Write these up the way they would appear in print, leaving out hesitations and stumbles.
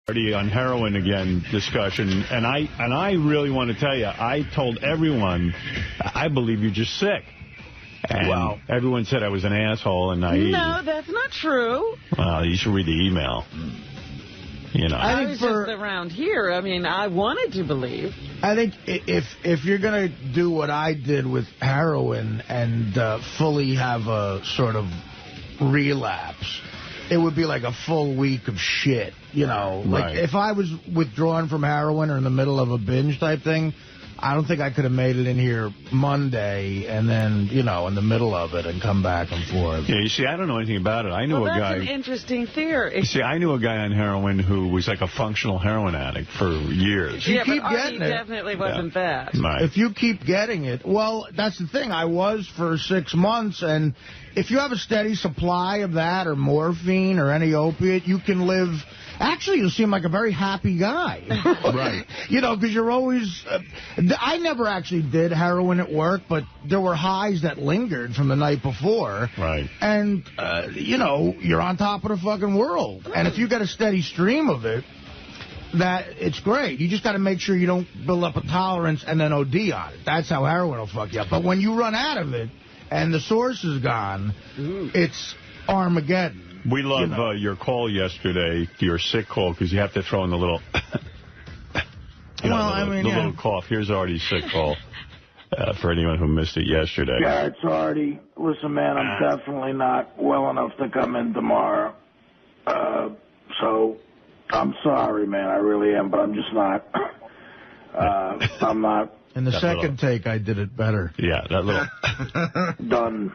on heroin again discussion, and I really want to tell you, I told everyone, I believe you're just sick. And everyone said I was an asshole and naive. No, that's not true. Well, you should read the email. You know, I was just around here. I mean, I wanted to believe. I think if you're going to do what I did with heroin and fully have a sort of relapse, it would be like a full week of shit, you know. Like, if I was withdrawn from heroin or in the middle of a binge type thing, I don't think I could have made it in here Monday and then, you know, in the middle of it and come back and forth. Yeah, you see, I don't know anything about it. I knew a guy. That's an interesting theory. You see, I knew a guy on heroin who was like a functional heroin addict for years. Yeah, but Artie definitely wasn't that. Right. If you keep getting it, well, that's the thing. I was for 6 months, and if you have a steady supply of that or morphine or any opiate, you can live. Actually, you seem like a very happy guy. Right. You know, because you're always... I never actually did heroin at work, but there were highs that lingered from the night before. Right. And, you know, you're on top of the fucking world. And if you get a steady stream of it, it's great. You just got to make sure you don't build up a tolerance and then OD on it. That's how heroin will fuck you up. But when you run out of it and the source is gone, it's Armageddon. We love your call yesterday, your sick call, because you have to throw in the little, little cough. Here's Artie's sick call for anyone who missed it yesterday. Yeah, it's Artie. Listen, man, I'm definitely not well enough to come in tomorrow. So I'm sorry, man. I really am, but I'm just not. I'm not. In the second take, I did it better. Yeah, that little. Done.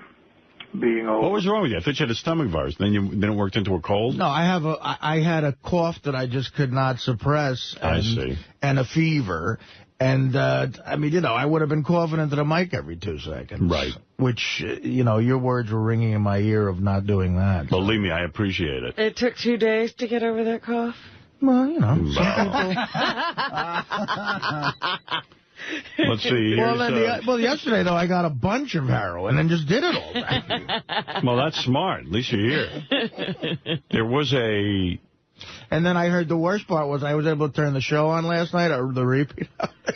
Being old. What was wrong with you? I thought you had a stomach virus. Then it worked into a cold? No, I had a cough that I just could not suppress. And, I see. And a fever. And, I mean, you know, I would have been coughing into the mic every 2 seconds. Right. Which, you know, your words were ringing in my ear of not doing that. Believe me, I appreciate it. It took 2 days to get over that cough? Well, you know, Let's see. Well, yesterday, though, I got a bunch of heroin and just did it all night. Well, that's smart. At least you're here. There was a... And then I heard the worst part was I was able to turn the show on last night, or the repeat.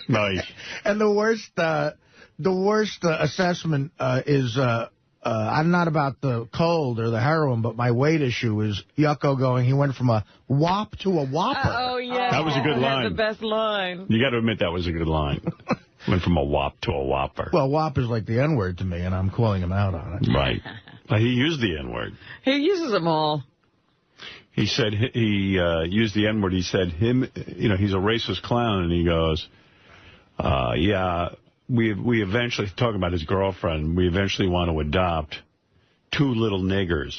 Nice. And the worst assessment is... I'm not about the cold or the heroin, but my weight issue is Yucko going, he went from a whop to a whopper. Oh, yeah. That was a good line. That's the best line. You got to admit that was a good line. Went from a whop to a whopper. Well, whop is like the N-word to me, and I'm calling him out on it. Right. He used the N-word. He uses them all. He said he used the N-word. He said you know, he's a racist clown, and he goes, yeah... We eventually, talking about his girlfriend, we eventually want to adopt 2 little niggers.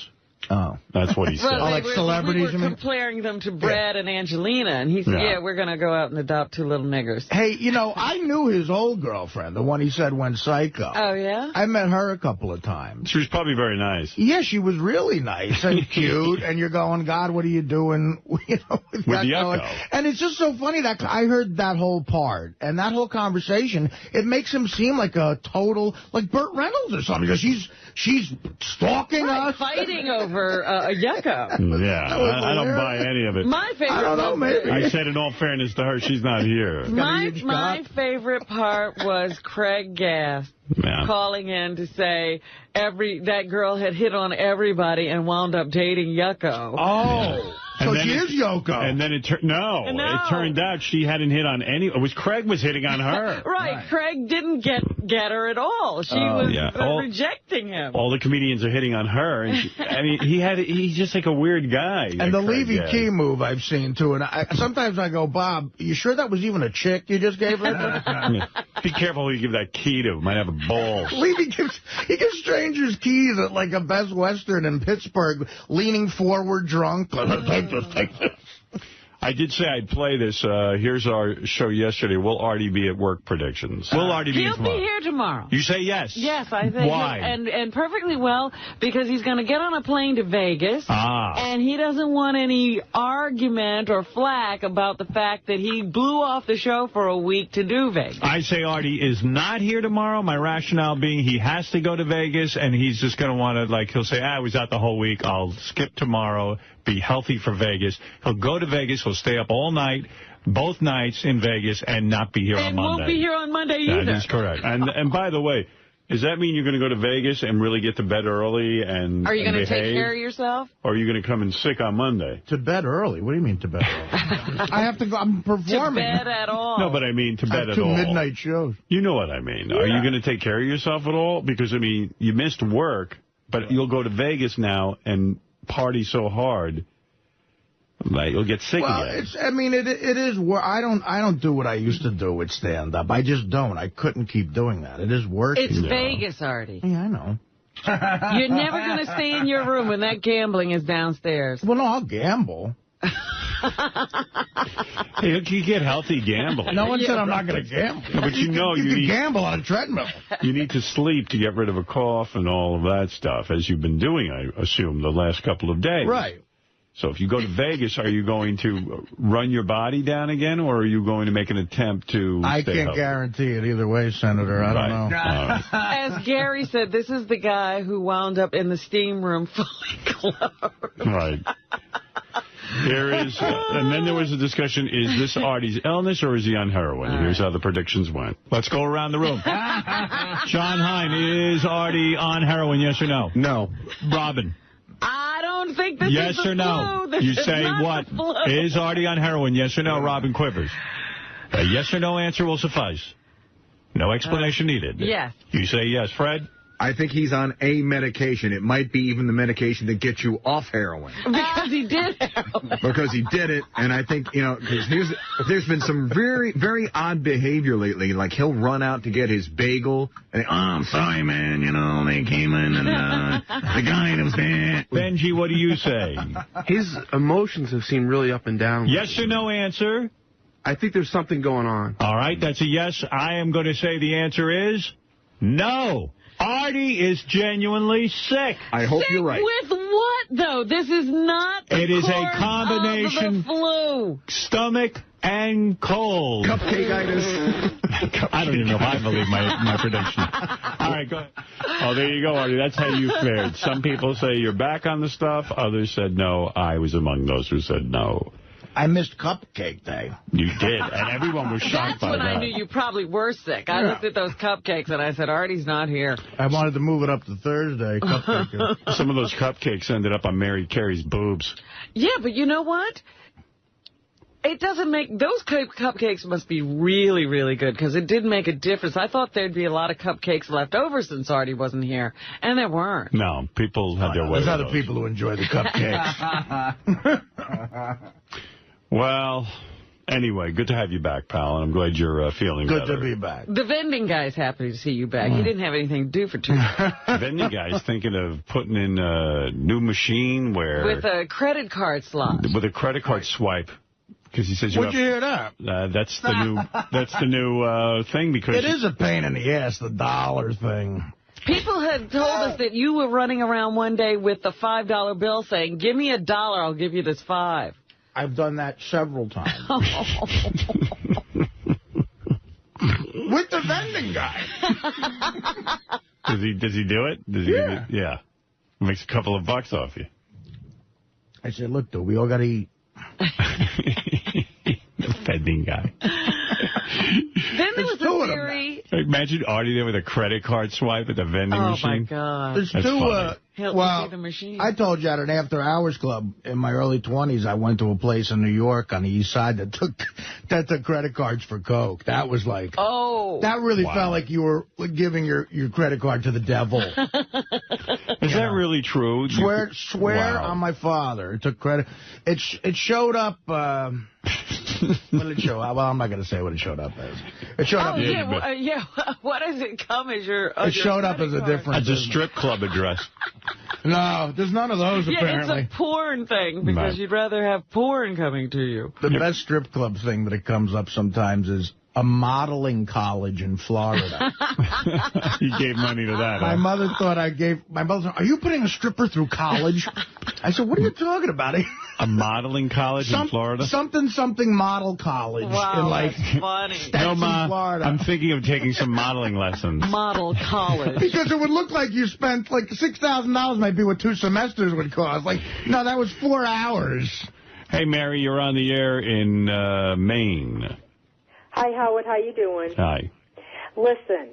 Oh. That's what he said. Well, like celebrities, we were comparing them to Brad and Angelina, and he said, yeah, we're going to go out and adopt 2 little niggers. Hey, you know, I knew his old girlfriend, the one he said went psycho. Oh, yeah? I met her a couple of times. She was probably very nice. Yeah, she was really nice and cute, and you're going, God, what are you doing? You know, with Yucko. And it's just so funny that I heard that whole part, and that whole conversation, it makes him seem like a total, like Burt Reynolds or something, because she's stalking us. Fighting over a Yucko. Yeah, I don't buy any of it. My favorite. I don't know, maybe. I said in all fairness to her, she's not here. My favorite part was Craig Gass calling in to say that girl had hit on everybody and wound up dating Yucko. Oh. So she is Yoko. And then it turned out she hadn't hit on any. It was Craig was hitting on her. Right. Craig didn't get her at all. She was rejecting him. All the comedians are hitting on her. And I mean, he's just like a weird guy. And the Levy Key move I've seen, too. And sometimes I go, Bob, you sure that was even a chick you just gave her? Be careful who you give that key to. Might have a balls. Levy gives strangers keys at like a Best Western in Pittsburgh, leaning forward drunk. Take this. I did say I'd play this. Here's our show yesterday. Will Artie be at work predictions? Will Artie be tomorrow? He'll be here tomorrow. You say yes? Yes, I think. Why? And perfectly well, because he's going to get on a plane to Vegas. And he doesn't want any argument or flack about the fact that he blew off the show for a week to do Vegas. I say Artie is not here tomorrow. My rationale being he has to go to Vegas, and he's just going to want to, like, he'll say, I was out the whole week. I'll skip tomorrow, be healthy for Vegas. He'll go to Vegas. will stay up all night, both nights in Vegas, and not be here on Monday. And won't be here on Monday either. That is correct. And by the way, does that mean you're going to go to Vegas and really get to bed early and Are you going to behave? take care of yourself? Or are you going to come in sick on Monday? To bed early? What do you mean to bed early? I have to go. I'm performing. To bed at all. No, but I mean to bed at all. 2 midnight shows. You know what I mean. Yeah. Are you going to take care of yourself at all? Because, I mean, you missed work, but you'll go to Vegas now and party so hard. Like, you'll get sick again. It is work. I don't do what I used to do with stand-up. I just don't. I couldn't keep doing that. It is work. It's Vegas, Artie. Yeah, I know. You're never going to stay in your room when that gambling is downstairs. Well, no, I'll gamble. Hey, you get healthy gambling. No one said I'm not going to gamble. No, but you can gamble on a treadmill. You need to sleep to get rid of a cough and all of that stuff, as you've been doing, I assume, the last couple of days. Right. So if you go to Vegas, are you going to run your body down again, or are you going to make an attempt to I stay can't healthy? guarantee it either way, Senator. I don't know. As Gary said, this is the guy who wound up in the steam room fully clothed. Right. There is, and then there was a discussion, is this Artie's illness or is he on heroin? Here's how the predictions went. Let's go around the room. John Hein, is Artie on heroin, yes or no? No. Robin? I don't think this yes is the or no? flu. This You is say not what? the flu. Is Artie on heroin, yes or no? Robin Quivers. A yes or no answer will suffice. No explanation needed. Yes. You say yes. Fred? I think he's on a medication. It might be even the medication that gets you off heroin. Because he did heroin. Because he did it, and I think, because there's been some very, very odd behavior lately. Like, he'll run out to get his bagel, and, I'm sorry, man, they came in, and the guy that was there. Benji, what do you say? His emotions have seemed really up and down. Yes or no answer? I think there's something going on. All right, that's a yes. I am going to say the answer is no. Artie is genuinely sick. I hope you're right. With what, though? This is not the It is a course combination of the flu. Stomach and cold. Cupcake-itis. I don't even know if I believe my prediction. All right, go ahead. Oh, there you go, Artie. That's how you fared. Some people say you're back on the stuff. Others said no. I was among those who said no. I missed Cupcake Day. You did, and everyone was shocked That's by when that. I knew you probably were sick. I looked at those cupcakes and I said, Artie's not here. I wanted to move it up to Thursday. Cupcake Day. Some of those cupcakes ended up on Mary Carey's boobs. Yeah, but you know what? It doesn't make... Those cupcakes must be really, really good, because it did make a difference. I thought there'd be a lot of cupcakes left over since Artie wasn't here, and there weren't. No, people had their way with There's other those. people who enjoy the cupcakes. Well, anyway, good to have you back, pal, and I'm glad you're feeling Good better. to be back. The vending guy's happy to see you back. He didn't have anything to do for 2 days. Vending guy's thinking of putting in a new machine where... With a credit card slot. With a credit card swipe. Because he says Where'd you hear that? That's the new thing, because... It is a pain in the ass, the dollar thing. People had told us that you were running around one day with the $5 bill saying, give me $1, I'll give you this $5. I've done that several times. With the vending guy. Does he do it? Yeah. Yeah. Makes a couple of bucks off you. I said, look, though, we all got to eat. The vending guy. Then there was a theory. Imagine Artie there with a credit card swipe at the vending machine. Oh, my God. There's That's two, funny. Help me see the machine. I told you at an after-hours club in my early 20s, I went to a place in New York on the east side that took credit cards for Coke. That was like... Oh. That really felt like you were giving your credit card to the devil. Is that really true? Swear Wow. on my father. It took credit. It showed up... what did it show up? Well, I'm not going to say what it showed up as. It showed up... Yeah. What does it come as your... It showed up as a different... As a strip club address. No, there's none of those, apparently. It's a porn thing, because you'd rather have porn coming to you. The best strip club thing that it comes up sometimes is a modeling college in Florida. You gave money to that, My huh? mother thought my mother said, are you putting a stripper through college? I said, what are you talking about? A modeling college in Florida? Something model college. Wow, in like that's funny. No, Ma, Florida. I'm thinking of taking some modeling lessons. Model college. Because it would look like you spent, like, $6,000 might be what 2 semesters would cost. Like, no, that was 4 hours. Hey, Mary, you're on the air in Maine. Hi, Howard. How you doing? Hi. Listen,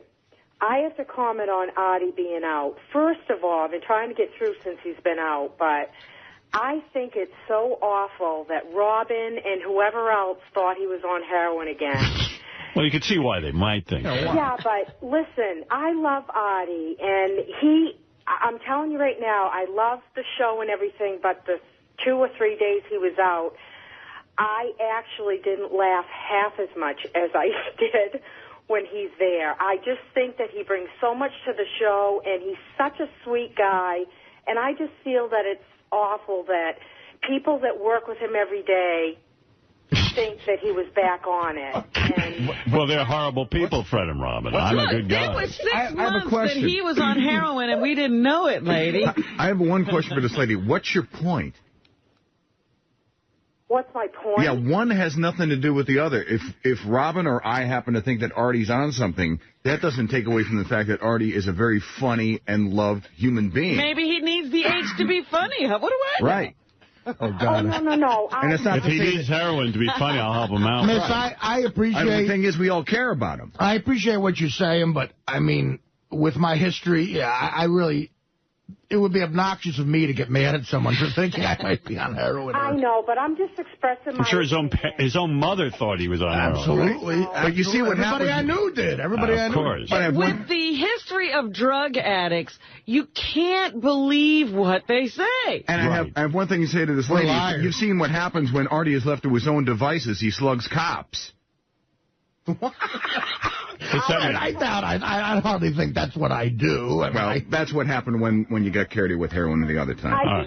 I have to comment on Artie being out. First of all, I've been trying to get through since he's been out, but I think it's so awful that Robin and whoever else thought he was on heroin again. Well, you can see why they might think that. Yeah, but listen, I love Artie, and I'm telling you right now, I love the show and everything, but the 2 or 3 days he was out, I actually didn't laugh half as much as I did when he's there. I just think that he brings so much to the show, and he's such a sweet guy, and I just feel that it's awful that people that work with him every day think that he was back on it. And well, they're horrible people, Fred and Robin. I'm a good guy. It was 6 months that he was on heroin, and we didn't know it, lady. I have one question for this lady. What's your point? What's my point? Yeah, one has nothing to do with the other. If Robin or I happen to think that Artie's on something, that doesn't take away from the fact that Artie is a very funny and loved human being. Maybe he needs the age to be funny. What do I know? Right. Oh, God. Oh, no. And it's not if he needs heroin to be funny, I'll help him out. Miss, I appreciate... the thing is, we all care about him. I appreciate what you're saying, but, I mean, with my history, yeah, I really... It would be obnoxious of me to get mad at someone for thinking I might be on heroin. I know, but I'm just expressing my... I'm sure his own mother thought he was on heroin. Absolutely. But you see what Everybody happens... I knew did. Everybody I knew. Of course. With the history of drug addicts, you can't believe what they say. And I have one thing to say to this lady. You've seen what happens when Artie is left to his own devices. He slugs cops. I doubt. I hardly think that's what I do. That's what happened when you got carried with heroin the other time.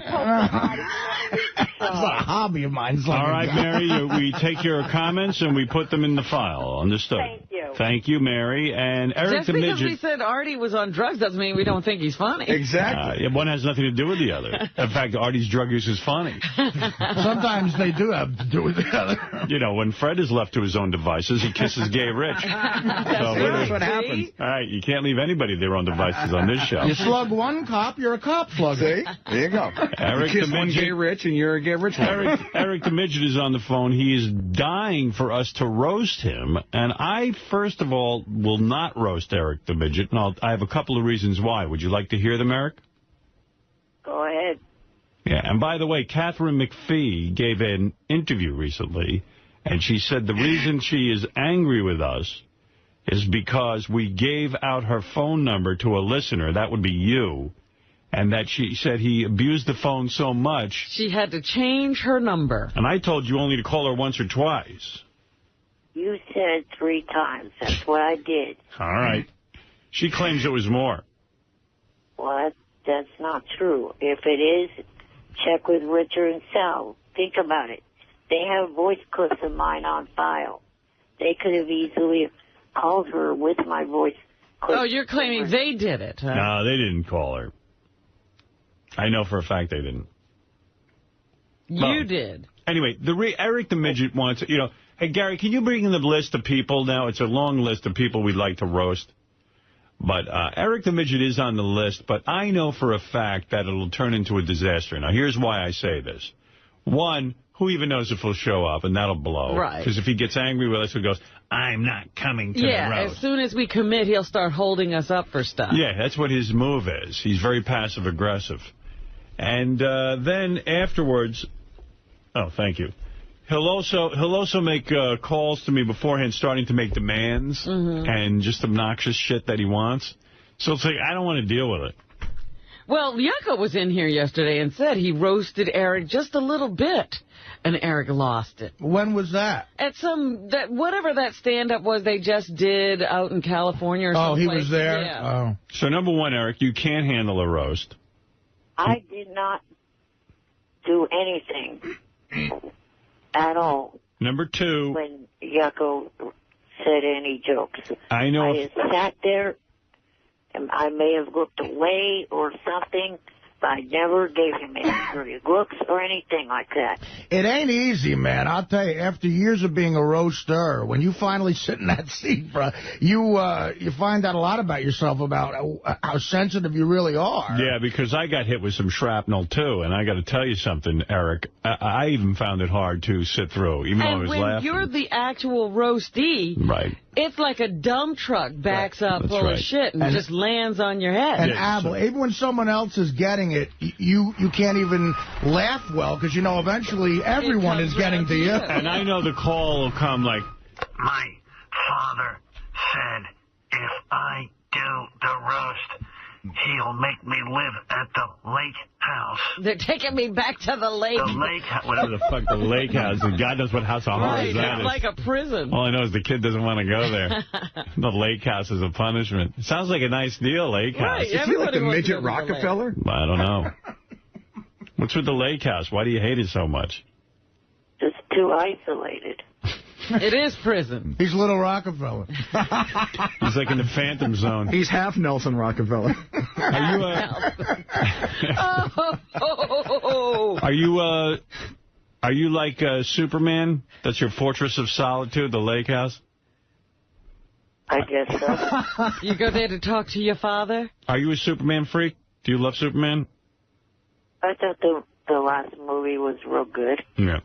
That's a hobby of mine. All right, Mary, we take your comments and we put them in the file. Understood. Thank you. Thank you, Mary. And Eric the Midget... Just because we said Artie was on drugs doesn't mean we don't think he's funny. Exactly. One has nothing to do with the other. In fact, Artie's drug use is funny. Sometimes they do have to do with the other. You know, when Fred is left to his own devices, he kisses Gay Rich. That's what happens. All right, you can't leave anybody their own devices on this show. You slug one cop, you're a cop slugger. See? There you go. Eric you kiss one Gay Rich and you're a Gay Rich. Eric the Midget is on the phone. He is dying for us to roast him. And I, first of all, will not roast Eric the Midget. And I have a couple of reasons why. Would you like to hear them, Eric? Go ahead. Yeah, and by the way, Catherine McPhee gave an interview recently, and she said the reason she is angry with us is because we gave out her phone number to a listener, that would be you, and that she said he abused the phone so much. She had to change her number. And I told you only to call her once or twice. You said 3 times. That's what I did. All right. She claims it was more. Well, that's not true. If it is, check with Richard and Sal. Think about it. They have voice clips of mine on file. They could have easily called her with my voice clips. Oh, you're claiming they did it, huh? No, they didn't call her. I know for a fact they didn't. You did. Anyway, Eric the Midget wants, hey, Gary, can you bring in the list of people now? It's a long list of people we'd like to roast. But Eric the Midget is on the list, but I know for a fact that it'll turn into a disaster. Now, here's why I say this. One, who even knows if he'll show up, and that'll blow. Right. Because if he gets angry with us, he goes, I'm not coming to the roast. Yeah, as soon as we commit, he'll start holding us up for stuff. Yeah, that's what his move is. He's very passive-aggressive. And then afterwards, oh, thank you. He'll also make calls to me beforehand, starting to make demands and just obnoxious shit that he wants. So it's like, I don't want to deal with it. Well, Yucca was in here yesterday and said he roasted Eric just a little bit, and Eric lost it. When was that? At whatever that stand-up was they just did out in California or something. Oh, he was there? Yeah. Oh. So, number one, Eric, you can't handle a roast. I did not do anything at all. Number two. When Yucko said any jokes. I know. I just sat there, and I may have looked away or something, I never gave him any dirty looks or anything like that. It ain't easy, man. I'll tell you, after years of being a roaster, when you finally sit in that seat, bro, you find out a lot about yourself, about how sensitive you really are. Yeah, because I got hit with some shrapnel, too, and I got to tell you something, Eric. I even found it hard to sit through, even though I was laughing. And when you're the actual roastee, right, it's like a dump truck backs up full of shit and just lands on your head. And Abel, even when someone else is getting it, you can't even laugh well, because you know eventually everyone is getting to you. And I know the call will come like, my father said if I do the roast, he'll make me live at the lake house. They're taking me back to the lake. The lake house. Whatever the fuck the lake house is. God knows what house of horrors that is. It's like a prison. All I know is the kid doesn't want to go there. The lake house is a punishment. It sounds like a nice deal, lake house. Right, is he like the midget Rockefeller? I don't know. What's with the lake house? Why do you hate it so much? Just too isolated. It is prison. He's Little Rockefeller. He's like in the Phantom Zone. He's half Nelson Rockefeller. Are you like Superman? That's your fortress of solitude, the lake house? I guess so. You go there to talk to your father? Are you a Superman freak? Do you love Superman? I thought the last movie was real good. Yeah.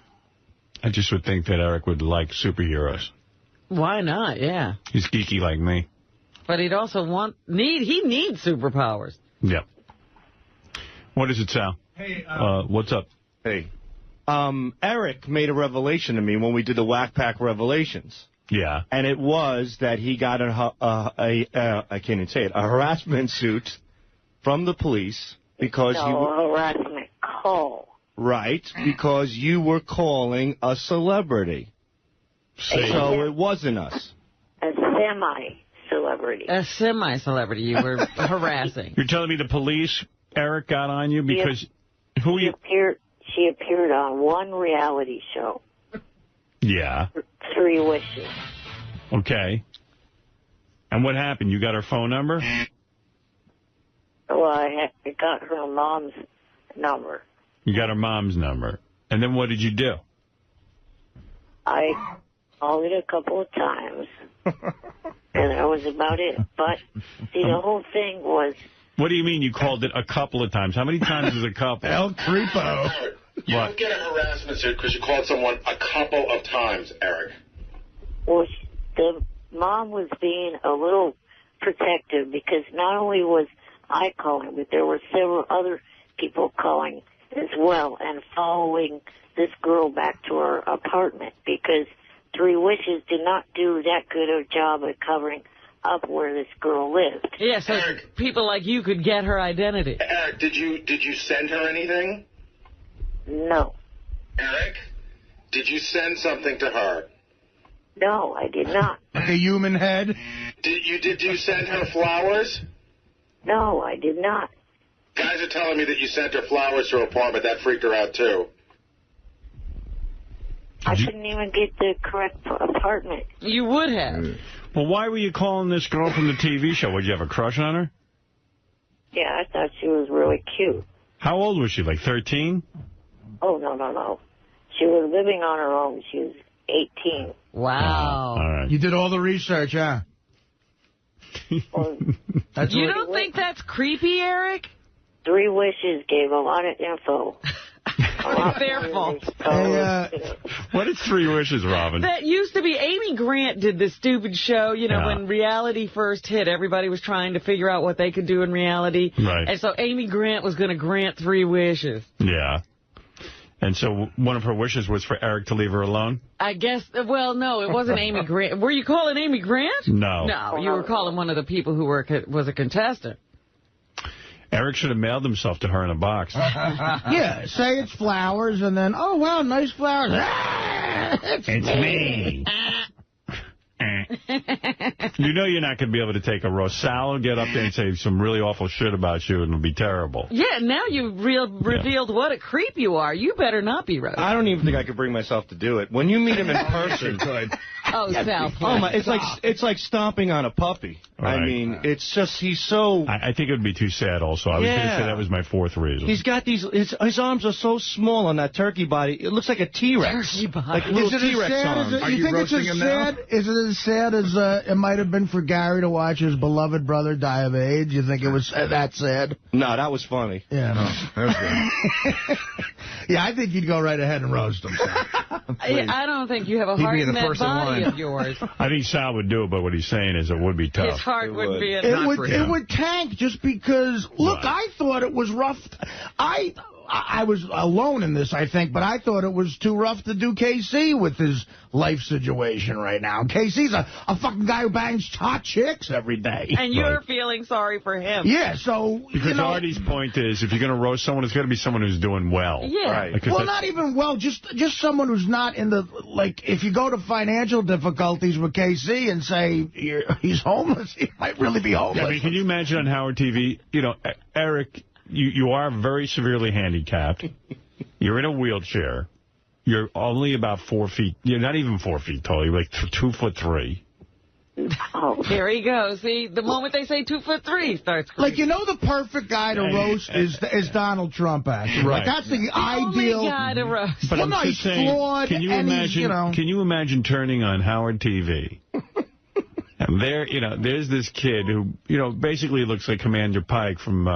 I just would think that Eric would like superheroes. Why not? Yeah. He's geeky like me. But he'd also he needs superpowers. Yeah. What is it, Sal? Hey, what's up? Hey. Eric made a revelation to me when we did the Whack Pack Revelations. Yeah. And it was that he got I can't even say it, a harassment suit from the police because harassment call. Right, because you were calling a celebrity. So it wasn't us. A semi-celebrity. A semi-celebrity you were harassing. You're telling me the police, Eric, got on you because... She appeared on one reality show. Yeah. 3 Wishes. Okay. And what happened? You got her phone number? Well, I got her mom's number. You got her mom's number. And then what did you do? I called it a couple of times. And that was about it. But, see, the whole thing was... What do you mean you called it a couple of times? How many times is a couple? El Creepo. You don't get a harassment suit because you called someone a couple of times, Eric. Well, the mom was being a little protective because not only was I calling, but there were several other people calling as well and following this girl back to her apartment because 3 Wishes did not do that good a job at covering up where this girl lived. Yeah, so Eric, people like you could get her identity. Eric, did you send her anything? No. Eric, did you send something to her? No, I did not. Like a human head? Did you send her flowers? No, I did not. Guys are telling me that you sent her flowers to her apartment. That freaked her out, too. I couldn't even get the correct apartment. You would have. Well, why were you calling this girl from the TV show? Would you have a crush on her? Yeah, I thought she was really cute. How old was she, like 13? Oh, no. She was living on her own. She was 18. Wow. All right. You did all the research, huh? Well, you don't think that's creepy, Eric? 3 Wishes gave a lot of info. Their fault. What is 3 Wishes, Robin? That used to be, Amy Grant did this stupid show, you know, when reality first hit, everybody was trying to figure out what they could do in reality. Right. And so Amy Grant was going to grant 3 wishes. Yeah. And so one of her wishes was for Eric to leave her alone? I guess, well, no, it wasn't Amy Grant. Were you calling Amy Grant? No. No, you were calling one of the people who was a contestant. Eric should have mailed himself to her in a box. Yeah, say it's flowers, and then, oh, wow, nice flowers. It's me. You know you're not going to be able to take a roast. Sal will get up there and say some really awful shit about you, and it'll be terrible. Yeah, now you've revealed what a creep you are. You better not be roasted. I don't even think I could bring myself to do it. When you meet him in person, Oh, South. Oh my! It's like stomping on a puppy. Right. I mean, it's just he's so. I think it would be too sad. Also, I was going to say that was my fourth reason. He's got these. His arms are so small on that turkey body. It looks like a T-Rex. Turkey body. Like little T-Rex arms. You think it's as sad? Is it as sad as it might have been for Gary to watch his beloved brother die of AIDS? You think it was that sad? No, that was funny. Yeah, no, that was good. Yeah, I think you'd go right ahead and roast him. I don't think you have a heart in that body of yours. I think Sal would do it, but what he's saying is it would be tough. His heart would be enough. It would tank just because, look, I thought it was rough. I was alone in this, I think, but I thought it was too rough to do KC with his life situation right now. KC's a fucking guy who bangs hot chicks every day. And you're feeling sorry for him. Yeah, so, because Artie's point is, if you're going to roast someone, it's got to be someone who's doing well. Yeah. Right. Well, not even well, just someone who's not in the, like, if you go to financial difficulties with KC and say he's homeless, he might really be homeless. Yeah, I mean, can you imagine on Howard TV, Eric... You are very severely handicapped. You're in a wheelchair. You're only about 4 feet. You're not even 4 feet tall. You're like 2'3". Oh, here he goes. See, the moment they say 2'3", he starts screaming. Like, the perfect guy to roast is Donald Trump, actually. Right. Like, that's the ideal only guy to roast. But he's flawed. Can you imagine turning on Howard TV? And there's this kid who, basically looks like Commander Pike from,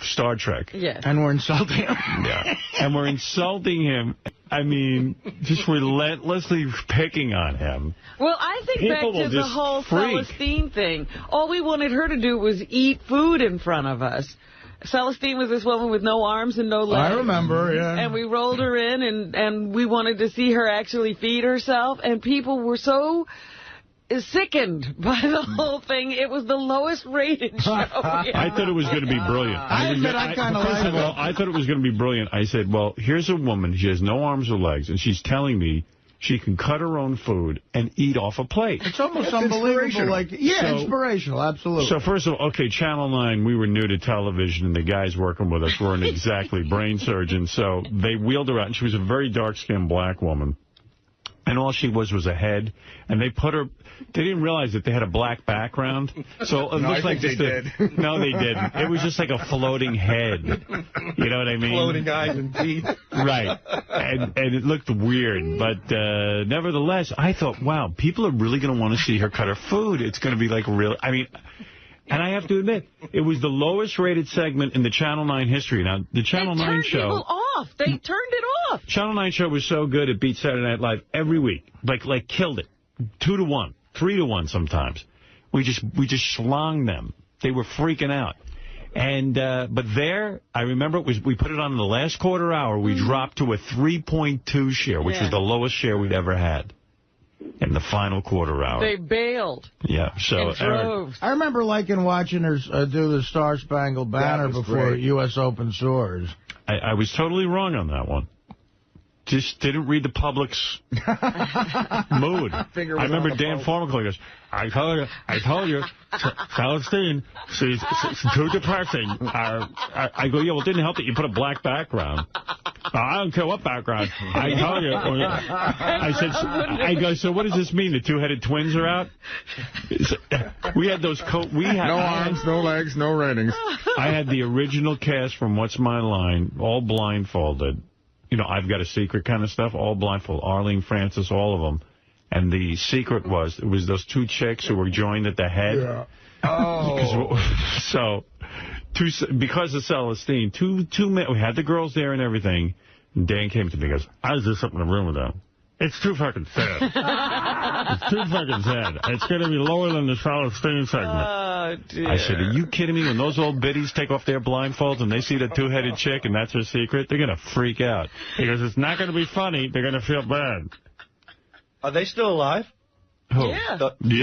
Star Trek. Yeah. And we're insulting him. Yeah. And we're insulting him. I mean, just relentlessly picking on him. Well, I think People back to the whole Celestine thing. All we wanted her to do was eat food in front of us. Celestine was this woman with no arms and no legs. I remember, yeah. And we rolled her in, and we wanted to see her actually feed herself. And people were so... sickened by the whole thing. It was the lowest rated show. I thought it was going to be brilliant. I thought it was going to be brilliant. I said, well, here's a woman. She has no arms or legs, and she's telling me she can cut her own food and eat off a plate. It's almost unbelievable. Inspirational, absolutely. So first of all, okay, Channel 9, we were new to television, and the guys working with us weren't exactly brain surgeons, so they wheeled her out, and she was a very dark-skinned black woman. And all she was a head, and they put her... They didn't realize that they had a black background, so it looked like just did. No, they didn't. It was just like a floating head. You know what I mean? Floating eyes and teeth. Right. And it looked weird, but nevertheless, I thought, wow, people are really going to want to see her cut her food. It's going to be like real... I mean... And I have to admit, it was the lowest rated segment in the Channel 9 history. Now, the Channel 9 show... They turned people off. They turned it off. Channel 9 show was so good, it beat Saturday Night Live every week. Like killed it. 2-1. 3-1 sometimes. We just schlonged them. They were freaking out. And but there, I remember we put it on in the last quarter hour. We dropped to a 3.2 share, which was the lowest share we'd ever had. In the final quarter hour. They bailed. Yeah, so I remember liking watching her do the Star Spangled Banner before U.S. Open Source. I was totally wrong on that one. Just didn't read the public's mood. I remember Dan Formicle goes, I told you, Celestine, she's too depressing. I go, yeah, well, it didn't help that you put a black background. I don't care what background. I told you. I go, so what does this mean? The two-headed twins are out? We had those no arms, no legs, no ratings. I had the original cast from What's My Line, all blindfolded. I've Got a Secret kind of stuff, all blindfold. Arlene Francis, all of them. And the secret was, it was those two chicks who were joined at the head. Yeah. Oh. Because of Celestine, two men, we had the girls there and everything. And Dan came to me and goes, I was just up in the room with them. It's too fucking sad. It's too fucking sad. It's going to be lower than the Celestine segment. Oh, dear. I said, are you kidding me? When those old biddies take off their blindfolds and they see the two-headed chick and that's her secret, they're going to freak out. He goes, it's not going to be funny. They're going to feel bad. Are they still alive? Who? Yeah. They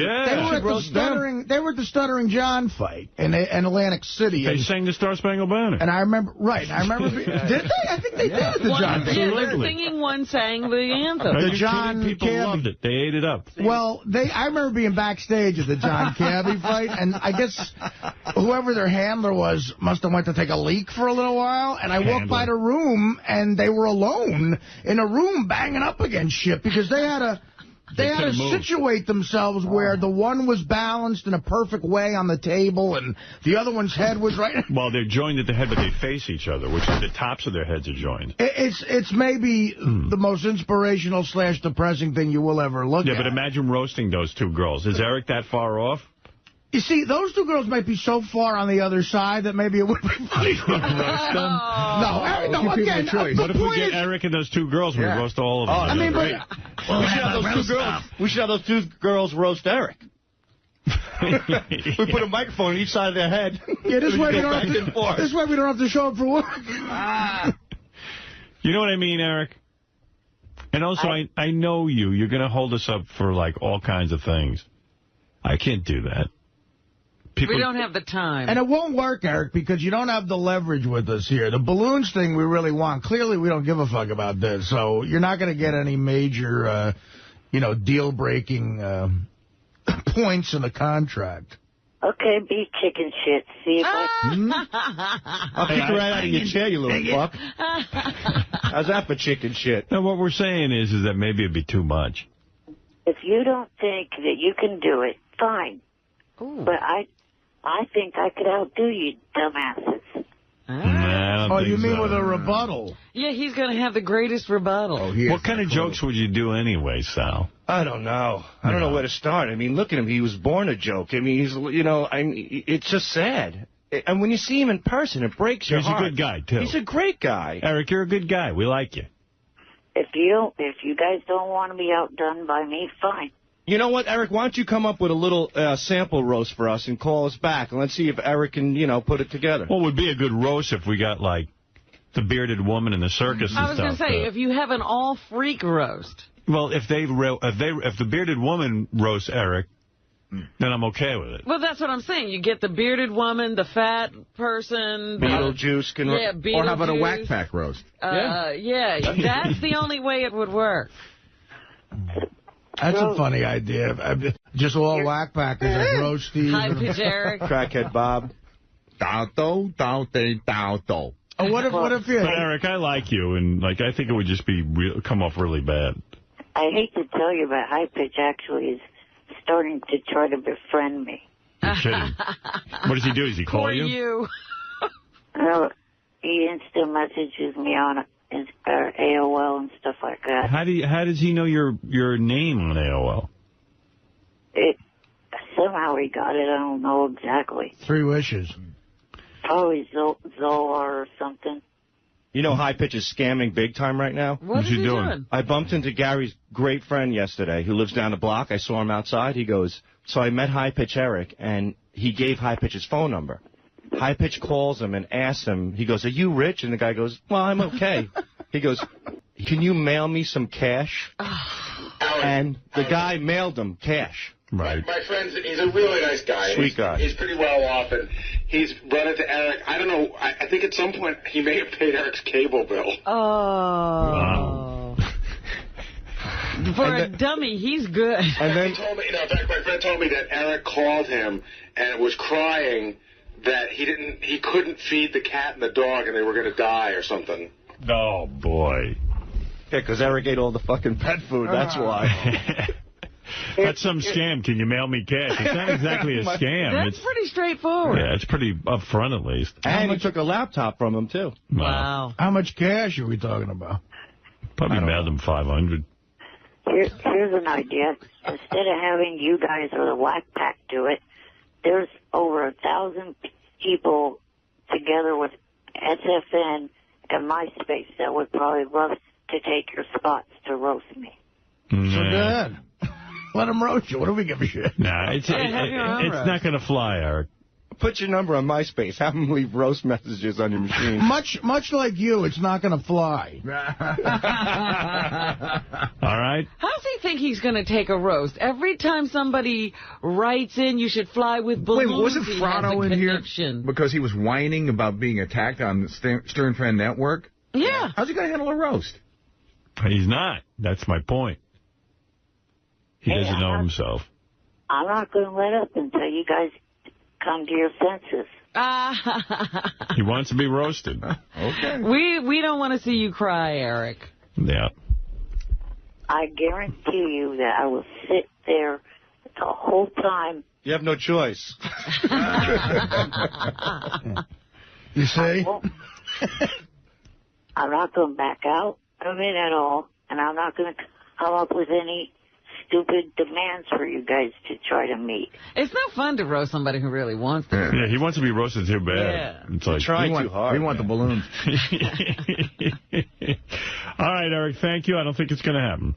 were at the Stuttering John fight in Atlantic City. They sang the Star Spangled Banner. And I remember, did they? I think they did at the John fight. Yeah, they're singing, one sang the anthem. The John people loved it. They ate it up. Well, I remember being backstage at the John Cabby fight, and I guess whoever their handler was must have went to take a leak for a little while, and I walked by the room, and they were alone in a room banging up against shit, because they had They had to situate themselves where the one was balanced in a perfect way on the table and the other one's head was right. Well, they're joined at the head, but they face each other, which is the tops of their heads are joined. It's maybe the most inspirational / depressing thing you will ever look at. Yeah, but imagine roasting those two girls. Is Eric that far off? You see, those two girls might be so far on the other side that maybe it would be funny to roast them. No, Eric, no, again, what if we get Eric and those two girls and we roast all of them? I mean, but... We should have those two girls roast Eric. We put a microphone on each side of their head. Yeah, this way we don't have to show up for work. You know what I mean, Eric? And also, I know you. You're going to hold us up for, like, all kinds of things. I can't do that. We don't have the time. And it won't work, Eric, because you don't have the leverage with us here. The balloons thing we really want. Clearly, we don't give a fuck about this. So you're not going to get any major, deal-breaking points in the contract. Okay, be chicken shit. See if I'll kick you right out of your chair, you little fuck. How's that for chicken shit? No, what we're saying is that maybe it'd be too much. If you don't think that you can do it, fine. Ooh. But I think I could outdo you, dumbasses. Oh, you mean with a rebuttal? Yeah, he's going to have the greatest rebuttal. Oh, what kind of jokes would you do anyway, Sal? I don't know. I don't know where to start. I mean, look at him. He was born a joke. I mean, it's just sad. And when you see him in person, it breaks your heart. He's a good guy, too. He's a great guy. Eric, you're a good guy. We like you. If you guys don't want to be outdone by me, fine. You know what, Eric? Why don't you come up with a little sample roast for us and call us back, and let's see if Eric can, put it together. Well, it would be a good roast if we got, like, the bearded woman in the circus and stuff. I was going to say, if you have an all-freak roast. Well, if the bearded woman roasts Eric, then I'm okay with it. Well, that's what I'm saying. You get the bearded woman, the fat person. Beetlejuice can roast. Yeah, Beetlejuice. Or how about a whack pack roast? Yeah, that's the only way it would work. That's a funny idea. Just all whack packers like roasties. High-pitch Eric. Crackhead Bob. What if you... But Eric, I like you, and I think it would just come off really bad. I hate to tell you, but High Pitch actually is starting to try to befriend me. You're kidding. What does he do? Does he call you? No, he instant messages me on AOL and stuff like that. How does he know your name on AOL? Somehow he got it. I don't know exactly. 3 wishes. Probably Zoar or something. You know High Pitch is scamming big time right now? What's he doing? I bumped into Gary's great friend yesterday who lives down the block. I saw him outside. He goes, so I met High Pitch Eric, and he gave High Pitch his phone number. High Pitch calls him and asks him, he goes, are you rich? And the guy goes, well, I'm okay. He goes, can you mail me some cash? And the guy mailed him cash. Right. My friend, he's a really nice guy. Sweet guy. He's pretty well off, and he's run into Eric. I don't know. I think at some point he may have paid Eric's cable bill. Oh. Wow. For a dummy, he's good. And then he told me, in fact, my friend told me that Eric called him and was crying that he couldn't feed the cat and the dog, and they were going to die or something. Oh boy. Yeah, because Eric ate all the fucking pet food. That's why. That's some scam. Can you mail me cash? It's not exactly a scam. That's pretty straightforward. Yeah, it's pretty upfront at least. And he took a laptop from him, too. Wow. How much cash are we talking about? Probably mailed him 500. Here's an idea. Instead of having you guys or the Whack Pack do it, there's over 1,000 people together with SFN and MySpace that would probably love to take your spots to roast me. So good. Let him roast you. What do we give a shit? Nah, it's not going to fly, Eric. Put your number on MySpace. Have them leave roast messages on your machine. Much like you, it's not going to fly. All right? How does he think he's going to take a roast? Every time somebody writes in, you should fly with balloons. Wait, wasn't Fratto in here because he was whining about being attacked on the Stern Fan Network? Yeah. How's he going to handle a roast? He's not. That's my point. He doesn't know himself. I'm not going to let up until you guys come to your senses. He wants to be roasted. Okay. We don't want to see you cry, Eric. Yeah. I guarantee you that I will sit there the whole time. You have no choice. You see? I'm not going to back out of it at all, and I'm not going to come up with any stupid demands for you guys to try to meet. It's no fun to roast somebody who really wants to. Yeah, he wants to be roasted too bad. Yeah. It's like, trying too hard. We want the balloons. All right, Eric, thank you. I don't think it's going to happen.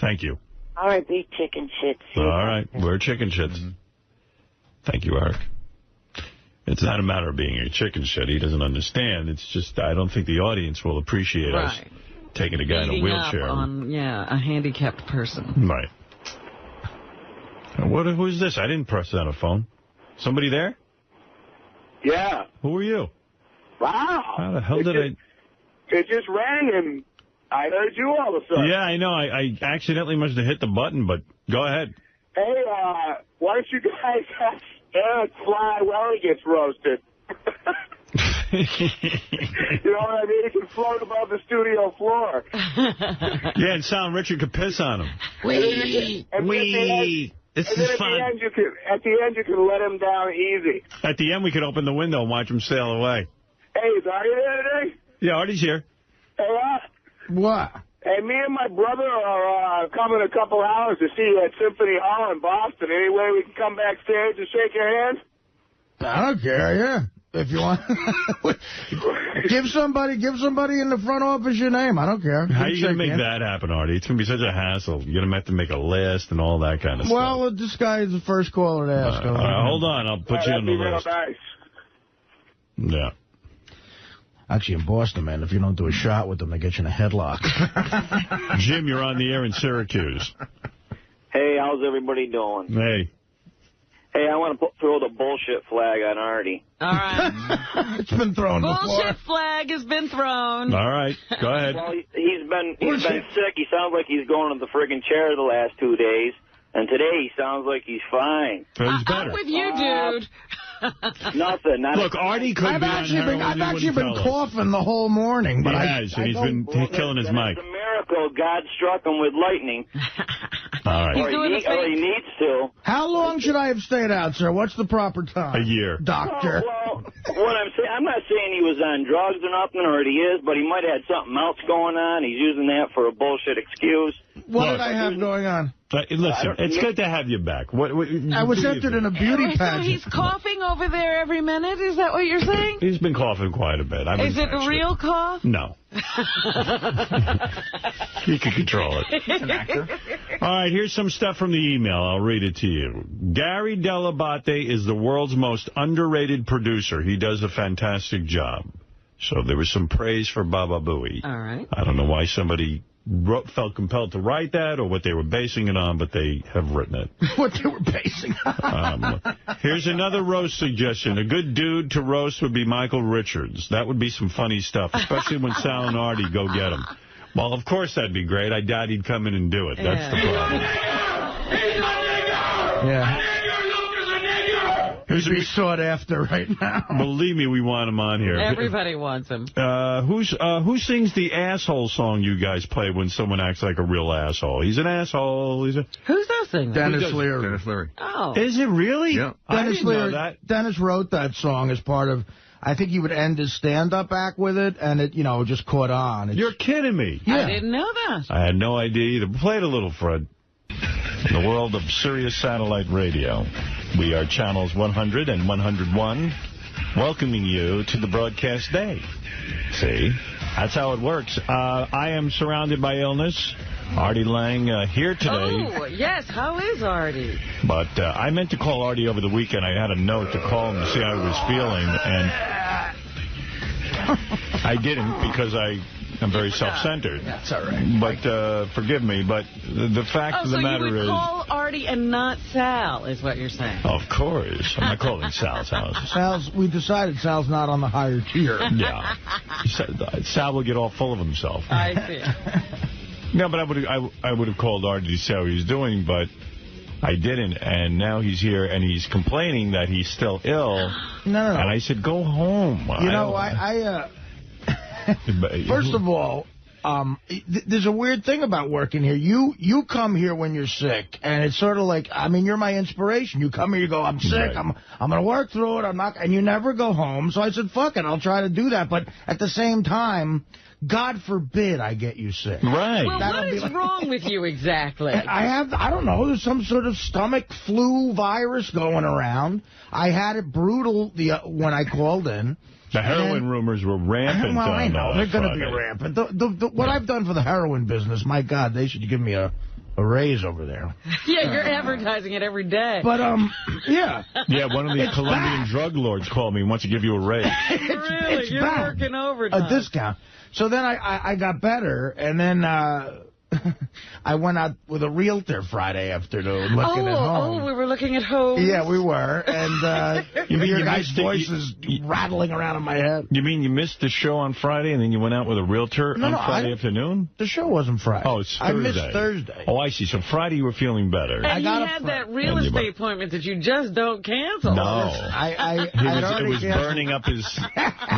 Thank you. All right, be chicken shit. All right, we're chicken shits. Thank you, Eric. It's not a matter of being a chicken shit. He doesn't understand. It's just I don't think the audience will appreciate us taking a guy in a wheelchair. Up on, a handicapped person. Right. Who's this? I didn't press on a phone. Somebody there? Yeah. Who are you? Wow. How the hell did I... It just rang, and I heard you all of a sudden. Yeah, I know. I accidentally must have hit the button, but go ahead. Hey, why don't you guys have Eric fly while he gets roasted? You know what I mean? He can float above the studio floor. Yeah, and Sound Richard could piss on him. Wee. This is fun. At the end, you can let him down easy. At the end, we could open the window and watch him sail away. Hey, is Artie there today? Yeah, Artie's here. Hey, what? Hey, me and my brother are coming a couple hours to see you at Symphony Hall in Boston. Any way we can come backstage and shake your hand? I don't care, yeah. If you want. give somebody in the front office your name. I don't care. How are you going to make that happen, Artie? It's going to be such a hassle. You're going to have to make a list and all that kind of stuff. Well, this guy is the first caller to ask. Hold on. I'll put you on the list. Nice. Yeah. Actually, in Boston, man, if you don't do a shot with them, they get you in a headlock. Jim, you're on the air in Syracuse. Hey, how's everybody doing? Hey. Hey, I want to throw the bullshit flag on Artie. All right. It's been thrown before. Bullshit flag has been thrown. All right. Go ahead. Well, he's been sick. He sounds like he's going to the friggin' chair the last 2 days. And today he sounds like he's fine. He's better. I'm with you, dude. Nothing. Look, Artie could I've actually been coughing the whole morning. But he has, and he's been killing his mic. It's a miracle God struck him with lightning. All right. Or he needs to. How long should I have stayed out, sir? What's the proper time? A year. Doctor. Well, what I'm saying, I'm not saying he was on drugs or nothing, or he is, but he might have had something else going on. He's using that for a bullshit excuse. What did I have going on? Listen, it's good to have you back. I was entered in a beauty pageant. So he's coughing over there every minute? Is that what you're saying? He's been coughing quite a bit. Is it a real cough? No. You can control it. He's an actor. All right, here's some stuff from the email. I'll read it to you. Gary Dell'Abate is the world's most underrated producer. He does a fantastic job. So there was some praise for Baba Booey. All right. I don't know why somebody felt compelled to write that or what they were basing it on, but they have written it. What they were basing on. Here's another roast suggestion. A good dude to roast would be Michael Richards. That would be some funny stuff, especially when Sal and Artie go get him. Well, of course that'd be great. I doubt he'd come in and do it. That's the problem. Yeah. He'd be sought after right now. Believe me, we want him on here. Everybody wants him. Who sings the asshole song you guys play when someone acts like a real asshole? He's an asshole. Who's that singer? Dennis Leary. Dennis Leary. Oh. Is it really? Yeah. Dennis Leary. Dennis wrote that song as part of... I think he would end his stand-up act with it, and it, just caught on. You're kidding me. Yeah. I didn't know that. I had no idea either. Play it a little, Fred. In the world of Sirius Satellite Radio, we are channels 100 and 101, welcoming you to the broadcast day. See? That's how it works. I am surrounded by illness. Artie Lang here today. Oh, yes. How is Artie? But I meant to call Artie over the weekend. I had a note to call him to see how he was feeling, and I didn't because I'm very self-centered. That's all right. But forgive me, but the fact of the matter is... so you would call Artie and not Sal, is what you're saying. Of course. I'm not calling Sal's house. We decided Sal's not on the higher tier. Yeah. Sal will get all full of himself. I see. No, but I would have called Artie to see how he's doing, but I didn't. And now he's here, and he's complaining that he's still ill. No. And I said, go home. First of all, there's a weird thing about working here. You come here when you're sick, and it's sort of like, I mean, you're my inspiration. You come here, you go, I'm sick, right. I'm going to work through it, and you never go home. So I said, fuck it, I'll try to do that. But at the same time, God forbid I get you sick. Right. Well, what is wrong with you exactly? I don't know, there's some sort of stomach flu virus going around. I had it brutal when I called in. The heroin rumors were rampant. Well, I know. They're going to be rampant. What I've done for the heroin business, my God, they should give me a raise over there. Yeah, you're advertising it every day. But, yeah. Yeah, one of the Colombian drug lords called me and wants to give you a raise. Really? You're working overtime. A discount. So then I got better, and then I went out with a realtor Friday afternoon looking at home. Oh, we were looking at homes? Yeah, we were. And your guy's voice is rattling around in my head. You mean you missed the show on Friday and then you went out with a realtor on Friday afternoon? The show wasn't Friday. Oh, it's Thursday. I missed Thursday. Oh, I see. So Friday you were feeling better. And you had that real estate appointment that you just don't cancel. No. It was burning up his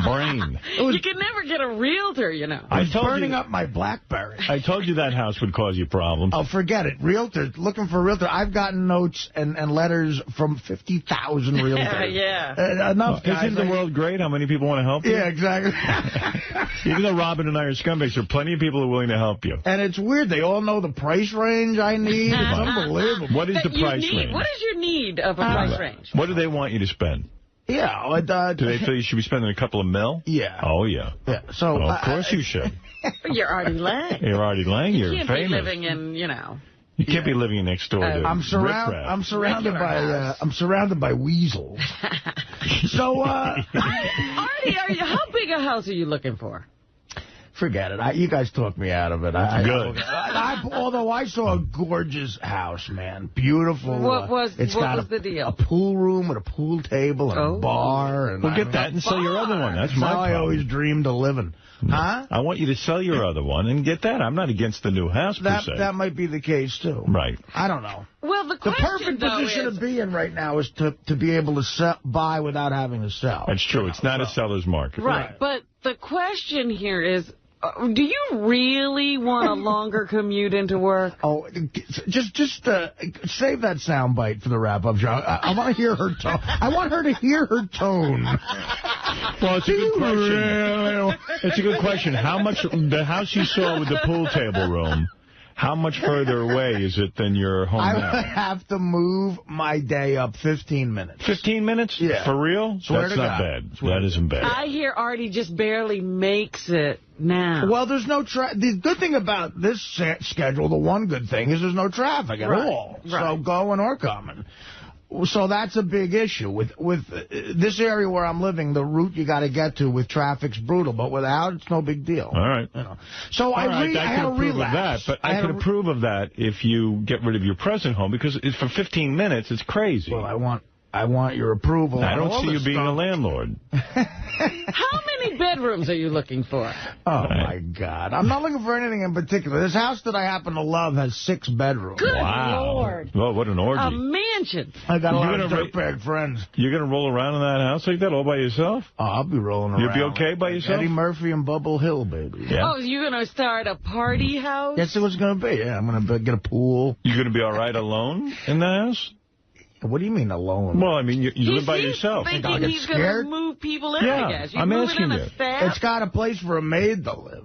brain. You can never get a realtor, you know. I was burning up my BlackBerry. I told you that house would cause you problems. Oh, forget it. Realtor, looking for a realtor. I've gotten notes and letters from 50,000 realtors. Yeah. Enough, guys. Isn't the world great? How many people want to help you? Yeah, exactly. Even though Robin and I are scumbags, there are plenty of people who are willing to help you. And it's weird. They all know the price range I need. It's unbelievable. What is the price range? What is your need of a price range? What do they want you to spend? Yeah. Do they feel you should be spending a couple of mil? Yeah. Oh, yeah. So, of course you should. You're Artie Lang. You're Artie Lang. You're famous. You can't be living in, you know. You can't be living next door to I'm surrounded by weasels. So, Artie, how big a house are you looking for? Forget it. You guys talked me out of it. Good. Although I saw a gorgeous house, man. Beautiful. What was the deal? A pool room with a pool table and a bar. And we'll get that and sell your other one. That's my how problem. I always dreamed of living. Huh? I want you to sell your other one and get that. I'm not against the new house, per se. That might be the case, too. Right. I don't know. Well, the perfect position to be in right now is to be able to buy without having to sell. That's true. It's not a seller's market. Right. But the question here is, do you really want a longer commute into work? Oh, just save that soundbite for the wrap-up, John. I want to hear her tone. I want her to hear her tone. Well, it's a good question. It's a good question. How much, the house you saw with the pool table room, how much further away is it than your home now? I would have to move my day up 15 minutes. 15 minutes? Yeah. For real? That's not bad. That isn't bad. I hear Artie just barely makes it now. Well, there's no the good thing about this schedule, the one good thing, is there's no traffic at all. So going or coming. So that's a big issue. With this area where I'm living, the route you got to get to with traffic's brutal, but without, it's no big deal. All right. You know. So I had a relapse. I can approve of that if you get rid of your present home, because for 15 minutes, it's crazy. Well, I want your approval. I don't see you being a landlord. How many bedrooms are you looking for? Oh, my God. I'm not looking for anything in particular. This house that I happen to love has 6 bedrooms. Good Lord. Well, what an orgy. A mansion. I got a lot of dirtbag friends. You're going to roll around in that house like that all by yourself? Oh, I'll be rolling around. You'll be okay by yourself? Eddie Murphy and Bubble Hill, baby. Yeah. Oh, you're going to start a party house? That's what it's going to be. Yeah, I'm going to get a pool. You're going to be all right alone in the house? What do you mean alone? Well, I mean, you live by yourself. He's thinking he's going to move people in, I guess. I'm asking you. It's got a place for a maid to live.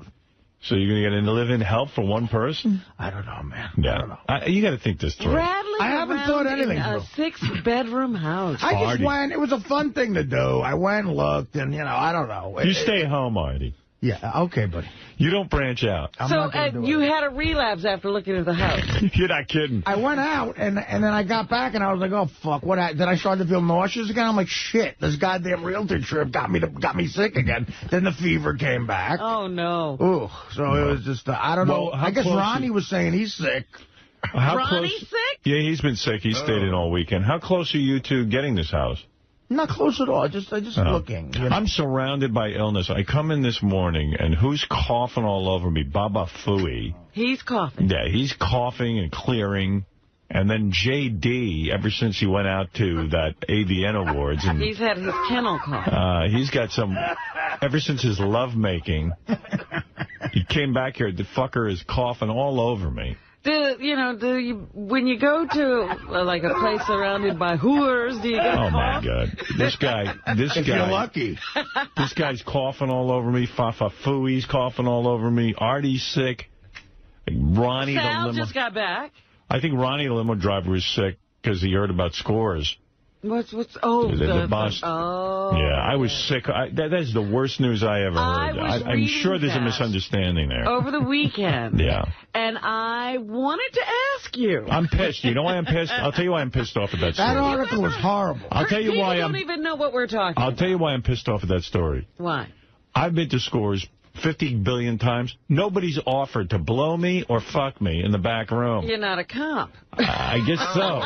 So you're going to get in to live in help for one person? I don't know, man. Yeah. I don't know. You got to think this through. I haven't thought anything in a 6-bedroom house. I just went. It was a fun thing to do. I went and looked, and, I don't know. You stay home, Artie. Yeah, okay, buddy. You don't branch out. So you had a relapse after looking at the house. You're not kidding. I went out, and then I got back, and I was like, oh, fuck. Then I started to feel nauseous again. I'm like, shit, this goddamn realtor trip got me sick again. Then the fever came back. Oh, no. Ooh, so it was just, I don't know. I guess Ronnie was saying he's sick. Ronnie's sick? Yeah, he's been sick. He stayed in all weekend. How close are you to getting this house? Not close at all. Just looking. I'm surrounded by illness. I come in this morning, and who's coughing all over me? Baba Fooey. He's coughing. Yeah, he's coughing and clearing. And then J.D., ever since he went out to that AVN Awards. And, he's had his kennel cough. He's got some, ever since his lovemaking. He came back here. The fucker is coughing all over me. When you go to like a place surrounded by whores, do you get Oh my God! This guy. If you're lucky. This guy's coughing all over me. Fooey's coughing all over me. Artie's sick. Ronnie, the Sal limo. just got back. I think Ronnie, the limo driver, is sick because he heard about Scores. What's the bust. Oh. Yeah, I was sick. That's the worst news I ever heard. I'm sure there's a misunderstanding there. Over the weekend. Yeah. And I wanted to ask you. I'm pissed. You know why I'm pissed? I'll tell you why I'm pissed off at that story. That article was horrible. I'll tell you why don't even know what we're talking about. I'll tell you why I'm pissed off at that story. Why? I've been to Scores 50 billion times. Nobody's offered to blow me or fuck me in the back room. You're not a cop. I guess so.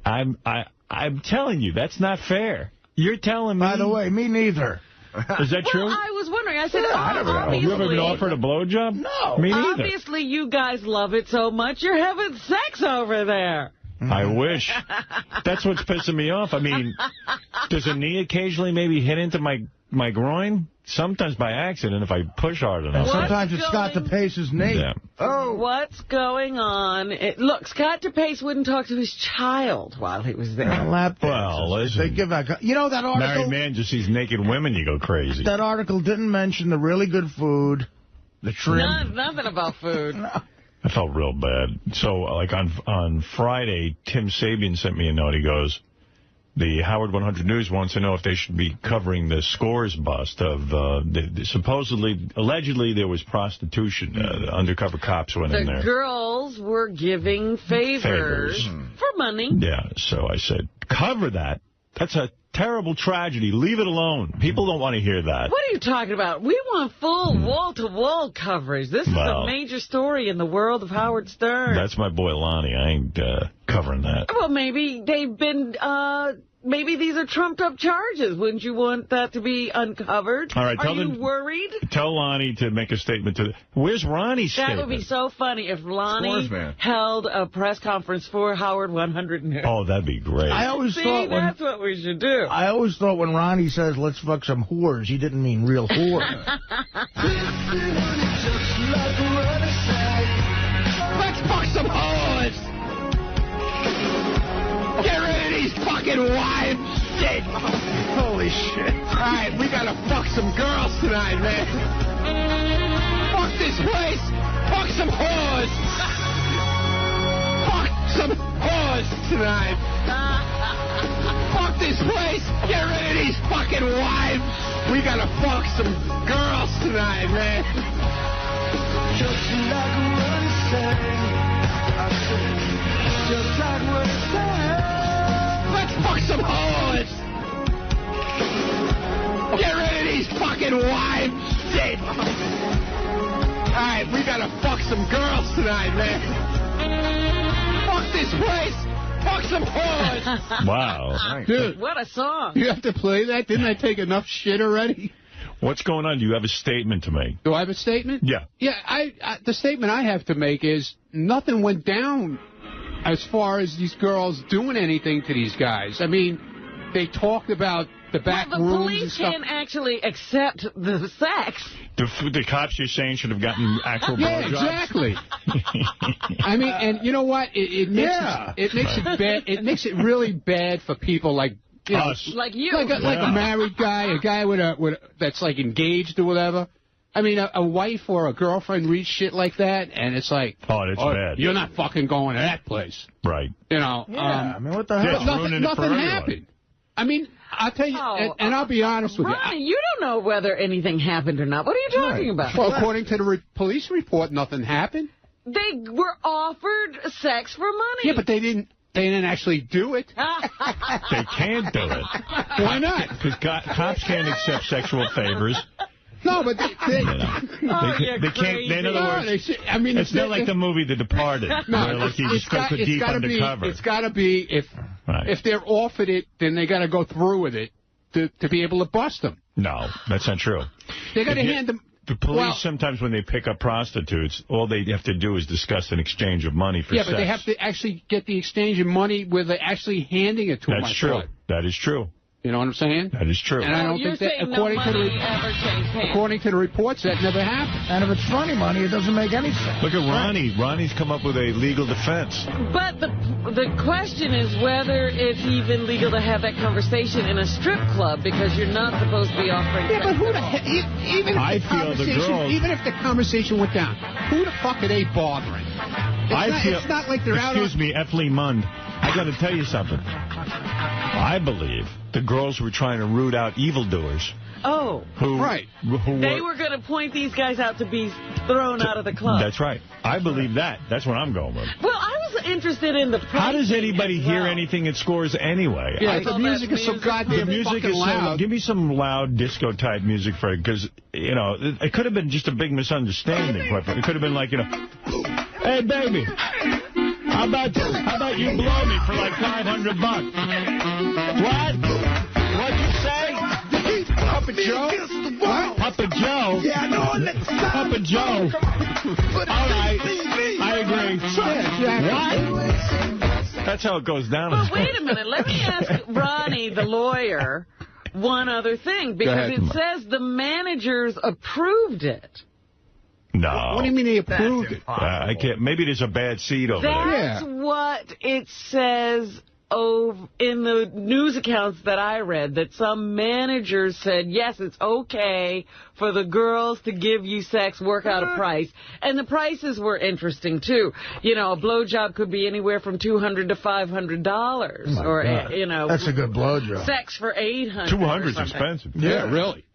I'm telling you, that's not fair. You're telling me. By the way, me neither. Is that true? Well, I was wondering. I said, I never know. You ever been offered a blowjob? No. Me neither. Obviously, you guys love it so much, you're having sex over there. I wish. That's what's pissing me off. I mean, does a knee occasionally maybe hit into my groin? Sometimes by accident if I push hard enough. Sometimes it's Scott DePace's knee. Yeah. Oh. What's going on? Look, Scott DePace wouldn't talk to his child while he was there. Well, listen. They give that. You know that article? Married man just sees naked women, you go crazy. That article didn't mention the really good food, the trim. Nothing about food. No. I felt real bad. So, like, on Friday, Tim Sabian sent me a note. He goes, the Howard 100 News wants to know if they should be covering the Scores bust of, allegedly, there was prostitution. Undercover cops went in there. The girls were giving favors for money. Yeah, so I said, cover that. That's a terrible tragedy. Leave it alone. People don't want to hear that. What are you talking about? We want full wall-to-wall coverage. This is a major story in the world of Howard Stern. That's my boy Lonnie. I ain't covering that. Well, maybe they've been... maybe these are trumped-up charges. Wouldn't you want that to be uncovered? All right, are you worried? Tell Lonnie to make a statement to... Where's Ronnie's statement? That would be so funny if Lonnie held a press conference for Howard 100 News. Oh, that'd be great. I always thought that's what we should do. I always thought when Ronnie says, let's fuck some whores, he didn't mean real whores. Let's fuck some whores! Get rid of these fucking wives! Shit! Holy shit. Alright, we gotta fuck some girls tonight, man. Fuck this place! Fuck some whores! Fuck some whores tonight! Fuck this place! Get rid of these fucking wives! We gotta fuck some girls tonight, man! Just like what I'm saying. Just like what I'm saying. Let's fuck some whores! Get rid of these fucking wives! Shit! Alright, we gotta fuck some girls tonight, man! Fuck this place! Fuck some whores! Wow. Dude, what a song. You have to play that? Didn't I take enough shit already? What's going on? Do you have a statement to make? Do I have a statement? Yeah. Yeah, the statement I have to make is nothing went down as far as these girls doing anything to these guys. I mean, they talked about the back rooms and stuff. The police can't actually accept the sex. The cops, you're saying, should have gotten actual blowjobs? Exactly. I mean, and you know what? It makes it really bad for people like us, like you, like a married guy, a guy that's like engaged or whatever. I mean, a wife or a girlfriend reads shit like that, and it's like, that's bad. You're not fucking going to that place, right? You know, I mean, what the hell? Nothing happened. I mean, I'll tell you, and I'll be honest with Ronnie, you don't know whether anything happened or not. What are you talking about? Well, according to the police report, nothing happened. They were offered sex for money. Yeah, but they didn't actually do it. They can't do it. Why not? Because cops can't accept sexual favors. No, but they can't. In other words, I mean, it's not like the movie The Departed, where like you just go deep undercover. It's got to be if they're offered it, then they got to go through with it to be able to bust them. No, that's not true. They got to hand them. The police, sometimes when they pick up prostitutes, all they have to do is discuss an exchange of money for sex. Yeah, but they have to actually get the exchange of money where they're actually handing it to them. That's true. That is true. You know what I'm saying? That is true. And I don't think that, according to the reports, that never happened. And if it's funny money, it doesn't make any sense. Look at Ronnie. Ronnie's come up with a legal defense. But the question is whether it's even legal to have that conversation in a strip club, because you're not supposed to be offering. Yeah, but who the heck? Even if the conversation went down, who the fuck are they bothering? It's not like they're out on... Excuse me, F. Lee Mund. I got to tell you something. I believe the girls were trying to root out evildoers. Oh, right. They were going to point these guys out to be thrown out of the club. That's right. I believe that. That's what I'm going with. Well, I was interested in the pricing. How does anybody hear anything at Scores anyway? Yeah, the music is so goddamn fucking loud. Give me some loud disco-type music for it, because, you know, it could have been just a big misunderstanding. It could have been like, you know, hey, baby, how about you blow me for like $500? What? What'd you say? Papa Joe? What? Papa Joe? Yeah, no, Papa Joe. All right. I agree. What? That's how it goes down. But wait a minute. Let me ask Ronnie, the lawyer, one other thing. Because it says the managers approved it. No. What do you mean they approved it? I can't. Maybe there's a bad seed over there. That's what it says in the news accounts that I read, that some managers said, yes, it's okay for the girls to give you sex, work out a price. And the prices were interesting, too. You know, a blowjob could be anywhere from $200 to $500. Or, you know. That's a good blowjob. Sex for $800. $200 is expensive. Yeah, really.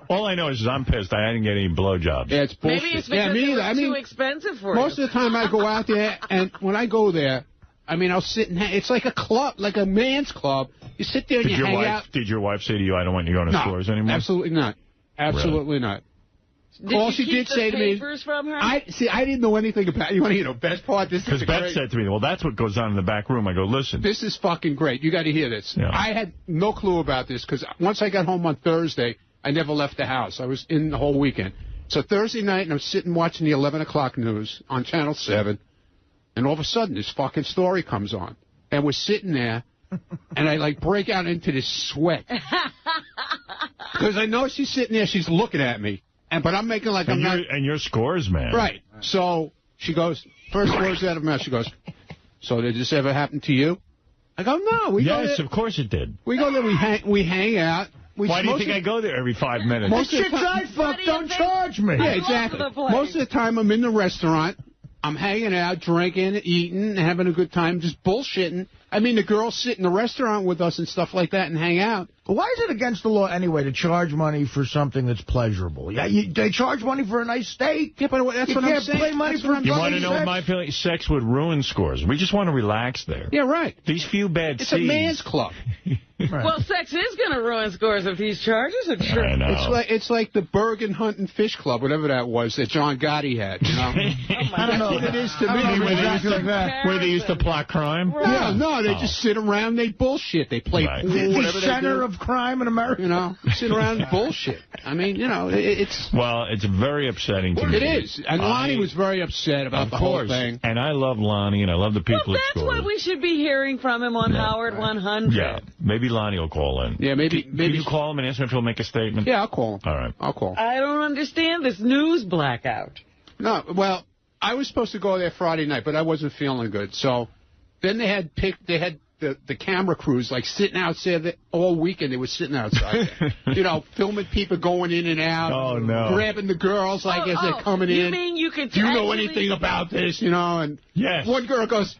All I know is I'm pissed. I didn't get any blowjobs. Yeah, it's bullshit. Maybe it's because it was too expensive for you. Most of the time I go out there, and when I go there, I mean, I'll sit and it's like a club, like a man's club. You sit there and you hang out. Did your wife say to you, I don't want you going to Scores anymore? Absolutely not. Absolutely not. All she did say to me, from her? I didn't know anything about it. You want to hear the best part? Because Beth said to me, well, that's what goes on in the back room. I go, listen. This is fucking great. You got to hear this. Yeah. I had no clue about this because once I got home on Thursday, I never left the house. I was in the whole weekend. So Thursday night, and I'm sitting watching the 11 o'clock news on Channel 7, and all of a sudden this fucking story comes on. And we're sitting there, and I, like, break out into this sweat. Because I know she's sitting there, she's looking at me. But I'm making like I'm not... And you're Scores, man. Right. So she goes, first words out of her mouth, she goes, so did this ever happen to you? I go, no. Yes, of course it did. We go there, we hang out. Why do you think I go there every 5 minutes? Most of the time, don't charge me. Yeah, exactly. Most of the time I'm in the restaurant. I'm hanging out, drinking, eating, having a good time, just bullshitting. I mean, the girls sit in the restaurant with us and stuff like that and hang out. Why is it against the law anyway to charge money for something that's pleasurable? Yeah, they charge money for a nice steak. Yeah, but that's what I'm saying. You can't pay money for You want to know my feeling? Sex would ruin Scores. We just want to relax there. Yeah, right. These few bad seeds. It's a man's club. Right. Well, sex is going to ruin Scores if these charges are true. I know. It's like the Bergen Hunt and Fish Club, whatever that was that John Gotti had. You know, I don't know what it is to me. Where they used to plot crime. Right. Yeah, no, they just sit around, they bullshit, they play pool, whatever the center of crime in America. You know, sit around and bullshit. I mean, you know, it's... Well, it's very upsetting to me. It is. And Lonnie was very upset about the whole thing. And I love Lonnie, and I love the people at Scores. That's what we should be hearing from him on Howard 100. Yeah, maybe Lonnie will call in. Yeah, maybe. Can you call him and ask him if he'll make a statement? Yeah, I'll call him. All right. I'll call him. I don't understand this news blackout. No, well, I was supposed to go there Friday night, but I wasn't feeling good. So then they had the camera crews, like, sitting outside all weekend. They were sitting outside there, you know, filming people going in and out. Oh, no. Grabbing the girls, like, as they're coming in. You mean you could... Do you know anything about this, you know? And yes. One girl goes,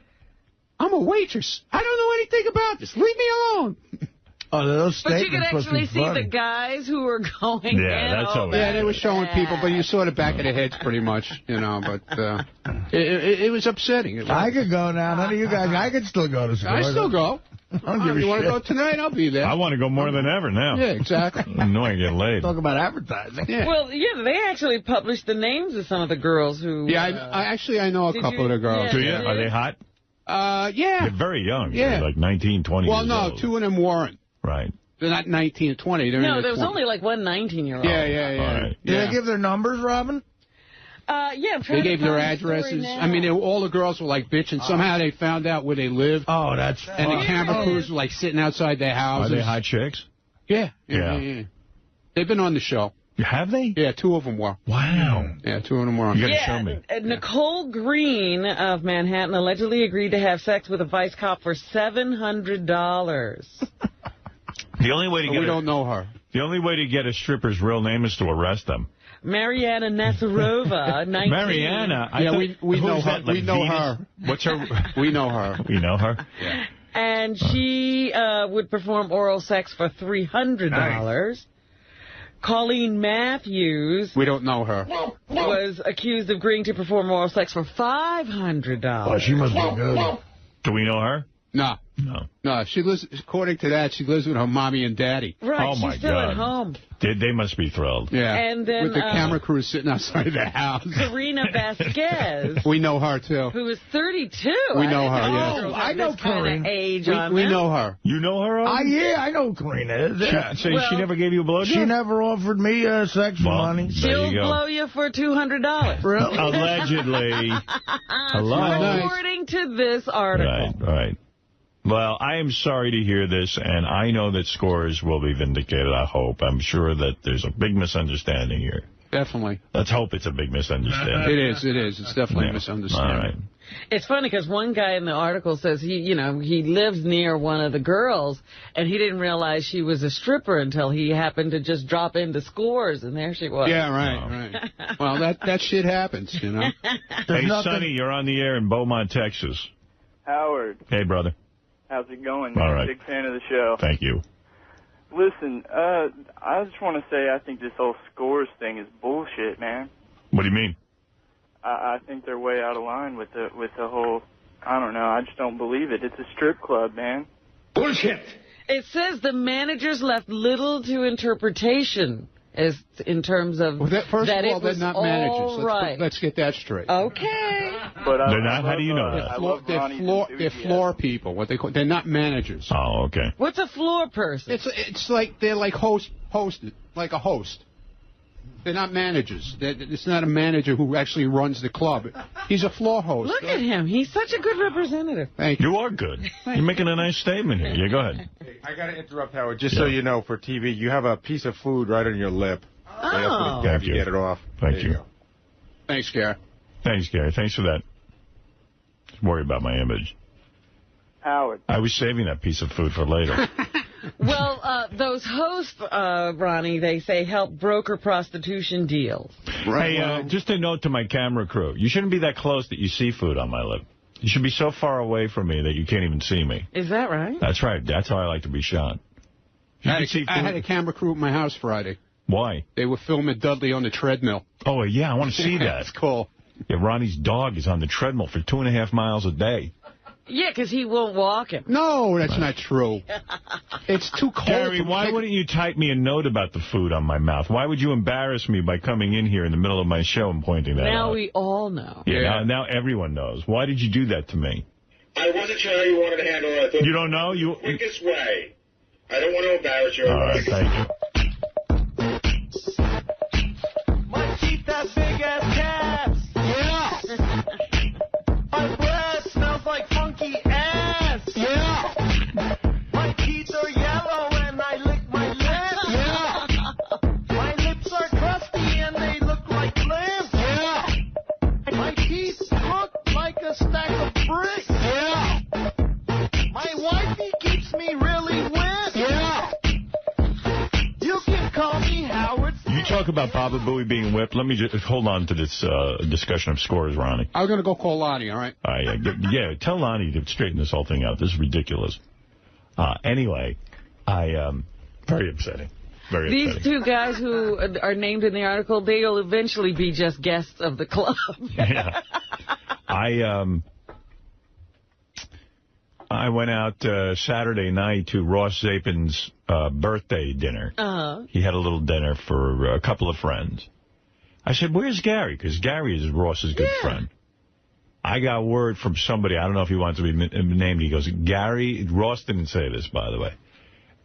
I'm a waitress. I don't know anything about this. Leave me alone. Oh, those but you could actually see the guys who were going in. That's all. Yeah, they were showing people, but you saw the back of the heads pretty much, you know. But it was upsetting. I could go now. None of you guys. I could still go to school. I still go. I don't give a shit. You want to go tonight? I'll be there. I want to go more than ever now. Yeah, exactly. I'm annoying getting laid. Talk about advertising. Yeah. Well, yeah, they actually published the names of some of the girls who... Yeah, I know a couple of the girls. Yeah, do you? Are they hot? Yeah. They're very young. Yeah. They're like 19, 20 Well, years no, old. two of them weren't. Right. They're not 19 or 20. They're no, there was only like one 19-year-old. Yeah. Right. Did they give their numbers, Robin? Yeah, I'm trying They gave to their find the story addresses. now. I mean, all the girls were like bitching. Somehow they found out where they lived. Oh, that's And the camera crews were like sitting outside their houses. Are they hot chicks? Yeah. Yeah. They've been on the show. Have they? Yeah, 2 of them were. Wow. Yeah, 2 of them were on. You got to show me. Nicole Green of Manhattan allegedly agreed to have sex with a vice cop for $700. The only way to get we don't know her. The only way to get a stripper's real name is to arrest them. Mariana Nasarova, 19. Mariana? We know her. We know her. What's her? We know her. We know her? Yeah. And she would perform oral sex for $300. Nice. Colleen Matthews. We don't know her. Was accused of agreeing to perform oral sex for $500. Oh, she must be good. Do we know her? No. No, she lives, according to that, she lives with her mommy and daddy. Right, oh my she's still God. at home. They must be thrilled. Yeah. And then, with the camera crew sitting outside of the house. Karina Vasquez. We know her, too. Who is 32. We know her, yeah. Oh, I know Karina. We know her. You know her? Yeah, I know Karina. Yeah. So she never gave you a blowjob? She never offered me sex for money. She'll blow you for $200. Really? Allegedly. Hello? According to this article. Right. Well, I am sorry to hear this, and I know that scores will be vindicated, I hope. I'm sure that there's a big misunderstanding here. Definitely. Let's hope it's a big misunderstanding. It is. It's definitely a misunderstanding. All right. It's funny because one guy in the article says he lives near one of the girls, and he didn't realize she was a stripper until he happened to just drop into Scores, and there she was. Yeah, right. Well, that shit happens, you know. Hey, Sonny, you're on the air in Beaumont, Texas. Howard. Hey, brother. How's it going? All right. Big fan of the show. Thank you. Listen, I just want to say I think this whole Scores thing is bullshit, man. What do you mean? I think they're way out of line with the whole, I don't know, I just don't believe it. It's a strip club, man. Bullshit! It says the managers left little to interpretation as in terms of first that of all, it was they're not managers. Right. Let's get that straight. Okay. But they're not? How do you know that? They're floor people. What they call, they're not managers. Oh, okay. What's a floor person? It's like they're like hosted, like a host. They're not managers. It's not a manager who actually runs the club. He's a floor host. Look at him. He's such a good representative. Thank you. You are good. You're making a nice statement here. Yeah, go ahead. Hey, I got to interrupt, Howard. Just so you know, for TV, you have a piece of food right on your lip. Oh. Thank you. Get it off. Thank you. Go. Thanks, Gary. Thanks, Gary. Thanks for that. Just worry about my image. Howard. I was saving that piece of food for later. Well, those hosts, Ronnie, they say help broker prostitution deals. Right. Hey, just a note to my camera crew. You shouldn't be that close that you see food on my lip. You should be so far away from me that you can't even see me. Is that right? That's right. That's how I like to be shot. I had a camera crew at my house Friday. Why? They were filming Dudley on the treadmill. Oh, yeah, I want to see that. That's cool. Yeah, Ronnie's dog is on the treadmill for 2.5 miles a day. Yeah, because he won't walk him. No, that's not true. It's too cold. Gary, why wouldn't you type me a note about the food on my mouth? Why would you embarrass me by coming in here in the middle of my show and pointing that out? Now we all know. Yeah, now everyone knows. Why did you do that to me? I wasn't sure how you wanted to handle it. I thought you don't know? The quickest way. I don't want to embarrass you. All right, thank you. My teeth have big ass caps. Yeah. My breath smells like funky ass. Yeah. My teeth are yellow and I lick my lips. Yeah. My lips are crusty and they look like limbs. Yeah. My teeth look like a stack of bricks. Yeah. My wifey keeps me really wet. Yeah. You can call me Howard. You talk about Baba Booey being whipped. Let me just hold on to this discussion of Scores, Ronnie. I was going to go call Lonnie, all right? Yeah, tell Lonnie to straighten this whole thing out. This is ridiculous. Anyway, very upsetting. Very These upsetting. two guys who are named in the article, they'll eventually be just guests of the club. Yeah. I went out Saturday night to Ross Zapin's birthday dinner. Uh-huh. He had a little dinner for a couple of friends. I said, where's Gary? Because Gary is Ross's good friend. I got word from somebody, I don't know if he wants to be named, he goes, Gary, Ross didn't say this, by the way,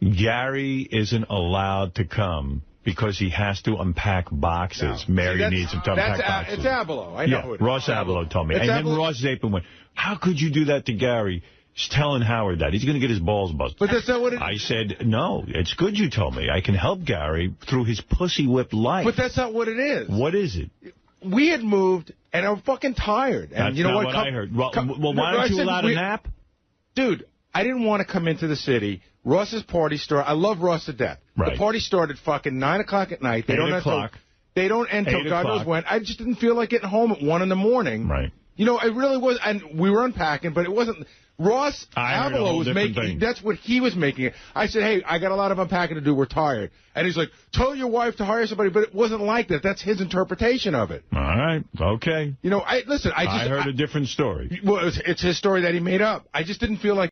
Gary isn't allowed to come because he has to unpack boxes. Mary needs him to unpack boxes. It's Abelo. I know who it is. Ross Abelo told me. And then Ross Zapin went, how could you do that to Gary? He's telling Howard that. He's going to get his balls busted. But that's not what it is. I said, no, it's good you told me. I can help Gary through his pussy-whipped life. But that's not what it is. What is it? We had moved, and I'm fucking tired. And That's you know not what I heard. Well, why aren't you allowed a nap? Dude, I didn't want to come into the city. Ross's party started. I love Ross to death. Right. The party started fucking 9 o'clock at night. They don't end till God knows when. I just didn't feel like getting home at 1 in the morning. Right. You know, it really was. And we were unpacking, but it wasn't. Ross Abelo was making, that's what he was making it. I said, hey, I got a lot of unpacking to do, we're tired. And he's like, tell your wife to hire somebody, but it wasn't like that. That's his interpretation of it. All right, okay. You know, I heard a different story. Well, it's his story that he made up. I just didn't feel like.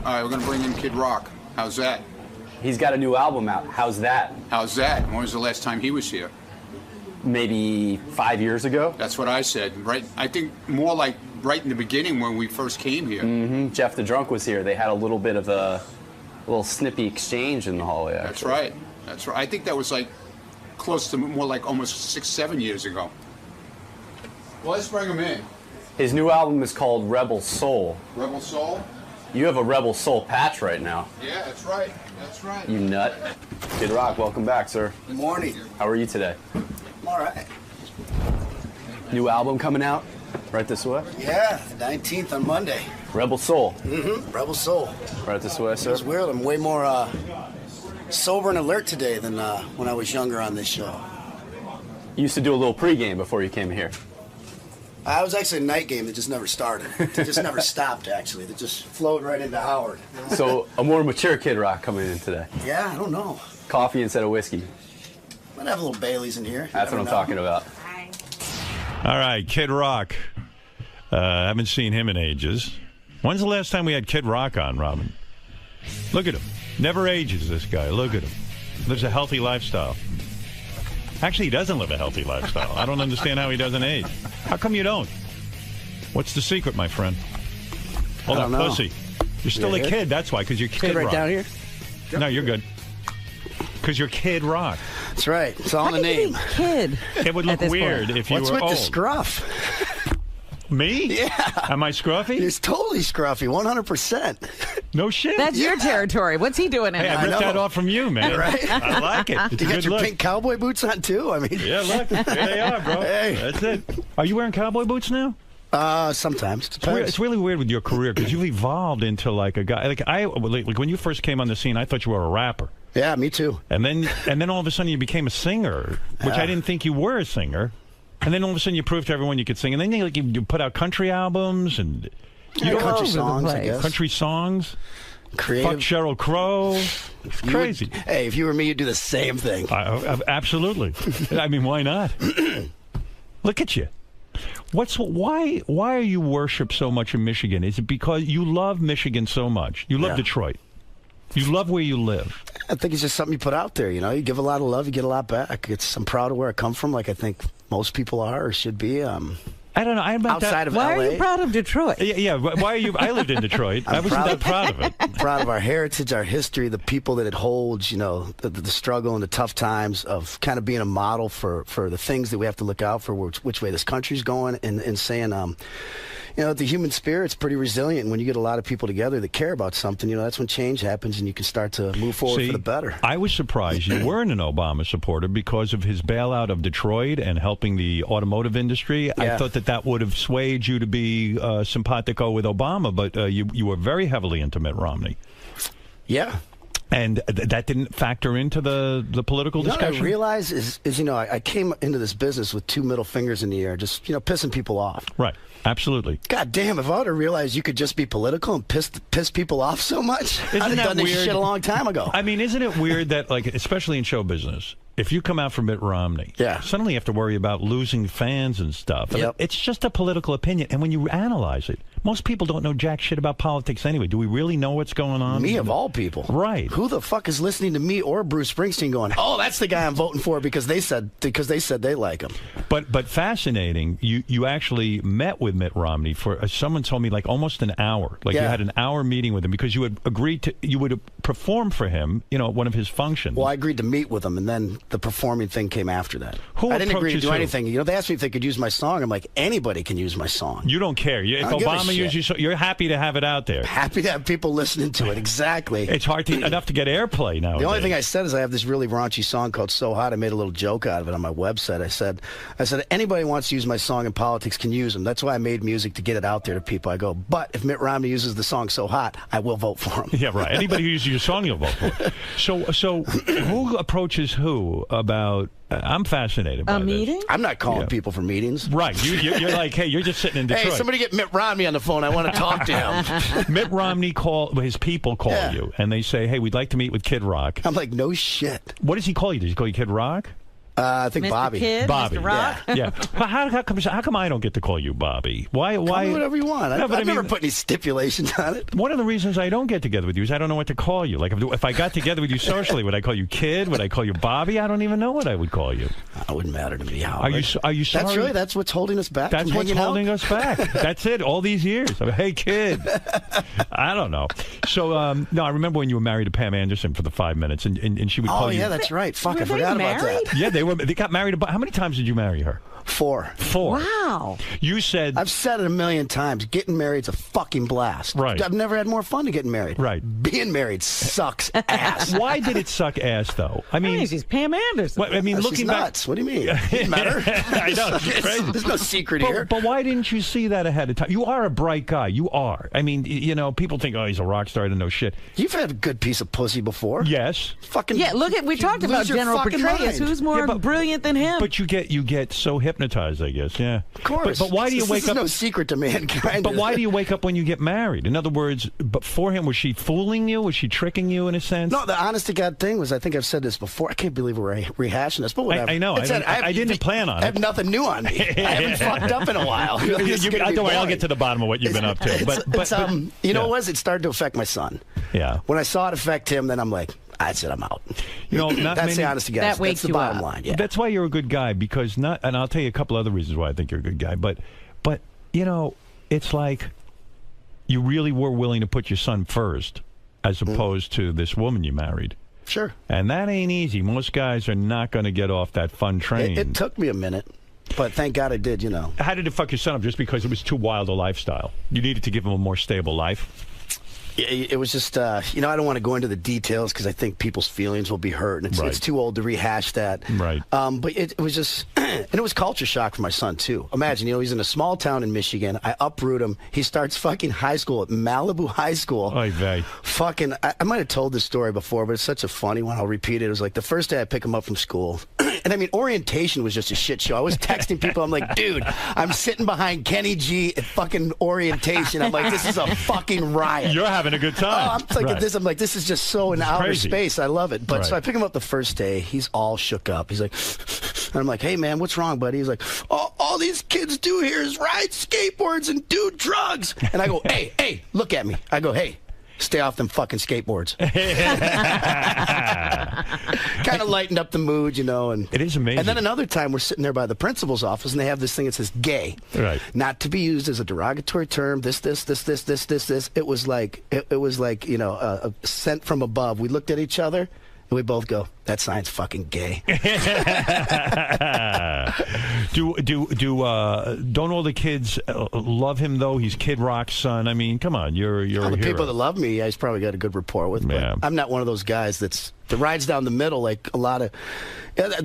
All right, we're going to bring in Kid Rock. How's that? He's got a new album out. How's that? How's that? When was the last time he was here? Maybe 5 years ago. That's what I said. Right? I think more like right in the beginning when we first came here. Mm-hmm. Jeff the Drunk was here. They had a little bit of a little snippy exchange in the hallway. Actually. That's right. That's right. I think that was like close to more like almost 6, 7 years ago. Well, let's bring him in. His new album is called Rebel Soul. Rebel Soul? You have a Rebel Soul patch right now. Yeah, that's right. That's right. You nut. Kid Rock, welcome back, sir. Good morning. How are you today? I'm all right. New album coming out right this way? Yeah, the 19th on Monday. Rebel Soul. Mm-hmm. Rebel Soul. Right this way, sir. It's weird. I'm way more sober and alert today than when I was younger on this show. You used to do a little pregame before you came here. I was actually a night game that just never started. It just never stopped, actually. It just flowed right into Howard. So a more mature Kid Rock coming in today. Yeah, I don't know. Coffee instead of whiskey. Might have a little Bailey's in here. That's what I'm talking about. All right, Kid Rock. Haven't seen him in ages. When's the last time we had Kid Rock on, Robin? Look at him. Never ages, this guy. Look at him. Lives a healthy lifestyle. Actually, he doesn't live a healthy lifestyle. I don't understand how he doesn't age. How come you don't? What's the secret, my friend? All that pussy. You're still a kid, that's why, because you're Kid Rock. Right down here? No, you're good. Because you're Kid Rock. That's right. It's all in the name. Kid. It would look weird if you What's were with old. the scruff? Me? Yeah. Am I scruffy? It's totally scruffy, 100%. No shit. That's your territory. What's he doing in Hey, I ripped that off from you, man. Right? I like it. It's You a got good your look. pink cowboy boots on, too? I mean, Yeah, look. There they are, bro. Hey. That's it. Are you wearing cowboy boots now? Sometimes. It's really weird with your career because you've evolved into like a guy. Like when you first came on the scene, I thought you were a rapper. Yeah, me too. And then all of a sudden you became a singer, which I didn't think you were a singer. And then all of a sudden you proved to everyone you could sing. And then you put out country albums and country songs, I guess. Country songs. Creative. Fuck Sheryl Crow. It's crazy. Hey, if you were me, you'd do the same thing. Absolutely. I mean, why not? Look at you. Why are you worshipped so much in Michigan? Is it because you love Michigan so much? You love Detroit. You love where you live. I think it's just something you put out there, you know. You give a lot of love, you get a lot back. I'm proud of where I come from, like I think most people are or should be. I don't know. I'm about outside of Why LA. are you proud of Detroit? Yeah. Why are you? I lived in Detroit. I wasn't that proud of it. I'm proud of our heritage, our history, the people that it holds. You know, the struggle and the tough times of kind of being a model for the things that we have to look out for, which way this country's going, and saying, you know, the human spirit's pretty resilient. And when you get a lot of people together that care about something, you know, that's when change happens and you can start to move forward for the better. I was surprised you weren't an Obama supporter because of his bailout of Detroit and helping the automotive industry. Yeah. I thought that would have swayed you to be simpatico with Obama, but you were very heavily into Mitt Romney. Yeah. And that didn't factor into the political discussion? What I realize is you know, I came into this business with 2 middle fingers in the air, just, you know, pissing people off. Right. Absolutely. God damn, if I would have realized you could just be political and piss people off so much, I'd have done this shit a long time ago. I mean, isn't it weird that, like, especially in show business, if you come out for Mitt Romney, suddenly you have to worry about losing fans and stuff. Yep. It's just a political opinion. And when you analyze it, most people don't know jack shit about politics anyway. Do we really know what's going on? Me of all people. Right. Who the fuck is listening to me or Bruce Springsteen going, oh, that's the guy I'm voting for because they said they like him. But fascinating, you actually met with Mitt Romney for, someone told me, like almost an hour. Like you had an hour meeting with him because you had agreed you would perform for him, you know, at one of his functions. Well, I agreed to meet with him, and then the performing thing came after that. I didn't agree to do anything. You know, they asked me if they could use my song. I'm like, anybody can use my song. You don't care. If Obama uses your song, you're happy to have it out there. Happy to have people listening to it, exactly. It's hard enough to get airplay now. The only thing I said is I have this really raunchy song called So Hot. I made a little joke out of it on my website. I said anybody who wants to use my song in politics can use them. That's why I made music, to get it out there to people. I go, but if Mitt Romney uses the song So Hot, I will vote for him. Yeah, right. Anybody who uses your song, you'll vote for. So who approaches who about... I'm fascinated by a meeting? I'm not calling people for meetings. Right. You're like, hey, you're just sitting in Detroit. Hey, somebody get Mitt Romney on the phone. I want to talk to him. Mitt Romney his people call you, and they say, hey, we'd like to meet with Kid Rock. I'm like, no shit. What does he call you? Does he call you Kid Rock? I think Mr. Bobby. Kid, Bobby. Mr. Rock? Yeah. Well, how come I don't get to call you Bobby? Why? Call me whatever you want. I've never put any stipulations on it. One of the reasons I don't get together with you is I don't know what to call you. Like, if I got together with you socially, would I call you Kid? Would I call you Bobby? I don't even know what I would call you. It wouldn't matter to me. Are you sorry? That's what's holding us back. That's what's holding us back. That's it. All these years. Hey, Kid. I don't know. So, no, I remember when you were married to Pam Anderson for the 5 minutes, and she would call you. Oh, yeah, that's right. Fuck, I forgot about that. Yeah, they got married. How many times did you marry her? 4. Wow. You said... I've said it a million times. Getting married's a fucking blast. Right. I've never had more fun than getting married. Right. Being married sucks ass. Why did it suck ass, though? I mean... she's Pam Anderson. I mean, looking back... nuts. What do you mean? It met her. I know. It's crazy. There's no secret here. But why didn't you see that ahead of time? You are a bright guy. You are. I mean, you know, people think, oh, he's a rock star and no shit. You've had a good piece of pussy before. Yes. Fucking... Yeah, look at... We talked about General Petraeus. Who's more brilliant than him? But you get so hypnotized, I guess. Yeah, of course. But why do you wake up? There's no secret to mankind. But why do you wake up when you get married? In other words, before him, was she fooling you? Was she tricking you in a sense? No, the honest to God thing was, I think I've said this before. I can't believe we're rehashing this, but whatever. I know. I didn't plan on it. I have nothing new on me. I haven't fucked up in a while. Don't worry, I'll get to the bottom of what you've been up to. But you know what it was? It started to affect my son. Yeah. When I saw it affect him, then I'm like, I said I'm out. You know, that's the honest to God. That's the bottom line. Yeah. That's why you're a good guy, because and I'll tell you a couple other reasons why I think you're a good guy. But you know, it's like you really were willing to put your son first, as opposed to this woman you married. Sure. And that ain't easy. Most guys are not going to get off that fun train. It took me a minute. But thank God I did, you know. How did it fuck your son up? Just because it was too wild a lifestyle? You needed to give him a more stable life? It was just, you know, I don't want to go into the details because I think people's feelings will be hurt, and it's too old to rehash that. Right. But it was just, and it was culture shock for my son, too. Imagine, you know, he's in a small town in Michigan. I uproot him. He starts fucking high school at Malibu High School. Oy vey. Fucking, I might have told this story before, but it's such a funny one. I'll repeat it. It was like the first day I pick him up from school. And I mean, orientation was just a shit show. I was texting people. I'm like, dude, I'm sitting behind Kenny G at fucking orientation. I'm like, this is a fucking riot. You're having a good time. Oh, I'm thinking this. I'm like, this is just so in outer space. I love it. But so I pick him up the first day. He's all shook up. He's like, and I'm like, hey, man, what's wrong, buddy? He's like, all these kids do here is ride skateboards and do drugs. And I go, hey, look at me. I go, hey. Stay off them fucking skateboards. Kind of lightened up the mood, you know. And it is amazing. And then another time, we're sitting there by the principal's office, and they have this thing that says "gay," right? Not to be used as a derogatory term. This. It was like you know, sent from above. We looked at each other, And we both go, that sign's fucking gay. Don't all the kids love him, though? He's Kid Rock's son. I mean, come on, you're a hero. The people that love me, he's probably got a good rapport with. Yeah. But I'm not one of those guys that rides down the middle like a lot of,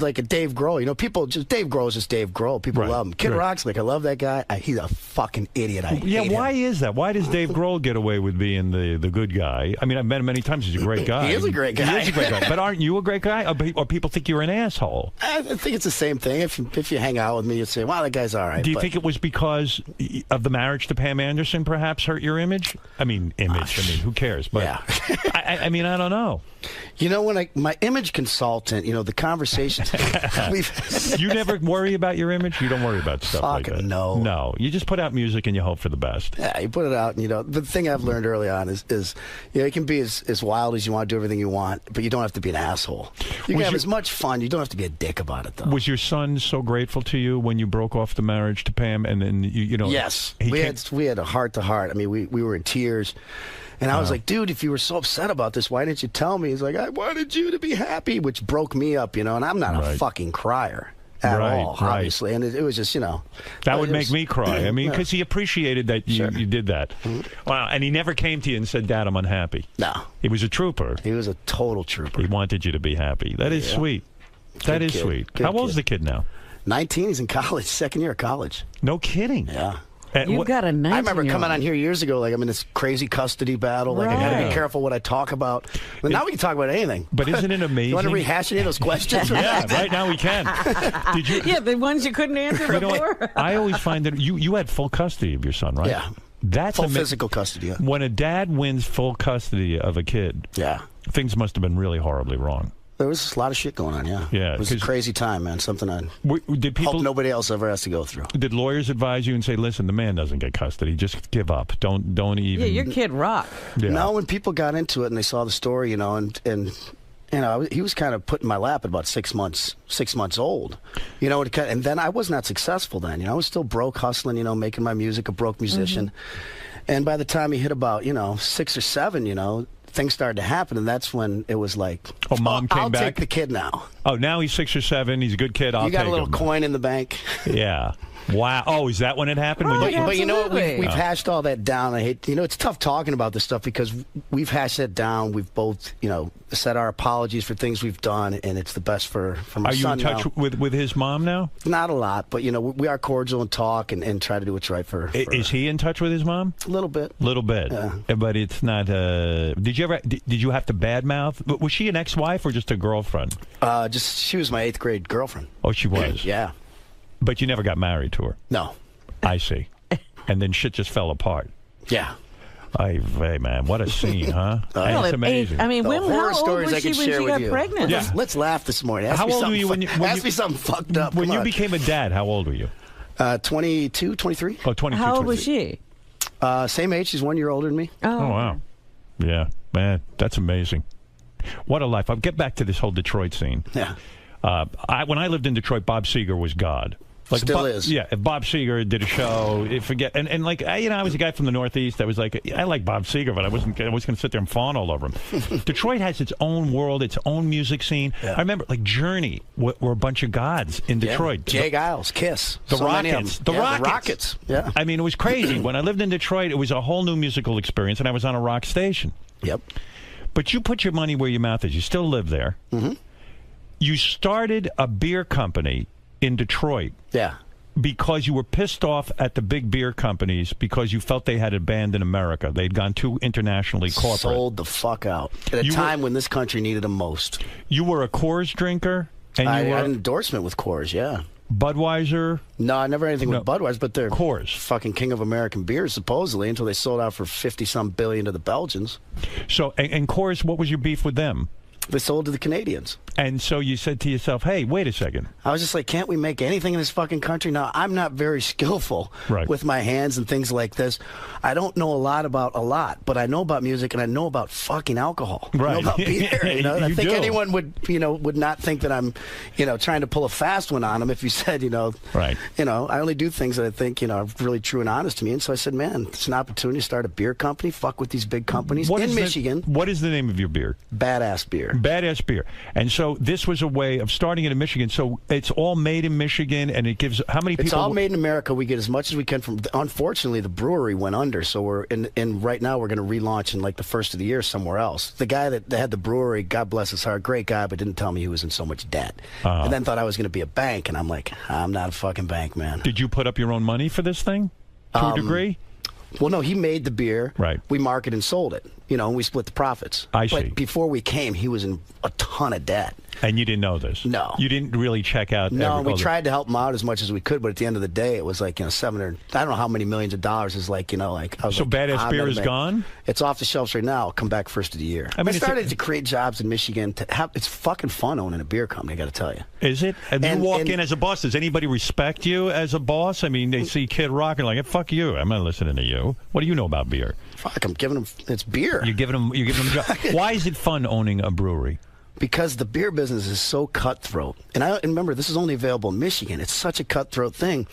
like a Dave Grohl. You know, people just, Dave Grohl is just Dave Grohl. People love him. Kid Rock's like, I love that guy. He's a fucking idiot. I hate him. Why is that? Why does Dave Grohl get away with being the good guy? I mean, I've met him many times. He's a great guy. He is a great guy. He is a great guy. But aren't you a great guy? Or people think you're an asshole? I think it's the same thing. If you hang out with me, you'd say, wow, that guy's all right. Do you think it was because of the marriage to Pam Anderson perhaps hurt your image? I mean, who cares? But yeah. I mean, I don't know. You know, when my image consultant, you know, the conversations You never worry about your image? You don't worry about stuff like that? No. No. You just put out music and you hope for the best. Yeah, you put it out, and, you know, the thing I've learned early on is you know, you can be as wild as you want, do everything you want, but you don't have to be an asshole. You can have as much fun. You don't have to be a dick about it, though. Was your son so grateful to you when you broke off the marriage to Pam, and then, you know... Yes. We had a heart-to-heart. I mean, we were in tears. And I was like, dude, if you were so upset about this, why didn't you tell me? He's like, I wanted you to be happy, which broke me up, you know, and I'm not a fucking crier at all, obviously. And it was just, you know. That would make me cry. I mean, because he appreciated that you did that. Wow. And he never came to you and said, Dad, I'm unhappy. No. He was a trooper. He was a total trooper. He wanted you to be happy. That is sweet. That is sweet. How old is the kid now? 19. He's in college, second year of college. No kidding. Yeah. You've got a 19-year-old. I remember coming on here years ago, like I'm in this crazy custody battle. Like I got to be careful what I talk about. But now we can talk about anything. But isn't it amazing? You want to rehash any of those questions? Yeah, right now we can. Did you? Yeah, the ones you couldn't answer before. You know what? I always find that you had full custody of your son, right? Yeah. That's full physical custody. Yeah. When a dad wins full custody of a kid, things must have been really horribly wrong. There was a lot of shit going on, yeah. It was a crazy time, man. Something I hope nobody else ever has to go through. Did lawyers advise you and say, listen, the man doesn't get custody. Just give up. Don't even... Yeah, you're Kid Rock. Yeah. No, when people got into it and they saw the story, you know, and you know, he was kind of put in my lap at about 6 months old. You know, and then I was not successful then. You know, I was still broke, hustling, you know, making my music, a broke musician. And by the time he hit about, you know, 6 or 7, you know, things started to happen, and that's when it was like, Mom came back? I'll take the kid now. Oh, now he's 6 or 7. He's a good kid. I'll take him. You got a little coin in the bank. Yeah. Wow. Oh, is that when it happened? Right, but you know what? We've hashed all that down. I hate, you know, it's tough talking about this stuff because we've hashed that down. We've both, you know, said our apologies for things we've done, and it's the best for my son. Are you in touch with his mom now? Not a lot, but, you know, we are cordial and talk and try to do what's right for Is he in touch with his mom? A little bit. Little bit. Yeah. But it's not... Did you have to badmouth? Was she an ex-wife or just a girlfriend? She was my 8th grade girlfriend. Oh, she was? Yeah. But you never got married to her? No. I see. And then shit just fell apart. Yeah. Hey, man, what a scene, huh? It's amazing. I mean, when horror stories was she when she got pregnant? Yeah. Let's laugh this morning. How old were you when you... Ask me something fucked up. When you became a dad, how old were you? 22, 23. Oh, 22, How old 23. was she? Same age. She's 1 year older than me. Oh, wow. Yeah, man, that's amazing. What a life. I'll get back to this whole Detroit scene. Yeah. When I lived in Detroit, Bob Seger was God. Still is. Yeah, if Bob Seger did a show, and like, you know, I was a guy from the Northeast that was like, I like Bob Seger, but I wasn't going to sit there and fawn all over him. Detroit has its own world, its own music scene. Yeah. I remember, like, Journey were a bunch of gods in Detroit. Jay Giles, Kiss. The Rockets. The Rockets. Yeah. I mean, it was crazy. When I lived in Detroit, it was a whole new musical experience, and I was on a rock station. Yep. But you put your money where your mouth is. You still live there. Mm-hmm. You started a beer company in Detroit. Yeah. Because you were pissed off at the big beer companies because you felt they had abandoned America. They'd gone too internationally corporate. Sold the fuck out. At a time when this country needed them most. You were a Coors drinker? And I had an endorsement with Coors, yeah. Budweiser? No, I never had anything with Budweiser, but they're Coors. Fucking king of American beers, supposedly, until they sold out for 50-some billion to the Belgians. So, and Coors, what was your beef with them? They sold to the Canadians. And so you said to yourself, hey, wait a second. I was just like, can't we make anything in this fucking country? Now, I'm not very skillful with my hands and things like this. I don't know a lot about a lot, but I know about music and I know about fucking alcohol. Right. I know about beer. You know? I think do. anyone would not think that I'm, trying to pull a fast one on them if you said, right. I only do things that I think, are really true and honest to me. And so I said, man, it's an opportunity to start a beer company, fuck with these big companies in Michigan. What is the name of your beer? Badass Beer. Badass Beer. And so this was a way of starting it in Michigan. So it's all made in Michigan, and it gives how many people? It's all made in America. We get as much as we can from. Unfortunately, the brewery went under, so we're in right now we're going to relaunch in like the first of the year somewhere else. The guy that had the brewery, God bless his heart, great guy, but didn't tell me he was in so much debt, and then thought I was going to be a bank, and I'm like, I'm not a fucking bank, man. Did you put up your own money for this thing to a degree? Well, no, he made the beer. Right. We marketed and sold it, and we split the profits. I see. But before we came, he was in a ton of debt. And you didn't know this? No. You didn't really check out? No, we tried to help him out as much as we could, but at the end of the day, it was like, I don't know how many millions of dollars is like, I was So like, Badass Beer is gone? It's off the shelves right now. I'll come back first of the year. I started to create jobs in Michigan. It's fucking fun owning a beer company, I got to tell you. Is it? And you walk in as a boss. Does anybody respect you as a boss? I mean, they see Kid Rock and like, hey, fuck you. I'm not listening to you. What do you know about beer? Fuck, I'm giving them. It's beer. You're giving them a job. Why is it fun owning a brewery? Because the beer business is so cutthroat. And remember, this is only available in Michigan. It's such a cutthroat thing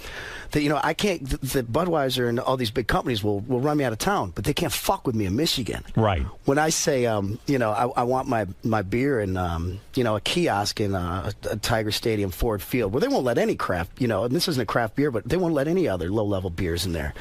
that, I can't, the Budweiser and all these big companies will run me out of town, but they can't fuck with me in Michigan. Right. When I say, I want my beer in, a kiosk in a Tiger Stadium, Ford Field, where they won't let any craft, and this isn't a craft beer, but they won't let any other low-level beers in there.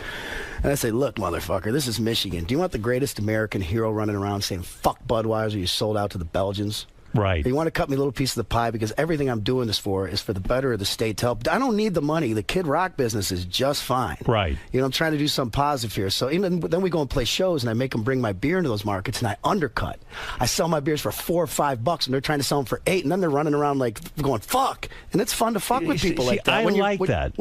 And I say, look, motherfucker, this is Michigan. Do you want the greatest American hero running around saying, fuck Budweiser, you sold out to the Belgians? Right. You want to cut me a little piece of the pie because everything I'm doing this for is for the better of the state to help. I don't need the money. The Kid Rock business is just fine. Right. I'm trying to do something positive here. So then we go and play shows, and I make them bring my beer into those markets, and I undercut. I sell my beers for $4 or $5, and they're trying to sell them for $8, and then they're running around like going fuck. And it's fun to fuck with people like that. When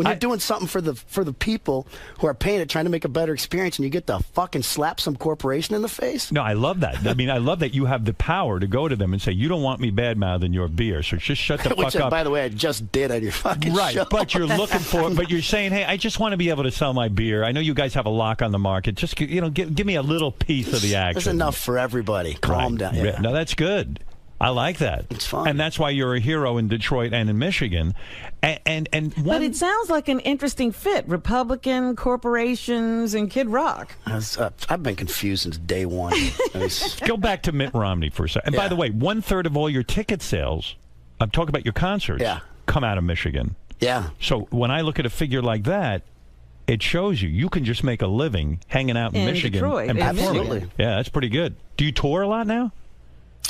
you're doing something for the people who are paying it, trying to make a better experience, and you get to fucking slap some corporation in the face. No, I love that. I mean, I love that you have the power to go to them and say, you don't want me bad-mouthing your beer, so just shut the fuck up. By the way, I just did on your fucking show. Right, but you're looking for, but you're saying, hey, I just want to be able to sell my beer. I know you guys have a lock on the market. Just, give me a little piece of the action. There's enough for everybody. Calm down. Yeah. No, that's good. I like that. It's fun. And that's why you're a hero in Detroit and in Michigan. But it sounds like an interesting fit. Republican, corporations, and Kid Rock. I've been confused since day one. Go back to Mitt Romney for a second. And by the way, 1/3 of all your ticket sales, I'm talking about your concerts, come out of Michigan. Yeah. So when I look at a figure like that, it shows you can just make a living hanging out in Michigan. Detroit, and absolutely. Yeah, that's pretty good. Do you tour a lot now?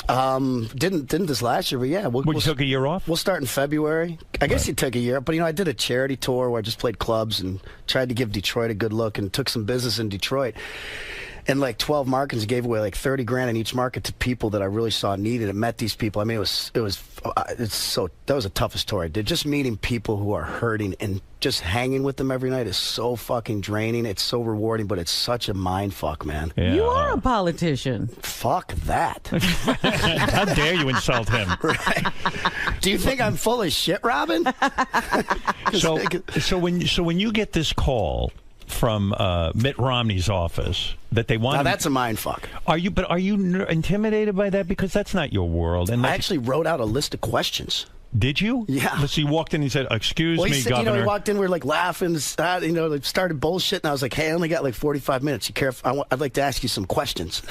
Didn't this last year, but yeah. You took a year off? We'll start in February. I guess you took a year, but I did a charity tour where I just played clubs and tried to give Detroit a good look and took some business in Detroit. And like 12 markets, gave away like $30,000 in each market to people that I really saw needed and met these people. I mean, that was the toughest tour I did. Just meeting people who are hurting and just hanging with them every night is so fucking draining. It's so rewarding, but it's such a mind fuck, man. Yeah. You are a politician. Fuck that. How dare you insult him? Right. Do you think I'm full of shit, Robin? So when you get this call from Mitt Romney's office that they want. Now that's a mind fuck. Are you intimidated by that? Because that's not your world. And I actually wrote out a list of questions. Did you? Yeah. So you walked in and he said, excuse me, said, Governor. He walked in, we were like laughing, they started bullshit, and I was like, hey, I only got like 45 minutes. You care if I'd like to ask you some questions.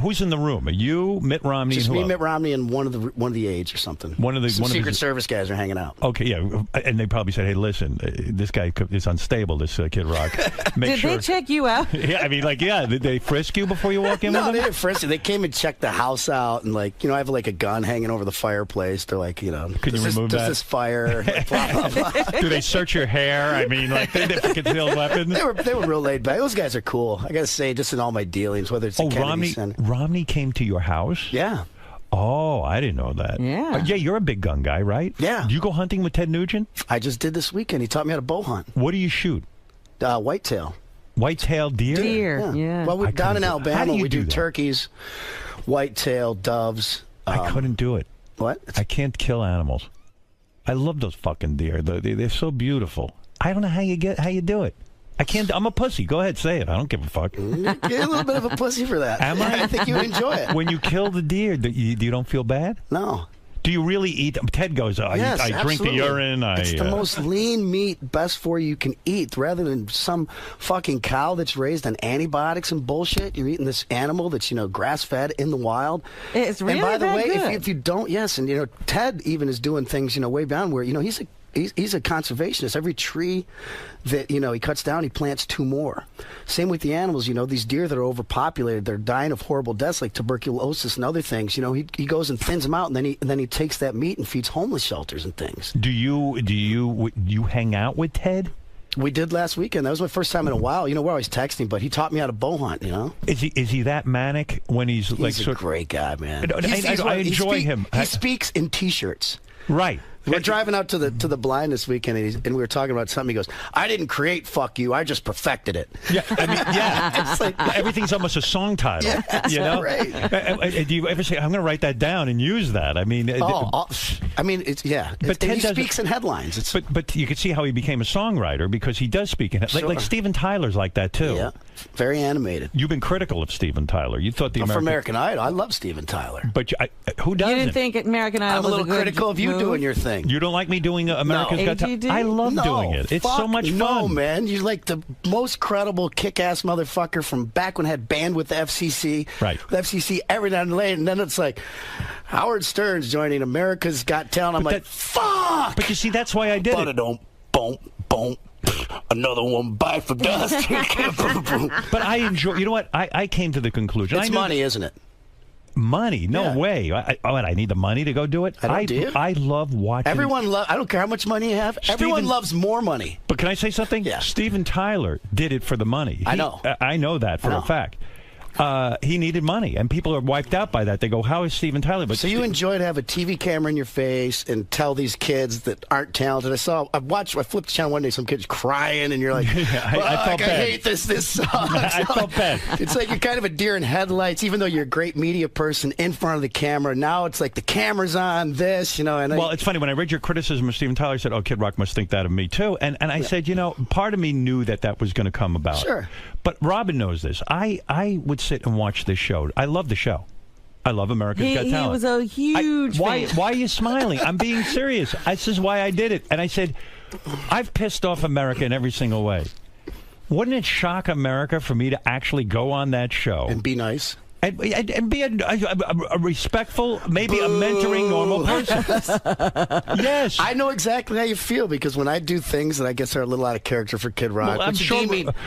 Who's in the room? Are you, Mitt Romney, just and me, who Mitt Romney, and one of the aides or something. Some Secret Service guys are hanging out. Okay, yeah. And they probably said, hey, listen, this guy is unstable, this Kid Rock. Did they check you out? Yeah, I mean, did they frisk you before you walk in with them? No, they didn't frisk you. They came and checked the house out, and I have like a gun hanging over the fireplace. They're like, Can you remove that? Does this fire? Blah, blah, blah. Do they search your hair? I mean, they have concealed weapons. They were real laid back. Those guys are cool. I got to say, just in all my dealings, whether it's Romney came to your house? Yeah. Oh, I didn't know that. Yeah. Yeah, you're a big gun guy, right? Yeah. Do you go hunting with Ted Nugent? I just did this weekend. He taught me how to bow hunt. What do you shoot? Whitetail. Whitetail deer? Deer, yeah. Well, down in Alabama, we do turkeys, whitetail, doves. I couldn't do it. What? I can't kill animals. I love those fucking deer. They're so beautiful. I don't know how you do it. I can't. I'm a pussy. Go ahead, say it. I don't give a fuck. You're a little bit of a pussy for that. Am I? I think you would enjoy it. When you kill the deer, you don't feel bad? No. Do you really eat them? Ted goes, yes, I drink the urine. It's the most lean meat, best for you can eat, rather than some fucking cow that's raised on antibiotics and bullshit. You're eating this animal that's, grass-fed in the wild. It's really And by the way, good. if you don't, yes, and, Ted even is doing things, way beyond where, he's a conservationist. Every tree that, he cuts down, he plants 2 more. Same with the animals, these deer that are overpopulated, they're dying of horrible deaths like tuberculosis and other things. He goes and thins them out, and then he takes that meat and feeds homeless shelters and things. Do you hang out with Ted? We did last weekend. That was my first time in a while. We're always texting, but he taught me how to bow hunt, Is he that manic when he's like... He's a great guy, man. I enjoy him. He speaks in T-shirts. Right. We're driving out to the blind this weekend, and we were talking about something. He goes, "I didn't create fuck you. I just perfected it." Yeah, it's like everything's almost a song title. Yeah, right. Do you ever say, "I'm going to write that down and use that"? I mean, it's But he speaks in headlines. But you can see how he became a songwriter because he does speak in like Steven Tyler's like that too. Yeah, very animated. You've been critical of Steven Tyler. You thought for American Idol, I love Steven Tyler. But who doesn't? You didn't think American Idol I'm was a little critical of you doing your thing. You don't like me doing America's Got Talent? I love doing it. It's so much fun. No, man. You're like the most credible, kick-ass motherfucker from back when I had band with the FCC. Right. The FCC every now and then, and then it's like Howard Stern's joining America's Got Talent. I'm like, fuck! But you see, that's why I did it. Boom. Another one bite for dust. But I enjoy... You know what? I came to the conclusion. It's money, isn't it? Money? No way. I need the money to go do it? I love watching... I don't care how much money you have. Everyone loves more money. But can I say something? Yeah. Steven Tyler did it for the money. I know. I know that for a fact. He needed money, and people are wiped out by that. They go, how is Steven Tyler? But so you enjoy to have a TV camera in your face and tell these kids that aren't talented. I flipped the channel one day, some kids crying, and you're like, I hate this sucks. I felt bad. It's like you're kind of a deer in headlights, even though you're a great media person in front of the camera. Now it's like the camera's on this, Well, it's funny. When I read your criticism of Steven Tyler, I said, Kid Rock must think that of me, too. And I said, part of me knew that was going to come about. Sure. But Robin knows this. I would sit and watch this show. I love the show. I love America's Got Talent. He was a huge fan. Why are you smiling? I'm being serious. This is why I did it. And I said, I've pissed off America in every single way. Wouldn't it shock America for me to actually go on that show? And be nice? And be a respectful, maybe a mentoring normal person. Yes. I know exactly how you feel, because when I do things that I guess are a little out of character for Kid Rock, I'm sure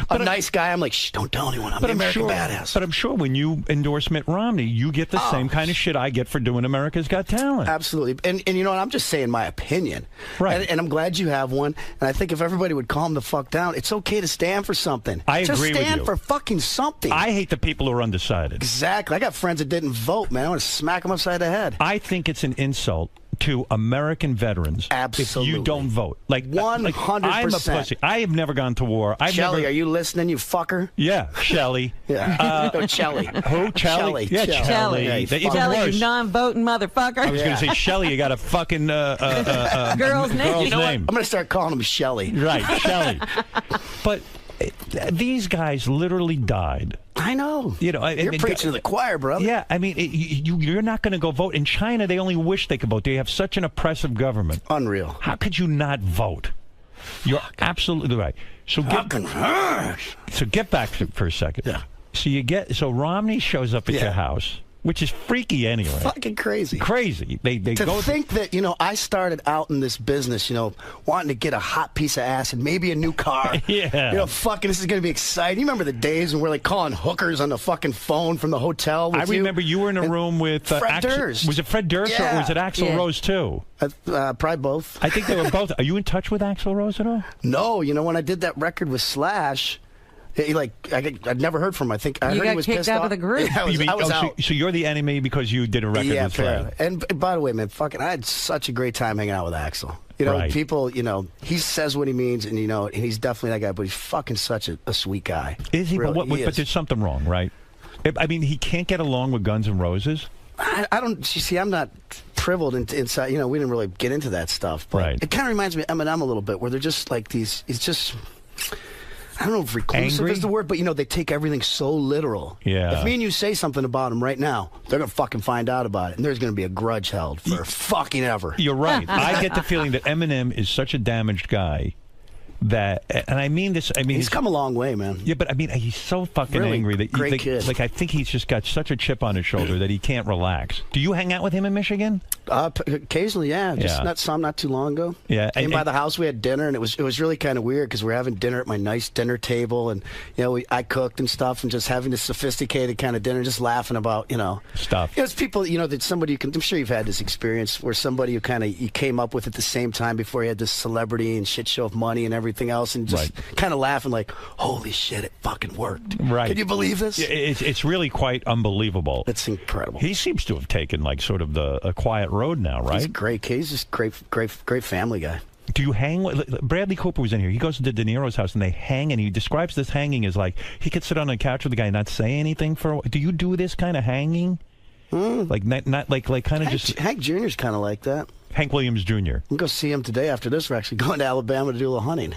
a nice guy, I'm like, shh, don't tell anyone. I'm the American badass. But I'm sure when you endorse Mitt Romney, you get the same kind of shit I get for doing America's Got Talent. Absolutely. And you know what? I'm just saying my opinion. Right. And I'm glad you have one. And I think if everybody would calm the fuck down, it's okay to stand for something. I agree with you. Just stand for fucking something. I hate the people who are undecided. Exactly. I got friends that didn't vote, man. I want to smack them upside the head. I think it's an insult to American veterans if you don't vote. Like 100%. I'm a pussy. I have never gone to war. Shelley, are you listening, you fucker? Yeah, Shelley. Yeah. No, Shelley. Who? Shelley? Yeah, Shelley. Shelley, you non-voting motherfucker. I was going to say, Shelley, you got a fucking girl's name. You know what? I'm going to start calling him Shelley. Right, Shelley. But these guys literally died. I know. You're preaching to the choir, brother. Yeah, I mean, you're not going to go vote. In China, they only wish they could vote. They have such an oppressive government. Unreal. How could you not vote? You're absolutely right. So get back for a second. Yeah. So Romney shows up at your house, which is freaky anyway. Fucking crazy. Crazy. They go think that, I started out in this business, wanting to get a hot piece of ass and maybe a new car. Yeah. Fucking this is going to be exciting. You remember the days when we're like calling hookers on the fucking phone from the hotel with I remember you were in a room with Fred Durst. Was it Fred Durst or was it Axl Rose too? Probably both. I think they were both. Are you in touch with Axl Rose at all? No. When I did that record with Slash, I'd never heard from him. I think I heard he was pissed off. You got kicked out of the group. I was out. So you're the enemy because you did a record with Fred. And by the way, man, I had such a great time hanging out with Axl. Right. People, he says what he means, and and he's definitely that guy. But he's fucking such a sweet guy. Is he? Really, but there's something wrong, right? I mean, he can't get along with Guns N' Roses. I don't. You see, I'm not shriveled inside. You know, we didn't really get into that stuff. But it kind of reminds me of Eminem a little bit, where they're just like these. It's just. I don't know if reclusive is the word, but, you know, they take everything so literal. Yeah. If me and you say something about them right now, they're going to fucking find out about it, and there's going to be a grudge held for fucking ever. You're right. I get the feeling that Eminem is such a damaged guy that, and I mean this, I mean... He's come a long way, man. Yeah, but I mean, he's so fucking really angry that... Great kid. Like, I think he's just got such a chip on his shoulder that he can't relax. Do you hang out with him in Michigan? Occasionally, yeah. Just not too long ago. Yeah. Came by the house, we had dinner, and it was really kind of weird because we're having dinner at my nice dinner table, and, you know, I cooked and stuff, and just having this sophisticated kind of dinner, just laughing about, you know... Stuff. You know, it's people, you know, that somebody you can... I'm sure you've had this experience where somebody you kind of... You came up with at the same time before you had this celebrity and shit show of money and everything else, and just kind of laughing like, holy shit, it fucking worked. Right. Can you believe this? It's really quite unbelievable. It's incredible. He seems to have taken, like, sort of a quiet road now, right? He's a great kid. He's just great family guy. Do you hang with... Bradley Cooper was in here. He goes to De Niro's house, and they hang, and he describes this hanging as, like, he could sit on a couch with the guy and not say anything for a while. Do you do this kind of hanging? Like, not like kind of just... Hank Jr.'s kind of like that. Hank Williams Jr. We'll go see him today after this. We're actually going to Alabama to do a little hunting.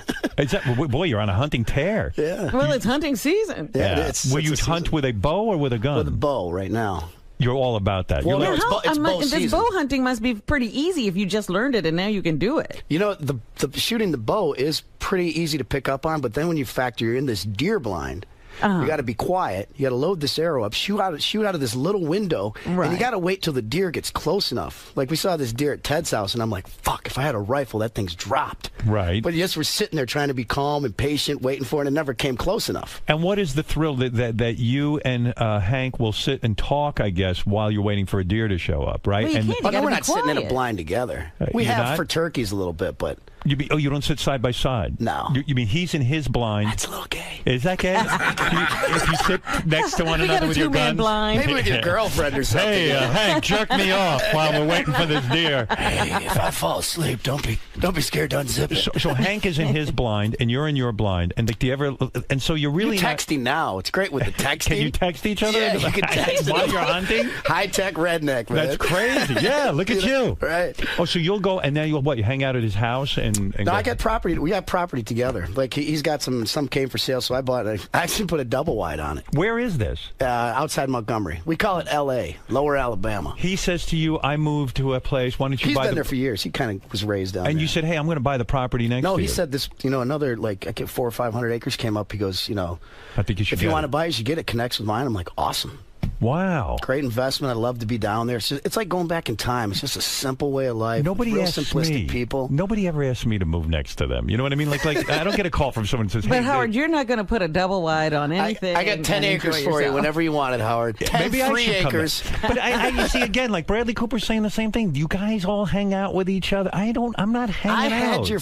Boy, you're on a hunting tear. Yeah. Well, it's hunting season. Yeah. Will you hunt with a bow or with a gun? With a bow right now. You're all about that. Well, Yeah, it's bow this season. bow hunting must be pretty easy if you just learned it and now you can do it. You know, the shooting the bow is pretty easy to pick up on, but then when you factor in this deer blind, you got to be quiet. You got to load this arrow up, shoot out of this little window, and you got to wait till the deer gets close enough. Like we saw this deer at Ted's house, and I'm like, fuck, if I had a rifle, that thing's dropped. Right. But yes, we're sitting there trying to be calm and patient, waiting for it, and it never came close enough. And what is the thrill that you and Hank will sit and talk, I guess, while you're waiting for a deer to show up, right? Well, we're not sitting in a blind together. We have for turkeys a little bit, but... You don't sit side by side? No. You mean he's in his blind? That's a little gay. Is that gay? If you sit next to one another with your guns? Blind. Maybe with your girlfriend or something. Hey, Hank, jerk me off while we're waiting for this deer. Hey, if I fall asleep, don't be scared to unzip it. So Hank is in his blind, and you're in your blind, and do you ever? And so you're really texting now. It's great with the texting. Can you text each other? Yeah, you can text while you're hunting. High tech redneck, man. That's crazy. Yeah, look at you. Right. Oh, so you'll go, and then you hang out at his house and no, I got property. We got property together. Like he's got some came for sale, so I bought it. I actually put a double wide on it. Where is this? Outside Montgomery. We call it L.A., Lower Alabama. He says to you, "I moved to a place. Why don't you buy?" He's been there for years. He kind of was raised down there. And you said, "Hey, I'm going to buy the property next." No, to he you. said this. You know, another like I get 400 or 500 acres came up. He goes, you know, I think you should. If you want to buy, you should get it. Connects with mine. I'm like, awesome. Wow. Great investment. I love to be down there. It's like going back in time. It's just a simple way of life. Nobody real asks simplistic me. people. Nobody ever asks me to move next to them. You know what I mean? Like I don't get a call from someone who says, "Hey, but Howard, you're not going to put a double wide on anything." I got 10 acres for you whenever you want it, Howard. 10 maybe free I should acres. But you see again, like Bradley Cooper's saying the same thing. You guys all hang out with each other. I'm not hanging out. I had your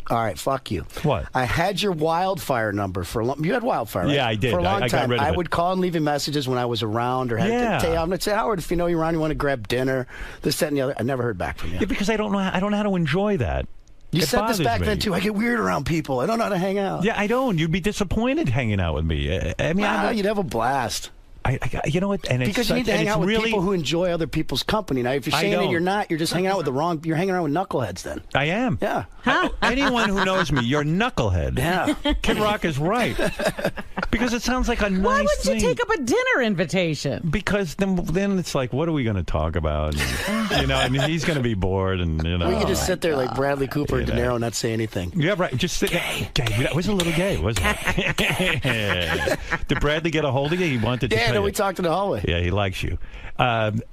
All right, fuck you. What? I had your wildfire number for a long... You had wildfire, right? Yeah, I did. For a long I time. got rid of I it. would call and leave you messages when I was around or had to tell you. I'm going to say, Howard, if you know you're around, you want to grab dinner, this, that, and the other. I never heard back from you. Yeah, because I don't know how to enjoy that. You it said this back me. then, too. I get weird around people. I don't know how to hang out. Yeah, I don't. You'd be disappointed hanging out with me. I mean, you'd have a blast. You know what? And because you need to hang out with people who enjoy other people's company. Now, if you're saying that you're not, you're just hanging out with the wrong. You're hanging around with knuckleheads. Then I am. Yeah. Anyone who knows me, you're a knucklehead. Yeah. Kid Rock is right. Because it sounds like a nice Why would thing. you take up a dinner invitation? Because then it's like, what are we going to talk about? And, you know, I mean, he's going to be bored, and you know. We could just sit there like Bradley Cooper and De Niro and not say anything. Yeah, right. Just sit there. Gay. That was a little gay, wasn't it? Did Bradley get a hold of you? He wanted to. Yeah, no, we talked in the hallway. Yeah, he likes you.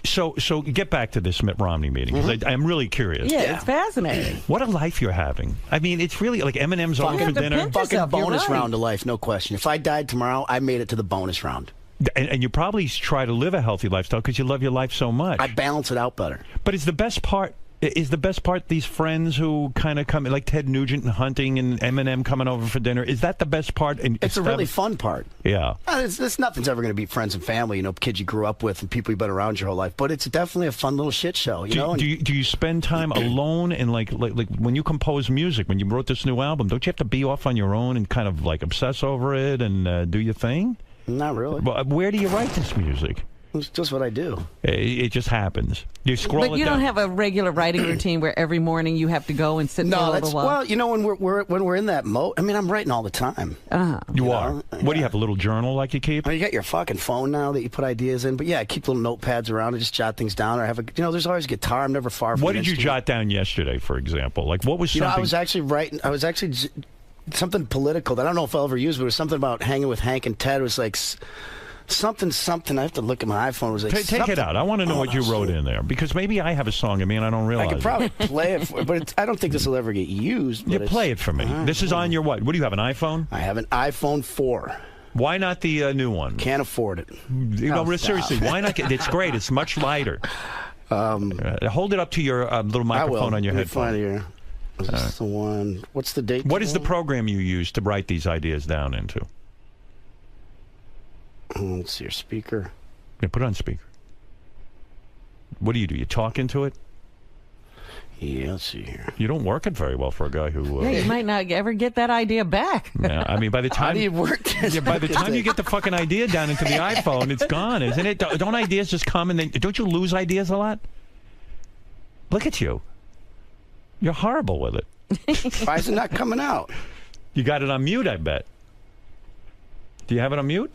So get back to this Mitt Romney meeting, because I'm really curious. Yeah, it's fascinating. What a life you're having. I mean, it's really like Eminem's over for dinner. Fucking bonus round of life, no question. If I died tomorrow, I made it to the bonus round. And you probably try to live a healthy lifestyle because you love your life so much. I balance it out better. But is the best part these friends who kind of come, like Ted Nugent and hunting and Eminem coming over for dinner? Is that the best part? It's a really fun part. Yeah. Nothing's ever going to beat friends and family, you know, kids you grew up with and people you've been around your whole life. But it's definitely a fun little shit show, you know? Do you spend time alone and like when you compose music, when you wrote this new album, don't you have to be off on your own and kind of like obsess over it and do your thing? Not really. But where do you write this music? It's just what I do. It just happens. You scroll But you don't have a regular writing routine where every morning you have to go and sit for a little while? Well, you know, when we're in that mode, I mean, I'm writing all the time. You are? What do you have, a little journal like you keep? I mean, you got your fucking phone now that you put ideas in. But yeah, I keep little notepads around and just jot things down. Or I have a, you know, there's always a guitar. I'm never far from What did you jot down yesterday, for example? Like, what was something? You know, I was actually something political that I don't know if I'll ever use, but it was something about hanging with Hank and Ted. It was like something. I have to look at my iPhone. It was like take it out. I want to know what you wrote in there, because maybe I have a song of me and I don't realize I could probably play it, but I don't think this will ever get used. You play it for me. This is on your what? What do you have, an iPhone? I have an iPhone 4. Why not the new one? Can't afford it. Seriously, why not? It's great. It's much lighter. Hold it up to your little microphone on your headphone. Here. Is this the one? What's the date? What is the program you use to write these ideas down into? Let's see your speaker. Yeah, put it on speaker. What do? You talk into it? Yeah, let's see here. You don't work it very well for a guy who... yeah, you might not ever get that idea back. Yeah, I mean, by the time... How do you work this? Yeah, by the time you get the fucking idea down into the iPhone, it's gone, isn't it? Don't ideas just come and then... Don't you lose ideas a lot? Look at you. You're horrible with it. Why is it not coming out? You got it on mute, I bet. Do you have it on mute?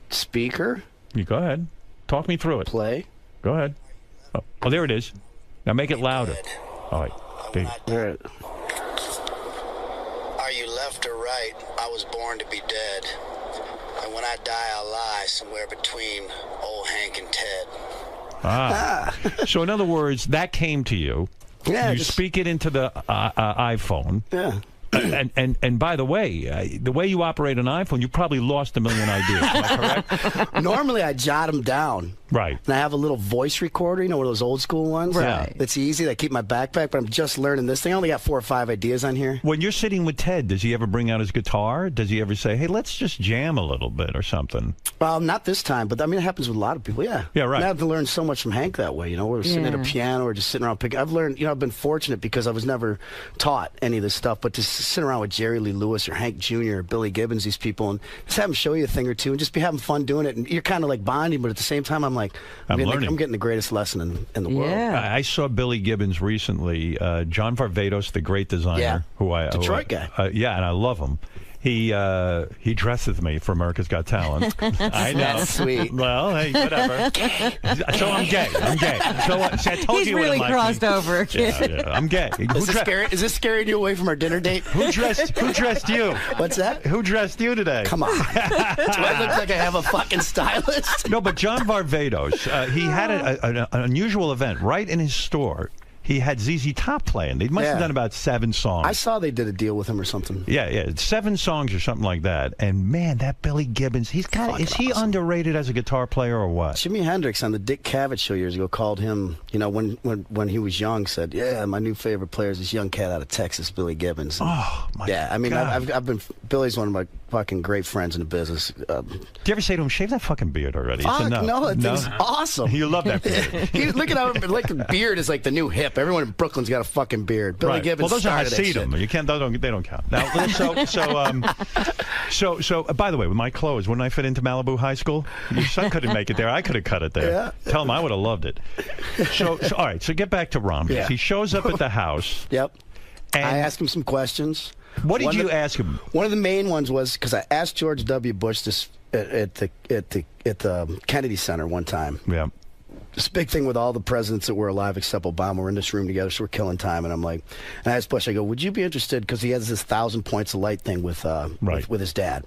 Speaker? You go ahead. Talk me through it. Play. Go ahead. Oh, there it is. Now make it louder. All right. There. Are you left or right? I was born to be dead. And when I die, I'll lie somewhere between old Hank and Ted. So in other words, that came to you. Yeah. You speak it into the iPhone. Yeah. And by the way you operate an iPhone, you probably lost a million ideas. Am I correct? Normally, I jot them down. Right. And I have a little voice recorder, you know, one of those old school ones. Right. It's easy. I keep my backpack, but I'm just learning this thing. I only got 4 or 5 ideas on here. When you're sitting with Ted, does he ever bring out his guitar? Does he ever say, hey, let's just jam a little bit or something? Well, not this time, but I mean, it happens with a lot of people, yeah. Yeah, right. And I have to learn so much from Hank that way, you know. We're sitting at a piano or just sitting around picking. I've learned, you know, I've been fortunate because I was never taught any of this stuff, but to sit around with Jerry Lee Lewis or Hank Jr. or Billy Gibbons, these people, and just have them show you a thing or two and just be having fun doing it. And you're kind of like bonding, but at the same time, I'm like, I'm getting the greatest lesson in the world. I saw Billy Gibbons recently, John Varvatos, the great designer, Detroit guy. Yeah, and I love him. He dresses me for America's Got Talent. I know. That's sweet. Well, hey, whatever. So I'm gay. So I told He's you really what crossed over. Yeah, I'm gay. Is this scaring you away from our dinner date? Who dressed you? What's that? Who dressed you today? Come on. Do I look like I have a fucking stylist? No, but John Varvatos, he had an unusual event right in his store. He had ZZ Top playing. They must have done about 7 songs. I saw they did a deal with him or something. Yeah, 7 songs or something like that. And man, that Billy Gibbons, is he underrated as a guitar player or what? Jimi Hendrix on the Dick Cavett show years ago called him, you know, when he was young, said, yeah, my new favorite player is this young cat out of Texas, Billy Gibbons. And my God. I mean, I've been, Billy's one of my fucking great friends in the business. Do you ever say to him, shave that fucking beard already? Fuck, no, that thing's awesome. You love that beard. Look at how, like, the beard is like the new hip. Everyone in Brooklyn's got a fucking beard. Billy Gibbons. Well, those are started Hasidim. You can't. They don't count. Now, so by the way, with my clothes, wouldn't I fit into Malibu High School? Your son couldn't make it there. I could have cut it there. Yeah. Tell him I would have loved it. So all right. So get back to Rom. Yeah. He shows up at the house. Yep. And I asked him some questions. What did you ask him? One of the main ones was because I asked George W. Bush this at the Kennedy Center one time. Yeah. This big thing with all the presidents that were alive except Obama. We're in this room together, so we're killing time. And I'm like, and I asked Bush, I go, would you be interested? Because he has this 1,000 points of light thing with his dad,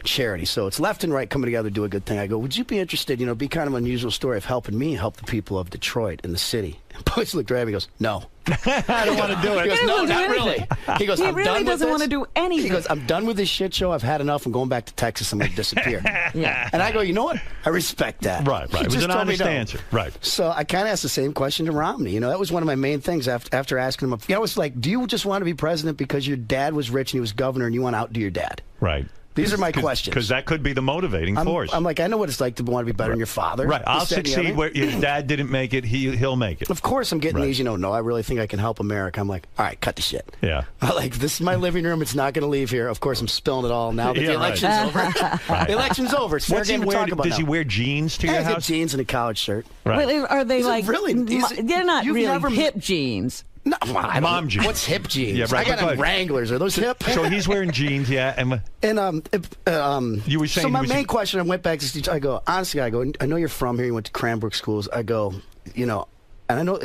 charity. So it's left and right coming together to do a good thing. I go, would you be interested? You know, be kind of an unusual story of helping me help the people of Detroit and the city. And Bush looked right at me. He goes, no. I don't want to do it. He goes, no, not really. He goes, he I'm really done with doesn't this. want to do anything. He goes, I'm done with this shit show. I've had enough. I'm going back to Texas. I'm going to disappear. Yeah. And I go, you know what? I respect that. Right. It was an honest answer. Right. So I kind of asked the same question to Romney. You know, that was one of my main things after asking him. You know, it's like, do you just want to be president because your dad was rich and he was governor and you want to outdo your dad? Right. These are my questions. Because that could be the motivating force. I'm like, I know what it's like to want to be better than your father. Right. I'll succeed where your dad didn't make it. He'll make it. Of course, I'm getting these. No, I really think I can help America. I'm like, all right, cut the shit. Yeah. Like, this is my living room. It's not going to leave here. Of course, I'm spilling it all now that the election's over. The election's over. It's fair game to talk about. Does he wear jeans to your house? Jeans and a collared shirt. Right. Wait, are they like really? They're not really hip jeans. No, mom jeans. What's hip jeans? Yeah, right. I got Wranglers. Are those hip? So he's wearing jeans, yeah. And you were saying. So my main question, I went back to Steve. I go, honestly, I know you're from here. You went to Cranbrook schools. I go, and I know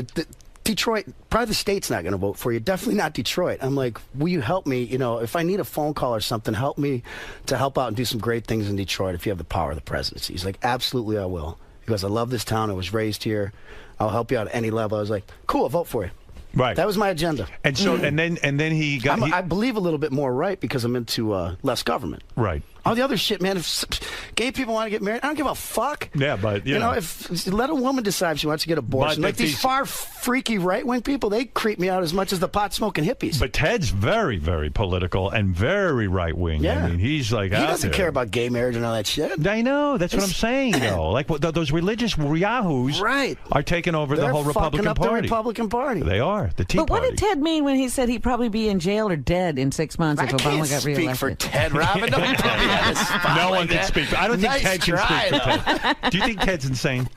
Detroit. Probably the state's not going to vote for you. Definitely not Detroit. I'm like, will you help me? If I need a phone call or something, help me to help out and do some great things in Detroit. If you have the power of the presidency, he's like, absolutely, I will. He goes, I love this town. I was raised here. I'll help you out at any level. I was like, cool, I'll vote for you. Right. That was my agenda. And so, and then he got. I believe a little bit more right because I'm into less government. Right. All the other shit, man. If gay people want to get married, I don't give a fuck. Yeah, but you know, if let a woman decide if she wants to get abortion. Like these far freaky right wing people, they creep me out as much as the pot smoking hippies. But Ted's very, very political and very right wing. Yeah. I mean, he's like he doesn't care about gay marriage and all that shit. I know. That's what I'm saying, though. Like those religious yahoos, are taking over the whole Republican Party. The Republican Party. They are the Tea Party. But what did Ted mean when he said he'd probably be in jail or dead in 6 months if Obama got reelected? I can't speak for Ted, Robin. Don't put me on the spot. No one can speak. I don't think Ted can speak for Ted. Do you think Ted's insane?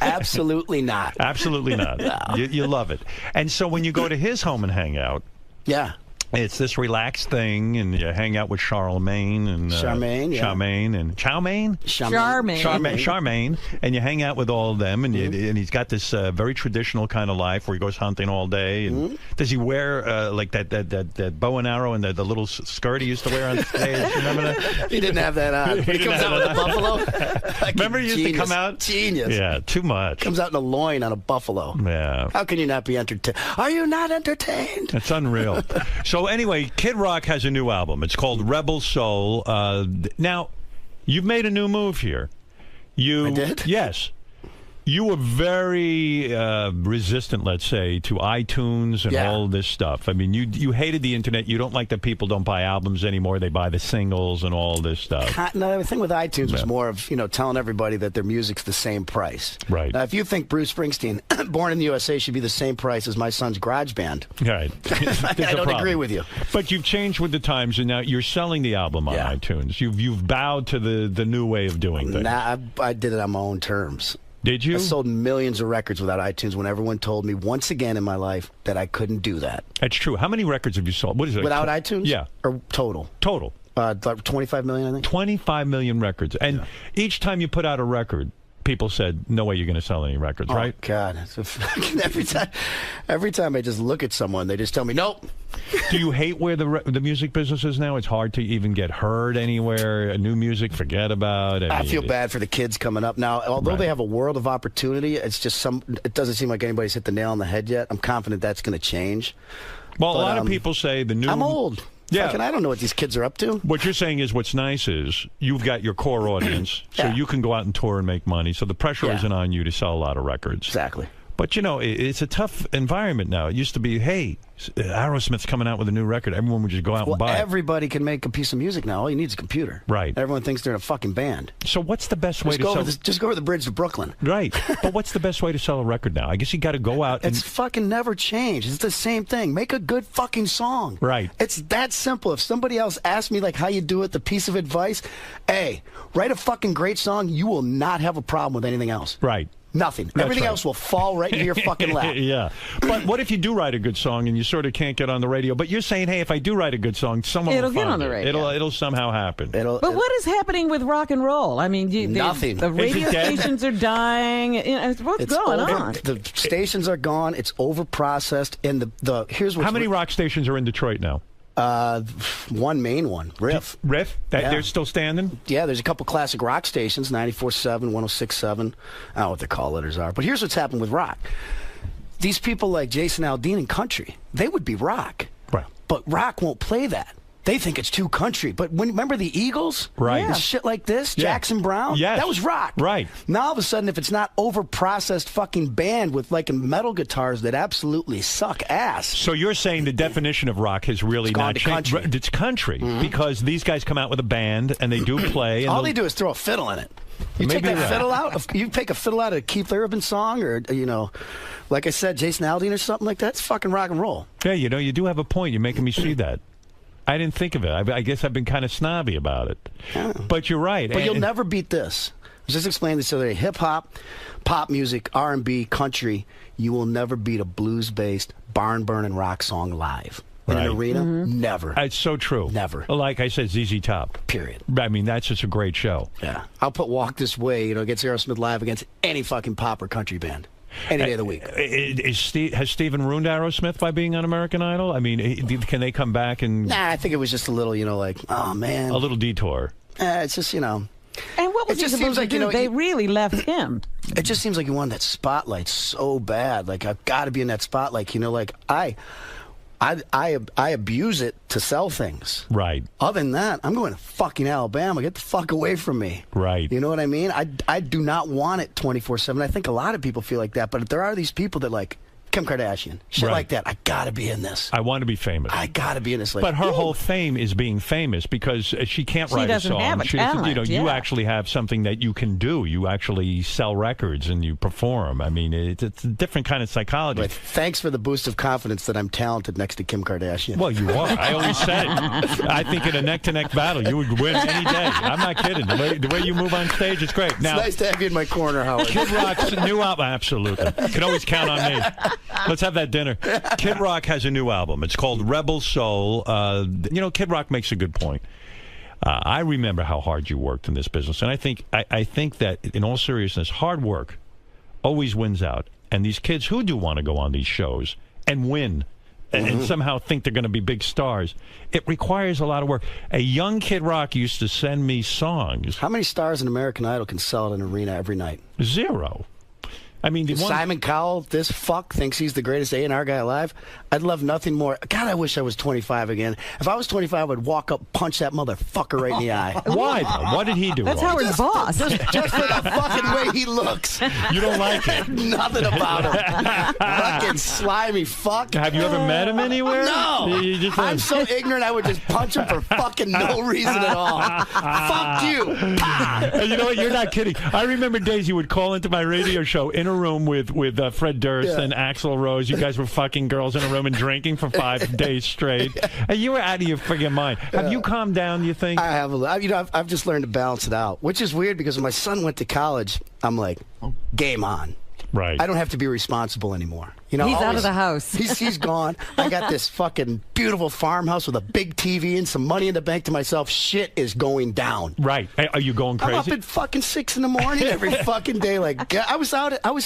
Absolutely not. Absolutely not. No. You love it. And so when you go to his home and hang out, it's this relaxed thing, and you hang out with Charlemagne and Charmaine, and you hang out with all of them, and and he's got this very traditional kind of life where he goes hunting all day. And does he wear like that bow and arrow and the little skirt he used to wear on stage? Remember that? He didn't have that on. He comes out with a buffalo. Remember he used to come out? Genius. Yeah, too much. Comes out in a loin on a buffalo. Yeah. How can you not be entertained? Are you not entertained? That's unreal. So anyway, Kid Rock has a new album. It's called Rebel Soul. Now, you've made a new move here. I did? Yes. You were very resistant, let's say, to iTunes and all this stuff. I mean, you hated the internet. You don't like that people don't buy albums anymore. They buy the singles and all this stuff. No, the thing with iTunes was more of, telling everybody that their music's the same price. Right. Now, if you think Bruce Springsteen, Born in the USA, should be the same price as my son's garage band. Right. I don't agree with you. But you've changed with the times, and now you're selling the album on iTunes. You've bowed to the new way of doing things. Nah, I did it on my own terms. Did you? I sold millions of records without iTunes when everyone told me once again in my life that I couldn't do that. That's true. How many records have you sold? What is it? Without iTunes? Yeah. Or total? Total. Like 25 million, I think. 25 million records. And each time you put out a record, people said, no way you're going to sell any records, right? Oh, God. Every time I just look at someone, they just tell me, nope. Do you hate where the music business is now? It's hard to even get heard anywhere. New music, forget about it. I feel bad for the kids coming up now. Although they have a world of opportunity, it's just it doesn't seem like anybody's hit the nail on the head yet. I'm confident that's going to change. Well, a lot of people say the new... I'm old. Yeah. I don't know what these kids are up to. What you're saying is what's nice is you've got your core audience, so you can go out and tour and make money. So the pressure isn't on you to sell a lot of records. Exactly. But, it's a tough environment now. It used to be, hey, Aerosmith's coming out with a new record. Everyone would just go out and buy it. Everybody can make a piece of music now. All you need is a computer. Right. Everyone thinks they're in a fucking band. So what's the best way to sell... Just go over the bridge to Brooklyn. Right. But what's the best way to sell a record now? I guess you got to go out and... It's fucking never changed. It's the same thing. Make a good fucking song. Right. It's that simple. If somebody else asks me, like, how you do it, the piece of advice, hey, write a fucking great song. You will not have a problem with anything else. Right. Nothing. Everything else will fall right into your fucking lap. Yeah. But what if you do write a good song and you sort of can't get on the radio? But you're saying, hey, if I do write a good song, someone will get on the radio. It'll somehow happen. But what is happening with rock and roll? I mean, nothing. The radio stations are dying. What's going on? The stations are gone. It's overprocessed. And here's what's... How many rock stations are in Detroit now? One main one, Riff. Riff? They're still standing? Yeah, there's a couple classic rock stations, 94.7, 106.7. I don't know what the call letters are. But here's what's happened with rock. These people like Jason Aldean in country, they would be rock. Right. But rock won't play that. they think it's too country. But remember the Eagles? Right. And shit like this? Jackson Brown? Yes. That was rock. Right. Now all of a sudden, if it's not over-processed fucking band with like metal guitars that absolutely suck ass. So you're saying the definition of rock has really not changed? Country. It's country, because these guys come out with a band and they do play. And all they do is throw a fiddle in it. You take that fiddle out. You take a fiddle out of a Keith Urban song, or like I said, Jason Aldean or something like that. It's fucking rock and roll. Yeah, you do have a point. You're making me see that. I didn't think of it. I guess I've been kind of snobby about it. Yeah. But you're right. But you'll never beat this. I was just explaining this the other day. Hip-hop, pop music, R&B, country, you will never beat a blues-based, barn-burning rock song live. In an arena, never. It's so true. Never. Like I said, ZZ Top. Period. I mean, that's just a great show. Yeah. I'll put Walk This Way, against Aerosmith live against any fucking pop or country band. Any day of the week. Has Steven ruined Aerosmith by being on American Idol? I mean, can they come back and... Nah, I think it was just a little, oh, man. A little detour. It's just, And what was he supposed to do? They really left him. It just seems like you wanted that spotlight so bad. Like, I've got to be in that spotlight. I abuse it to sell things. Right. Other than that, I'm going to fucking Alabama. Get the fuck away from me. Right. You know what I mean? I do not want it 24/7. I think a lot of people feel like that, but there are these people that like Kim Kardashian, shit like that. I gotta be in this. I want to be famous. I gotta be in this. But her whole fame is being famous because she can't write a song. Have a talent, you actually have something that you can do. You actually sell records and you perform. I mean, it's a different kind of psychology. But thanks for the boost of confidence that I'm talented next to Kim Kardashian. Well, you are. I always said it. I think in a neck-to-neck battle, you would win any day. I'm not kidding. The way you move on stage is great. Now, it's nice to have you in my corner, Howard. Kid Rock's new album, absolutely. You can always count on me. Let's have that dinner. Kid Rock has a new album. It's called Rebel Soul. Kid Rock makes a good point. I remember how hard you worked in this business, and I think that, in all seriousness, hard work always wins out. And these kids who do want to go on these shows and win and somehow think they're going to be big stars, it requires a lot of work. A young Kid Rock used to send me songs. How many stars in American Idol can sell at an arena every night? 0. I mean, Simon Cowell, this fuck, thinks he's the greatest A&R guy alive. I'd love nothing more. God, I wish I was 25 again. If I was 25, I would walk up, punch that motherfucker right in the eye. Why? What did he do That's wrong? Howard's boss. Just for the fucking way he looks. You don't like it? Nothing about him. Fucking slimy fuck. Have you ever met him anywhere? No. I'm so ignorant, I would just punch him for fucking no reason at all. Fuck you. And you know what? You're not kidding. I remember days you would call into my radio show in a room with Fred Durst and Axl Rose. You guys were fucking girls in a room and drinking for 5 days straight. And you were out of your friggin' mind. Have you calmed down, you think? I have a little. I've just learned to balance it out, which is weird because when my son went to college, I'm like, game on. Right. I don't have to be responsible anymore. He's out of the house. He's gone. I got this fucking beautiful farmhouse with a big TV and some money in the bank to myself. Shit is going down. Right. Are you going crazy? I'm up at fucking 6 in the morning every fucking day. Like, I was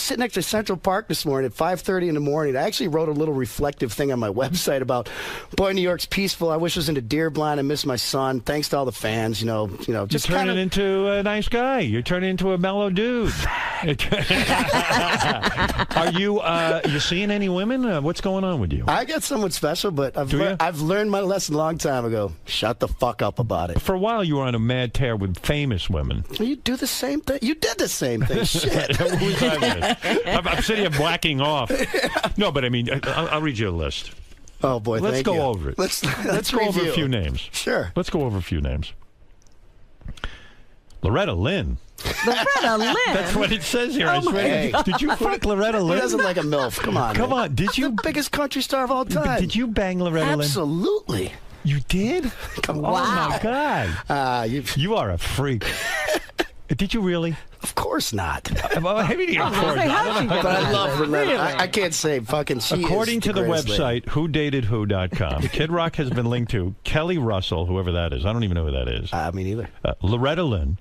sitting next to Central Park this morning at 5:30 in the morning. I actually wrote a little reflective thing on my website about, boy, New York's peaceful. I wish I was into deer blind. I miss my son. Thanks to all the fans. Just You're turning into a nice guy. You're turning into a mellow dude. Are you seeing any women? What's going on with you? I got someone special, but I've learned my lesson a long time ago. Shut the fuck up about it. For a while, you were on a mad tear with famous women. You do the same thing. You did the same thing. Shit. I'm sitting here whacking off. No, but I mean, I'll read you a list. Oh, boy, Let's go over it. Let's go over a few names. Sure. Let's go over a few names. Loretta Lynn. Loretta Lynn? That's what it says here. Hey. Did you fuck Loretta Lynn? Who doesn't like a MILF? Come on. Come on. Did you? The biggest country star of all time. Did you bang Loretta Lynn? Absolutely. You did? Come on. Oh, my God. You are a freak. Did you really? Of course not. But I love Loretta. I can't say fucking she According is to the website, whodadedwho.com, Kid Rock has been linked to Kelly Russell, whoever that is. I don't even know who that is. Me neither. Loretta Lynn.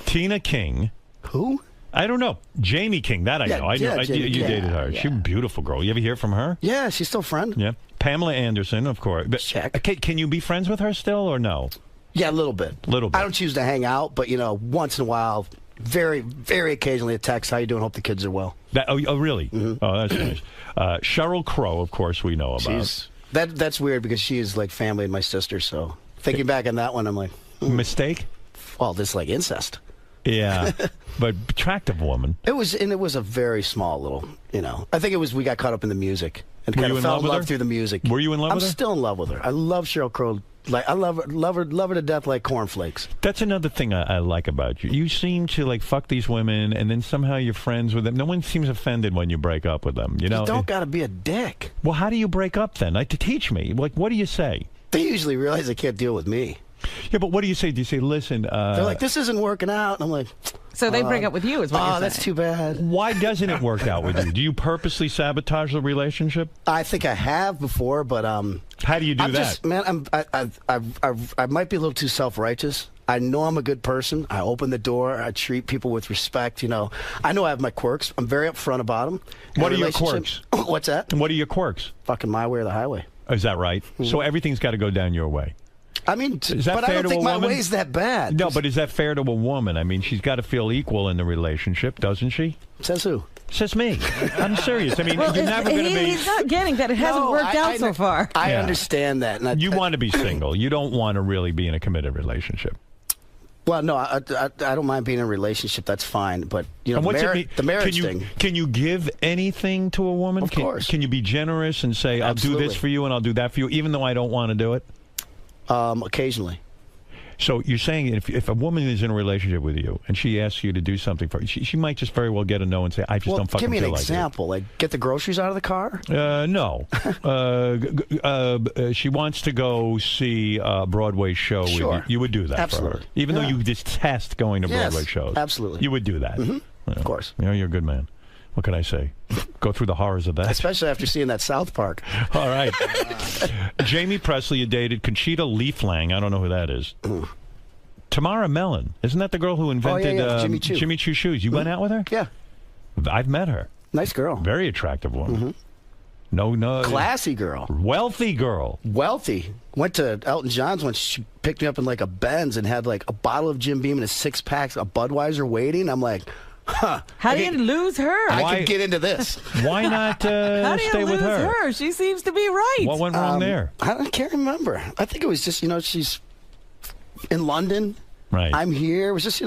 Tina King. Who? I don't know. Jamie King. That I know. You dated her. She's a beautiful girl. You ever hear from her? Yeah, she's still a friend. Yeah. Pamela Anderson, of course. But, check. Can you be friends with her still or no? Yeah, a little bit. I don't choose to hang out, but, once in a while, very, very occasionally a text, how you doing? Hope the kids are well. Oh, really? Mm-hmm. Oh, that's nice. Sheryl Crow, of course, we know about. That's weird because she is like family and my sister. So thinking back on that one, I'm like, mistake. Well, this is like incest. Yeah, but attractive woman. It was a very small little, I think it was we got caught up in the music and kind of fell in love through the music. Were you in love with her? I'm still in love with her. I love Sheryl Crow. Like I love her to death like cornflakes. That's another thing I like about you. You seem to like fuck these women, and then somehow you're friends with them. No one seems offended when you break up with them. You don't got to be a dick. Well, how do you break up then? Like, to teach me. Like, what do you say? They usually realize they can't deal with me. Yeah, but what do you say? Do you say, listen? They're like, this isn't working out, and I'm like. So they break up with you, is what you're saying. Oh, that's too bad. Why doesn't it work out with you? Do you purposely sabotage the relationship? I think I have before, but how do you do that? Man, I might be a little too self-righteous. I know I'm a good person. I open the door. I treat people with respect. I know I have my quirks. I'm very upfront about them. What are your quirks? What's that? What are your quirks? Fucking my way or the highway. Is that right? So everything's got to go down your way. I mean, is that but fair I don't to think a my woman? way's that bad. No, but is that fair to a woman? I mean, she's got to feel equal in the relationship, doesn't she? Says who? Says me. I'm serious. I mean, you're never going to be... He's not getting that. It hasn't worked out so far. I understand that. And you want to be single. You don't want to really be in a committed relationship. Well, no, I don't mind being in a relationship. That's fine. But, the marriage thing. Can you give anything to a woman? Of course. Can you be generous and say, I'll do this for you and I'll do that for you, even though I don't want to do it? Occasionally. So you're saying if a woman is in a relationship with you and she asks you to do something for her, she might just very well get a no and say, I just don't fucking feel like it. Give me an example. Like, get the groceries out of the car? No. She wants to go see a Broadway show with you. You would do that Absolutely. for her. Even though you detest going to Broadway shows. Absolutely. You would do that. Of course. You're a good man. What can I say? Go through the horrors of that. Especially after seeing that South Park. All right. Jamie Presley, you dated Conchita Leaflang. I don't know who that is. Tamara Mellon. Isn't that the girl who invented Jimmy Choo shoes? You went out with her? Yeah. I've met her. Nice girl. Very attractive woman. No. Classy girl. Wealthy girl. Wealthy. Went to Elton John's once. She picked me up in like a Benz and had like a bottle of Jim Beam and a 6-pack of Budweiser waiting. I'm like... Huh. How do you lose her? I could get into this. Why not How do you stay with lose her? She seems to be right. What went wrong there? I can't remember. I think it was just, she's in London. Right. I'm here. It was just,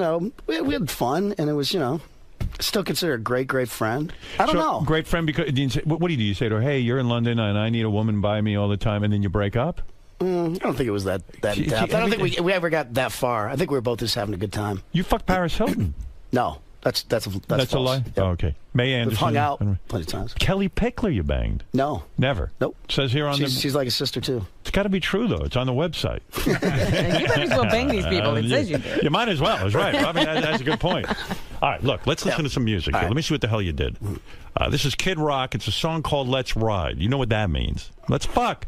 we had fun, and it was, still consider a great friend. I don't know. Great friend because, what do you do? You say to her, hey, you're in London, and I need a woman by me all the time, and then you break up? I don't think it was that depth. I don't think we ever got that far. I think we were both just having a good time. You fucked Paris Hilton? No. That's a lie? Yep. Oh, okay. Mae Anderson. We've hung out plenty of times. Kelly Pickler you banged? No. Never? Nope. Says here on she's like a sister, too. It's got to be true, though. It's on the website. You might as well bang these people. It says you do. You might as well. That's right. I mean, that's a good point. All right, look, let's listen to some music here. Let me see what the hell you did. This is Kid Rock. It's a song called Let's Ride. You know what that means. Let's fuck.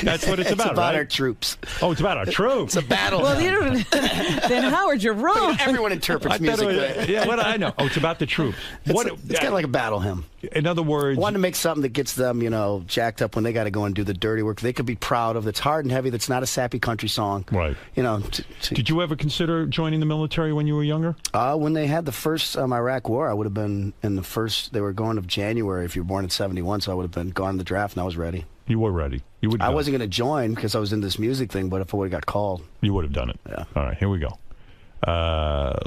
That's what it's about, right? It's about our troops. Oh, it's about our troops. It's a battle. Well, then Howard, you're wrong. Everyone interprets music. Yeah, what I know. Oh, it's about the troops. It's kind of like a battle hymn. In other words, I wanted to make something that gets them, jacked up when they got to go and do the dirty work. They could be proud of. That's hard and heavy. That's not a sappy country song. Right. Did you ever consider joining the military when you were younger? When they had the first Iraq War, I would have been in the first. They were going of January if you were born in '71, so I would have been gone in the draft, and I was ready. You were ready. You would. I wasn't going to join because I was in this music thing, but if I would have got called, you would have done it. Yeah. All right, here we go.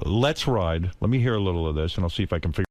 Let's Ride. Let me hear a little of this, and I'll see if I can figure.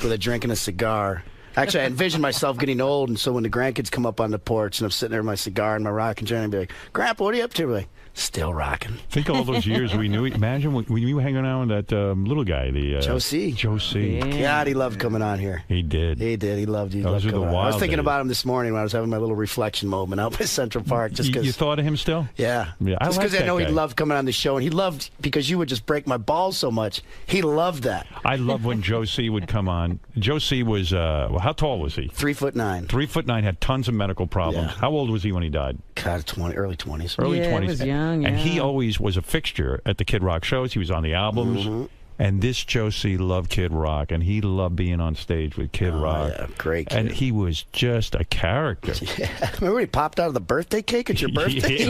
with a drink and a cigar. Actually, I envisioned myself getting old, and so when the grandkids come up on the porch and I'm sitting there with my cigar and my rocking joint, I'd be like, Grandpa, what are you up to? I'd be like, still rocking. Think all those years we knew. Imagine when we were hanging out with that little guy, the Joe C. Joe C. God, he loved coming on here. He did. He did. He loved you. Those were the wild I was thinking days. about him this morning when I was having my little reflection moment out by Central Park. Just because you thought of him still? Yeah. Yeah. Just because I know he loved coming on the show, and he loved because you would just break my balls so much. He loved that. I love when Joe C. would come on. Joe C. was well, how tall was he? 3'9". 3'9", had tons of medical problems. Yeah. How old was he when he died? God, early 20s. Early 20s. He was young, And he always was a fixture at the Kid Rock shows. He was on the albums. And this Joe C. loved Kid Rock, and he loved being on stage with Kid Rock. Yeah, great kid. And he was just a character. Yeah. Remember when he popped out of the birthday cake at your birthday?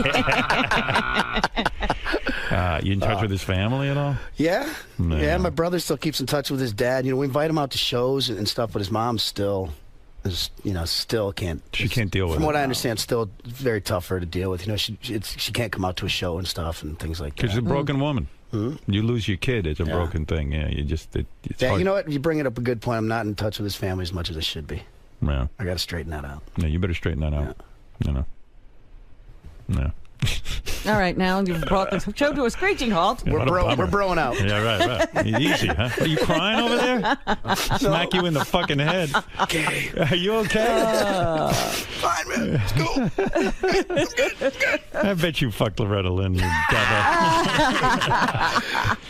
You in touch with his family at all? Yeah. No. Yeah, my brother still keeps in touch with his dad. You know, we invite him out to shows and stuff, but his mom still... still can't. She can't deal with it. From what I understand, still very tough for her to deal with. You know, she can't come out to a show and stuff and things like that. Because she's a broken woman. You lose your kid, it's a broken thing. Yeah, you just. It's hard. You know what? You bring it up a good point. I'm not in touch with his family as much as I should be. Yeah. I got to straighten that out. Yeah, you better straighten that out. You know. All right, now you've brought the show to a screeching halt. We're broing out. Yeah, right. Easy, huh? Are you crying over there? Smack you in the fucking head. Okay. Are you okay? Fine, man. Let's go. Good. I bet you fucked Loretta Lynn, you devil.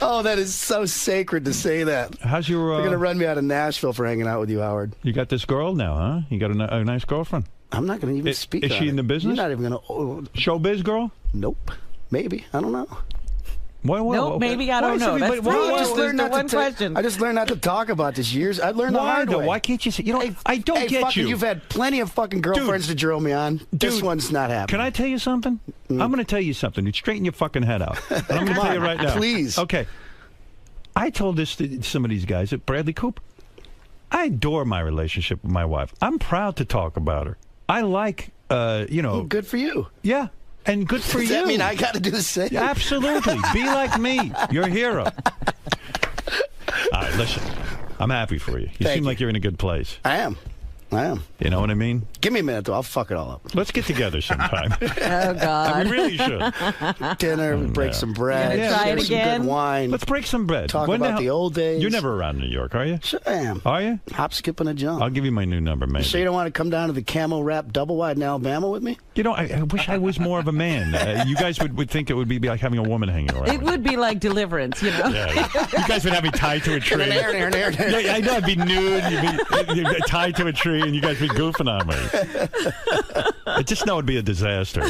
Oh, that is so sacred to say that. How's your... You're going to run me out of Nashville for hanging out with you, Howard. You got this girl now, huh? You got a nice girlfriend? I'm not going to even speak Is on she it. in the business? You're not even going to... Showbiz girl? Nope. Maybe. I don't know. Nope, maybe I don't know. That's one question. I just learned not to talk about this years. I learned the hard way. Why can't you say... You know, I don't get you. You've had plenty of fucking girlfriends to drill me on. This one's not happening. Can I tell you something? I'm going to tell you something. You straighten your fucking head out. And I'm going to tell you right now. Please. Okay. I told this to some of these guys at Bradley Cooper. I adore my relationship with my wife. I'm proud to talk about her. I like, good for you. Yeah. And good for you. Does that mean I got to do the same? Absolutely. Be like me. You're a hero. All right, listen. I'm happy for you. You seem like you're in a good place. I am. You know what I mean? Give me a minute, though. I'll fuck it all up. Let's get together sometime. Oh, God. We really should. Dinner, break some bread. Try it again? Some good wine. Let's break some bread. Talk about the old days. You're never around New York, are you? Sure I am. Are you? Hop, skip, and a jump. I'll give you my new number, man. So you don't want to come down to the Camo Wrap Double Wide in Alabama with me? You know, I wish I was more of a man. You guys would think it would be like having a woman hanging around. It would be like Deliverance, you know? Yeah. You guys would have me tied to a tree. Yeah, I know. I'd be nude. You'd be tied to a tree, and you guys would be goofing on me. I just know it'd be a disaster.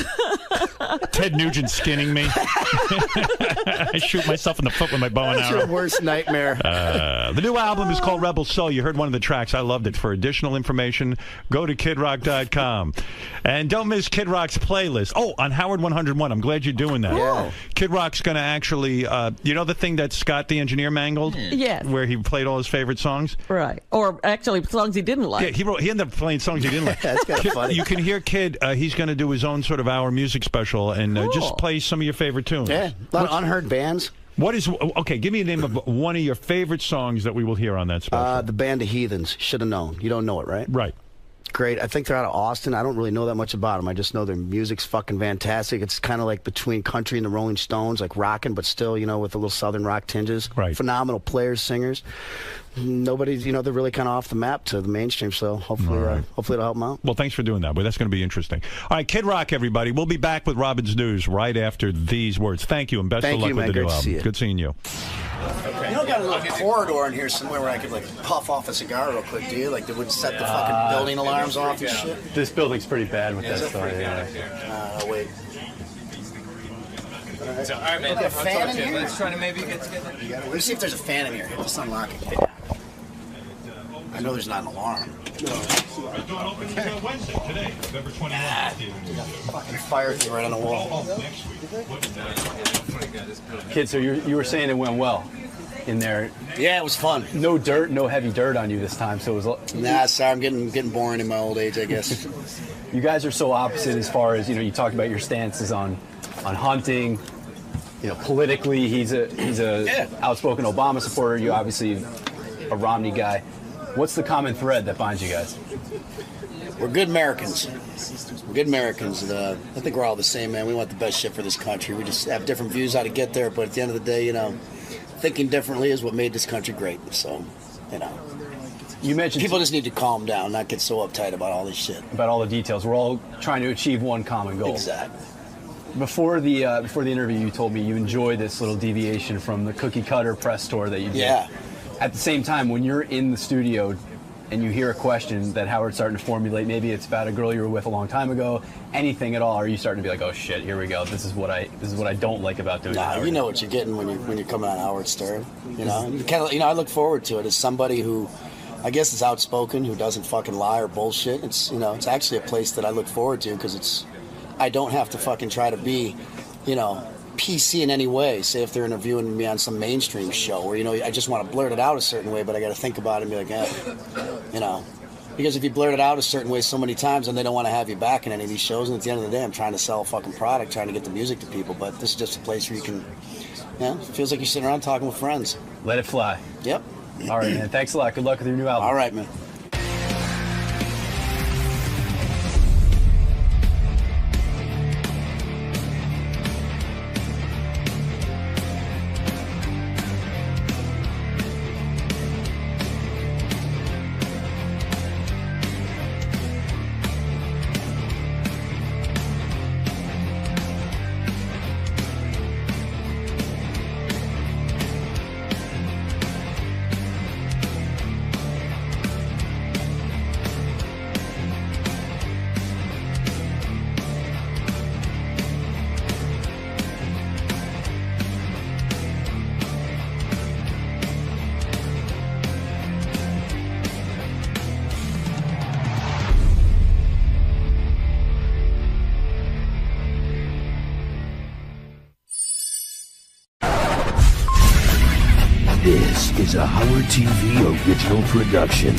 Ted Nugent skinning me. I shoot myself in the foot with my bow and arrow. That's your worst nightmare. The new album is called Rebel Soul. You heard one of the tracks. I loved it. For additional information, go to KidRock.com. And don't miss Kid Rock's playlist. Oh, on Howard 101. I'm glad you're doing that. Yeah. Kid Rock's going to actually, you know the thing that Scott the Engineer mangled? Yes. Where he played all his favorite songs? Right. Or actually songs he didn't like. Yeah, he ended up playing songs he didn't like. That's kind of funny. You can hear Kid, he's going to do his own sort of hour music special and just play some of your favorite tunes. Yeah, a lot of unheard bands. Okay, give me a name of one of your favorite songs that we will hear on that special. The Band of Heathens. Should have known. You don't know it, right? Right. Great. I think they're out of Austin. I don't really know that much about them. I just know their music's fucking fantastic. It's kind of like between country and the Rolling Stones, like rocking, but still, with a little southern rock tinges. Right. Phenomenal players, singers. Nobody's, they're really kind of off the map to the mainstream, so hopefully it'll help them out. Well, thanks for doing that. Well, that's going to be interesting. All right, Kid Rock, everybody. We'll be back with Robin's News right after these words. Thank you, and best of luck with the new album. Good seeing you. You don't got a little corridor in here somewhere where I could, puff off a cigar real quick, do you? Like, they wouldn't set the fucking building alarms off and shit? This building's pretty bad with that stuff. Yeah. Wait. So, all right, man. Okay, a fan in here? Let's try to maybe get together. Let's see if there's a fan in here. Let's unlock it. I know there's not an alarm. No. Wednesday, today, November 29th. Fucking fire thing right on the wall. Kid, so you were saying it went well in there. Yeah, it was fun. No dirt, no heavy dirt on you this time, so it was... Nah, sorry, I'm getting boring in my old age, I guess. You guys are so opposite as far as, you talked about your stances on hunting. Politically, he's a outspoken Obama supporter. You obviously a Romney guy. What's the common thread that binds you guys? We're good Americans. We're good Americans. I think we're all the same, man. We want the best shit for this country. We just have different views how to get there, but at the end of the day, thinking differently is what made this country great. So, You mentioned people just need to calm down, not get so uptight about all this shit. About all the details. We're all trying to achieve one common goal. Exactly. Before the interview, you told me you enjoy this little deviation from the cookie cutter press tour that you did. Yeah. At the same time, when you're in the studio and you hear a question that Howard's starting to formulate, maybe it's about a girl you were with a long time ago, anything at all, are you starting to be like, oh shit, here we go. This is what I don't like about doing Howard. You know what you're getting when you're coming on Howard Stern. I look forward to it as somebody who, I guess, is outspoken, who doesn't fucking lie or bullshit. It's it's actually a place that I look forward to because I don't have to fucking try to be, PC in any way. Say if they're interviewing me on some mainstream show where, I just want to blurt it out a certain way, but I got to think about it and be like, because if you blurt it out a certain way so many times, then they don't want to have you back in any of these shows. And at the end of the day, I'm trying to sell a fucking product, trying to get the music to people. But this is just a place where you can, it feels like you're sitting around talking with friends. Let it fly. Yep. All right, man. Thanks a lot. Good luck with your new album. All right, man. This is a Howard TV original production.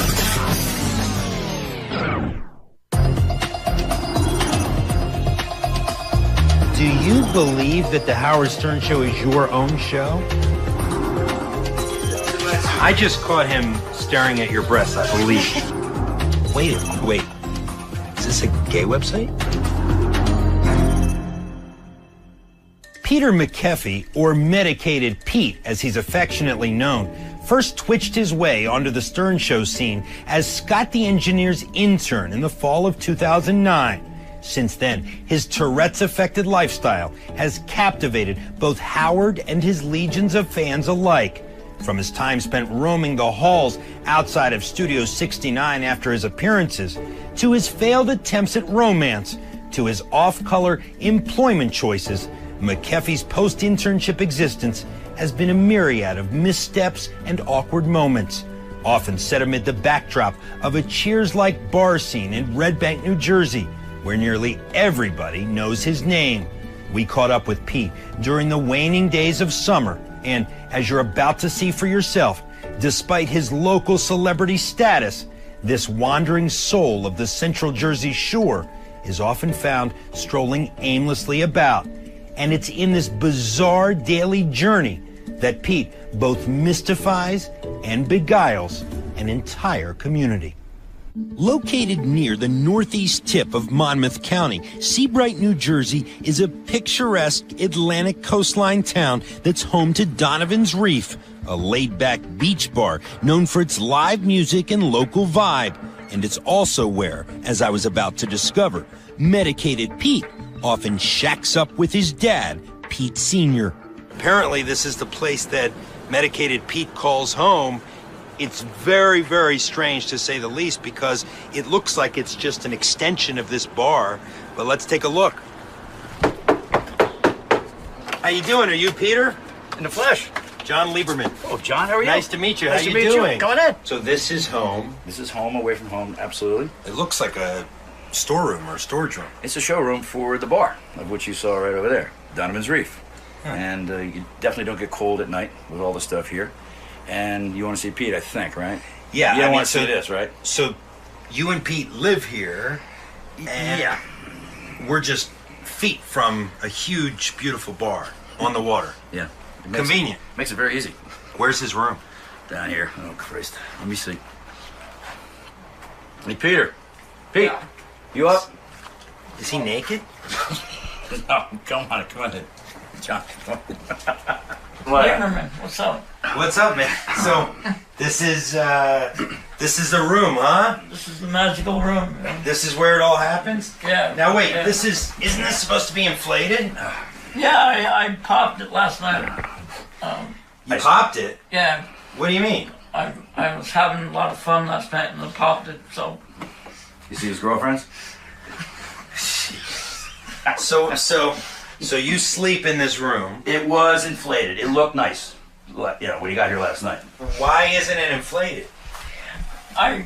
Do you believe that the Howard Stern Show is your own show? I just caught him staring at your breasts, I believe. Wait. Is this a gay website? Peter McAfee, or Medicated Pete, as he's affectionately known, first twitched his way onto the Stern Show scene as Scott the Engineer's intern in the fall of 2009. Since then, his Tourette's-affected lifestyle has captivated both Howard and his legions of fans alike. From his time spent roaming the halls outside of Studio 69 after his appearances, to his failed attempts at romance, to his off-color employment choices, McAfee's post-internship existence has been a myriad of missteps and awkward moments, often set amid the backdrop of a Cheers-like bar scene in Red Bank, New Jersey, where nearly everybody knows his name. We caught up with Pete during the waning days of summer, and as you're about to see for yourself, despite his local celebrity status, this wandering soul of the Central Jersey Shore is often found strolling aimlessly about. And it's in this bizarre daily journey that Pete both mystifies and beguiles an entire community. Located near the northeast tip of Monmouth County, Seabright, New Jersey is a picturesque Atlantic coastline town that's home to Donovan's Reef, a laid-back beach bar known for its live music and local vibe. And it's also where, as I was about to discover, Medicated Pete often shacks up with his dad, Pete Sr. Apparently, this is the place that Medicated Pete calls home. It's very, very strange, to say the least, because it looks like it's just an extension of this bar. But let's take a look. How you doing? Are you Peter? In the flesh. John Lieberman. Oh, John, how are you? Nice to meet you. Nice How to you meet doing? you. Come on in. So this is home. This is home, away from home, absolutely. It looks like a storeroom or a storage room. It's a showroom for the bar, of which you saw right over there, Donovan's Reef. And you definitely don't get cold at night with all the stuff here. And you want to see Pete, I think, right? Yeah. You don't want to see this, right? So you and Pete live here, and yeah. We're just feet from a huge, beautiful bar on the water. Yeah. Convenient. Makes it very easy. Where's his room? Down here. Oh, Christ. Let me see. Hey, Peter. Pete, you up? Is he naked? No, come on, John, come on. What? Lieberman, what's up? What's up, man? So, this is the room, huh? This is the magical room. Man. This is where it all happens? Yeah. Now wait, yeah. isn't this supposed to be inflated? Yeah, I popped it last night. You popped it? Yeah. What do you mean? I was having a lot of fun last night and I popped it, so... You see his girlfriends? So you sleep in this room. It was inflated. It looked nice. You know, when you got here last night. Why isn't it inflated? I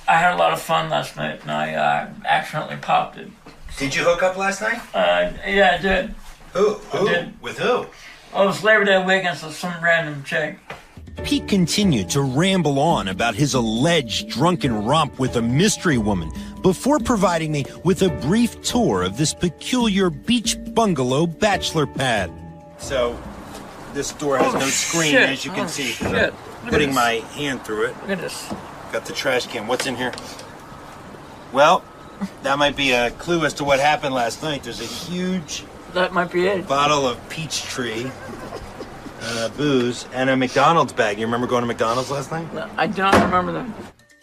had a lot of fun last night and I accidentally popped it. Did you hook up last night? Yeah, I did. Who? I did. With who? Oh, it was Labor Day weekend, so some random chick. Pete continued to ramble on about his alleged drunken romp with a mystery woman before providing me with a brief tour of this peculiar beach bungalow bachelor pad. So, this door has no screen, shit. as you can see. Shit. Putting my hand through it. Look at this. Got the trash can. What's in here? Well, that might be a clue as to what happened last night. There's a huge... That might be it. Bottle of Peachtree. Booze, and a McDonald's bag. You remember going to McDonald's last night? I don't remember that.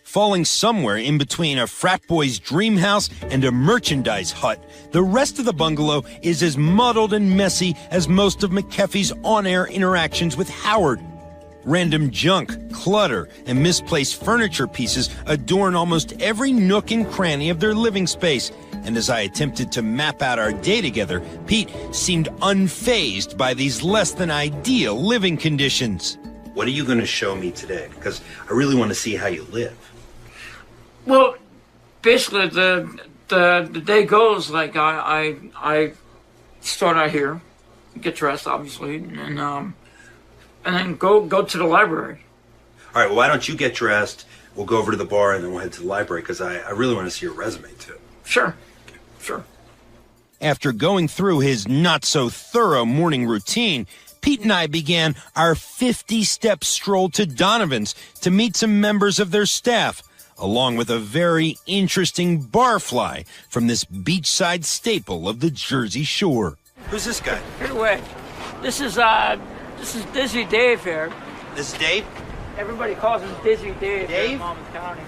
Falling somewhere in between a frat boy's dream house and a merchandise hut, the rest of the bungalow is as muddled and messy as most of McKeffy's on-air interactions with Howard. Random junk, clutter, and misplaced furniture pieces adorn almost every nook and cranny of their living space. And as I attempted to map out our day together, Pete seemed unfazed by these less than ideal living conditions. What are you going to show me today? Because I really want to see how you live. Well, basically, the day goes like I start out here, get dressed, obviously, and then go to the library. All right, well, why don't you get dressed, we'll go over to the bar, and then we'll head to the library, because I really want to see your resume, too. Sure. After going through his not-so-thorough morning routine, Pete and I began our 50-step stroll to Donovan's to meet some members of their staff, along with a very interesting barfly from this beachside staple of the Jersey Shore. Who's this guy? Get away. This is Dizzy Dave here. This is Dave? Everybody calls him Dizzy Dave. Dave? In Monmouth County.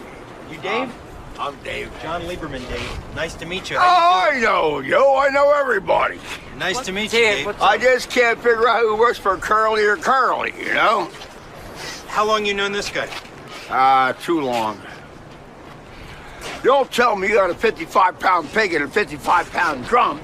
You Dave? I'm Dave. John Lieberman, Dave. Nice to meet you. I know you. I know everybody. Nice to meet you, Dave. I just can't figure out who works for Curly or Curly, you know? How long you known this guy? Too long. Don't tell me you got a 55-pound pig and a 55-pound drum.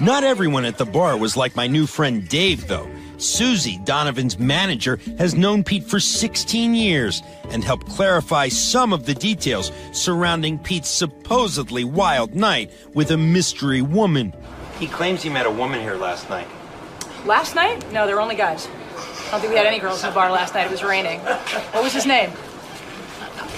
Not everyone at the bar was like my new friend Dave, though. Susie, Donovan's manager, has known Pete for 16 years and helped clarify some of the details surrounding Pete's supposedly wild night with a mystery woman. He claims he met a woman here last night. Last night? No, there were only guys. I don't think we had any girls in the bar last night. It was raining. What was his name?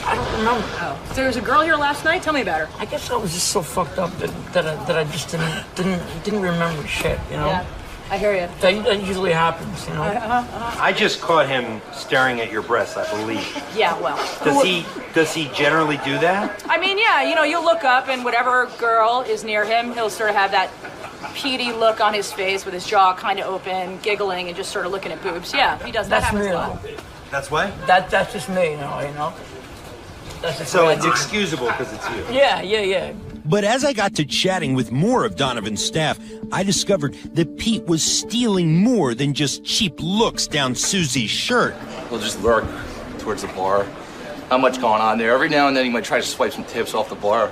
I don't remember. Oh, so there was a girl here last night? Tell me about her. I guess I was just so fucked up that I just didn't remember shit, you know? Yeah, I hear you. That usually happens, you know? I just caught him staring at your breasts, I believe. Yeah, well. Does he generally do that? I mean, yeah, you know, you'll look up and whatever girl is near him, he'll sort of have that Petey look on his face with his jaw kind of open, giggling, and just sort of looking at boobs. Yeah, he does. That happens a lot. That's what? That's just me, you know? So it's excusable because it's you. Yeah. But as I got to chatting with more of Donovan's staff, I discovered that Pete was stealing more than just cheap looks down Susie's shirt. He'll just lurk towards the bar. Not much going on there. Every now and then he might try to swipe some tips off the bar.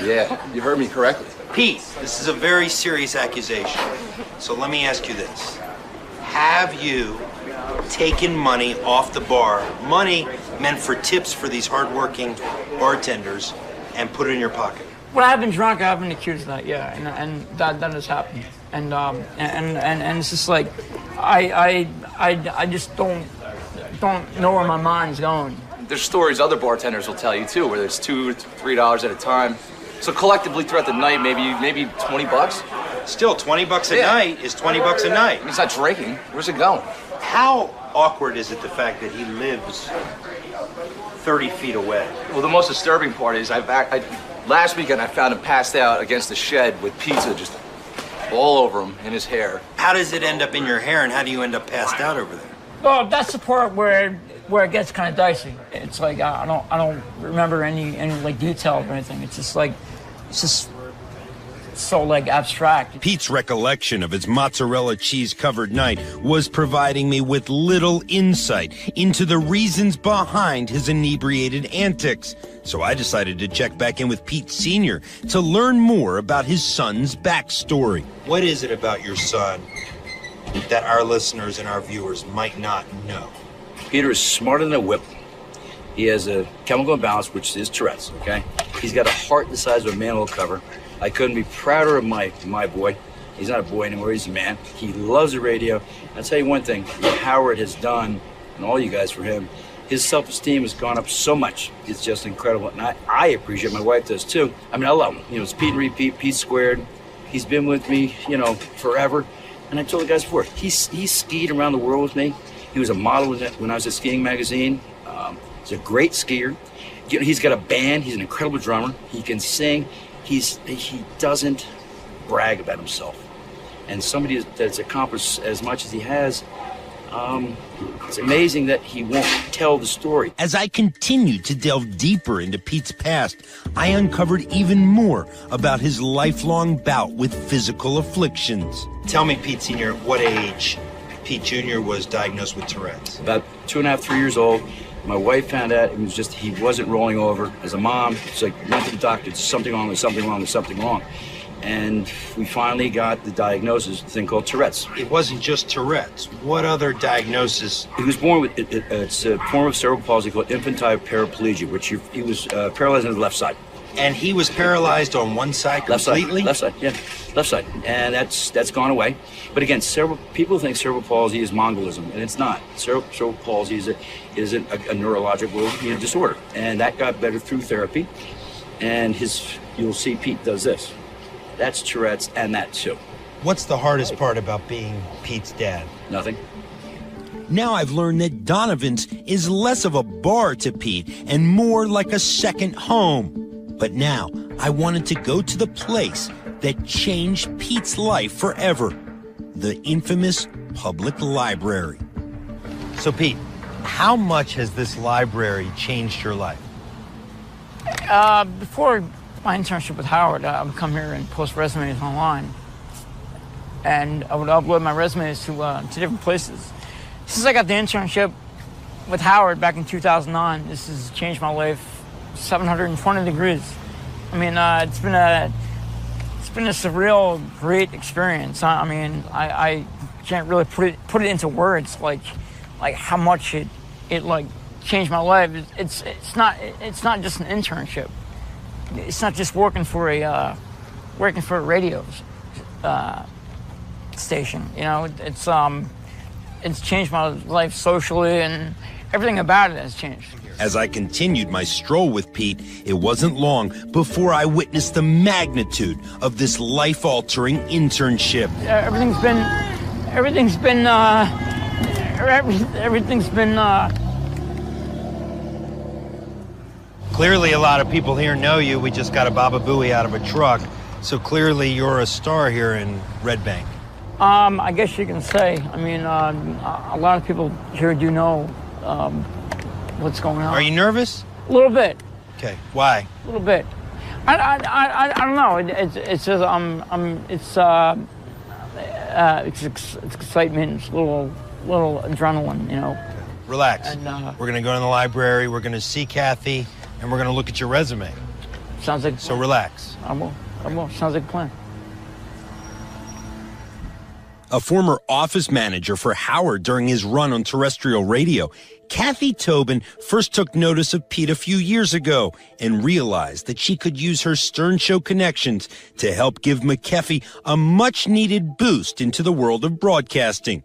Yeah, you heard me correctly. Pete, this is a very serious accusation. So let me ask you this. Have you taken money off the bar, money meant for tips for these hardworking bartenders, and put it in your pocket? When I've been drunk, I've been accused of that, yeah, and that has happened. And it's just like, I just don't know where my mind's going. There's stories other bartenders will tell you too, where there's $2 to $3 at a time. So collectively throughout the night, maybe $20. Still, $20 a night is $20 a night. He's not drinking. Where's it going? How awkward is it, the fact that he lives 30 feet away? Well, the most disturbing part is last weekend I found him passed out against the shed with pizza just all over him in his hair. How does it end up in your hair, and how do you end up passed out over there? Well, that's the part where it gets kind of dicey. It's like I don't remember any like details or anything. It's just so like abstract. Pete's recollection of his mozzarella cheese covered night was providing me with little insight into the reasons behind his inebriated antics. So I decided to check back in with Pete Sr. to learn more about his son's backstory. What is it about your son that our listeners and our viewers might not know? Peter is smarter than a whip. He has a chemical imbalance, which is Tourette's, okay? He's got a heart the size of a manhole cover. I couldn't be prouder of my boy. He's not a boy anymore, he's a man. He loves the radio. I'll tell you one thing, what Howard has done, and all you guys for him, his self-esteem has gone up so much. It's just incredible. And I appreciate, my wife does too. I mean, I love him. You know, it's Pete and repeat, Pete squared. He's been with me, you know, forever. And I told the guys before, he skied around the world with me. He was a model when I was at Skiing Magazine. He's a great skier. You know, he's got a band. He's an incredible drummer. He can sing. He doesn't brag about himself. And somebody that's accomplished as much as he has, it's amazing that he won't tell the story. As I continued to delve deeper into Pete's past, I uncovered even more about his lifelong bout with physical afflictions. Tell me, Pete Sr., at what age Pete Jr. was diagnosed with Tourette's? About 2.5, 3 years old. My wife found out he wasn't rolling over. As a mom, it's like, went to the doctor, there's something wrong, there's something wrong, there's something wrong. And we finally got the diagnosis, a thing called Tourette's. It wasn't just Tourette's. What other diagnosis? He was born with, it's a form of cerebral palsy called infantile paraplegia, which he was paralyzed on the left side. And he was paralyzed on one side completely? Left side, yeah. Left side. And that's gone away. But again, people think cerebral palsy is Mongolism, and it's not. Cerebral palsy is a neurological disorder. And that got better through therapy. And you'll see Pete does this. That's Tourette's and that too. What's the hardest part about being Pete's dad? Nothing. Now I've learned that Donovan's is less of a bar to Pete and more like a second home. But now I wanted to go to the place that changed Pete's life forever, the infamous public library. So Pete, how much has this library changed your life? Before my internship with Howard, I would come here and post resumes online. And I would upload my resumes to different places. Since I got the internship with Howard back in 2009, this has changed my life 720 degrees. I mean, it's been a surreal, great experience. I mean, I can't really put it into words, like how much it like changed my life. It's not just an internship. It's not just working for a radio station. You know, it's changed my life socially, and everything about it has changed. As I continued my stroll with Pete, it wasn't long before I witnessed the magnitude of this life-altering internship. Everything's been Clearly a lot of people here know you. We just got a Baba Booey out of a truck. So clearly you're a star here in Red Bank. I guess you can say. I mean, a lot of people here do know what's going on. Are you nervous? A little bit. Okay. Why? A little bit. I don't know. It's just it's excitement. It's a little adrenaline, you know. Relax. And, we're gonna go in the library. We're gonna see Kathy, and we're gonna look at your resume. Sounds like. So relax. I will. Sounds like a plan. A former office manager for Howard during his run on terrestrial radio, Kathy Tobin first took notice of Pete a few years ago and realized that she could use her Stern Show connections to help give McKeffy a much-needed boost into the world of broadcasting.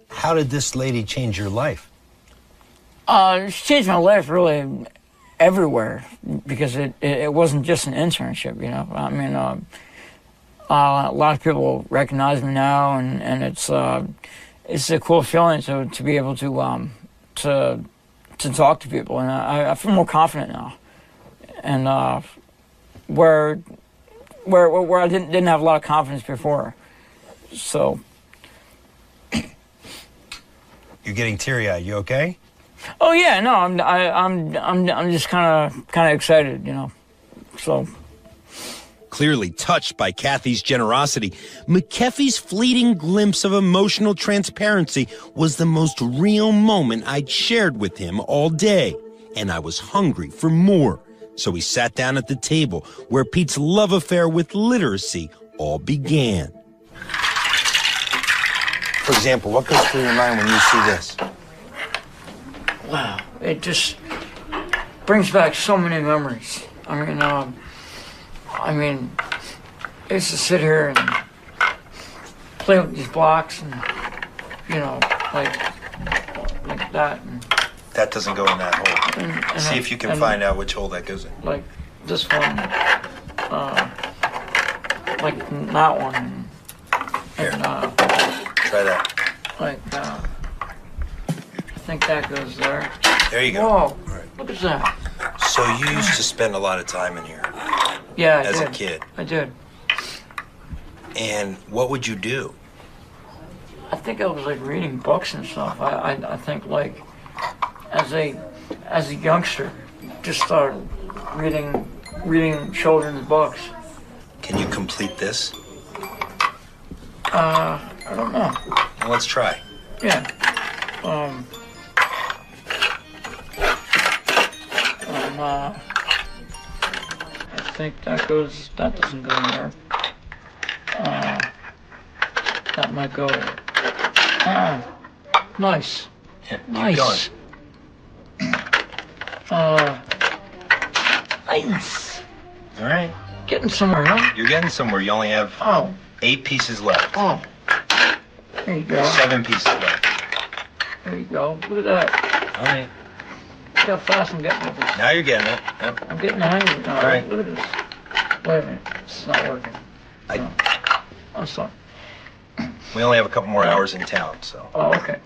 How did this lady change your life? She changed my life really everywhere, because it wasn't just an internship, you know. I mean, a lot of people recognize me now, and it's a cool feeling to be able to talk to people, and I feel more confident now, and where I didn't have a lot of confidence before, so. You're getting teary-eyed. You okay? Oh yeah, no, I'm just kind of excited, you know, so. Clearly touched by Kathy's generosity, McKeffy's fleeting glimpse of emotional transparency was the most real moment I'd shared with him all day, and I was hungry for more. So we sat down at the table where Pete's love affair with literacy all began. For example, what goes through your mind when you see this? Wow, it just brings back so many memories. I mean, I used to sit here and play with these blocks and, you know, like that. And that doesn't go in that hole. And see if you can find out which hole that goes in. Like this one, like that one. Here, try that. Like, I think that goes there. There you go. Whoa, look at that. So you used to spend a lot of time in here. Yeah, as a kid. I did. And what would you do? I think I was like reading books and stuff. I think like as a youngster, just started reading children's books. Can you complete this? I don't know. Well, let's try. Yeah. I think that doesn't go in there. That might go. Nice. Yeah, nice. Keep going. Nice. All right. Getting somewhere, huh? You're getting somewhere. You only have 8 pieces left. Oh. There you go. 7 pieces left. There you go. Look at that. All right. Look how fast I'm getting with this. Now you're getting it. Yep. I'm getting the hang of it now. All right. Look at this. Wait a minute. It's not working. I'm sorry. We only have a couple more hours in town, so. Oh, okay.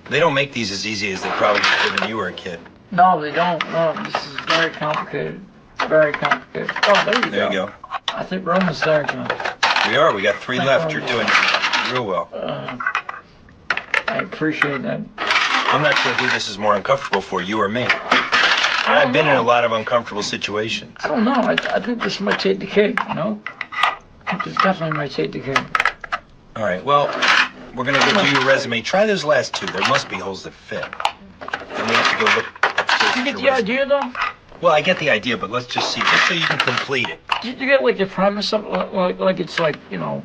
They don't make these as easy as they probably did when you were a kid. No, they don't. No, this is very complicated. Very complicated. Oh, there you go. There you go. I think we're almost there, John. We are. We got 3 left. You're doing real well. I appreciate that. I'm not sure who this is more uncomfortable for, you or me. I've been in a lot of uncomfortable situations. I don't know. I think this might take the cake, you know? This definitely might take the cake. All right, well, we're going to go do your resume. Try those last 2. There must be holes that fit. And we have to go look upstairs. Did you get the idea, though? Well, I get the idea, but let's just see, just so you can complete it. Did you get, like, the premise of like it's like, you know,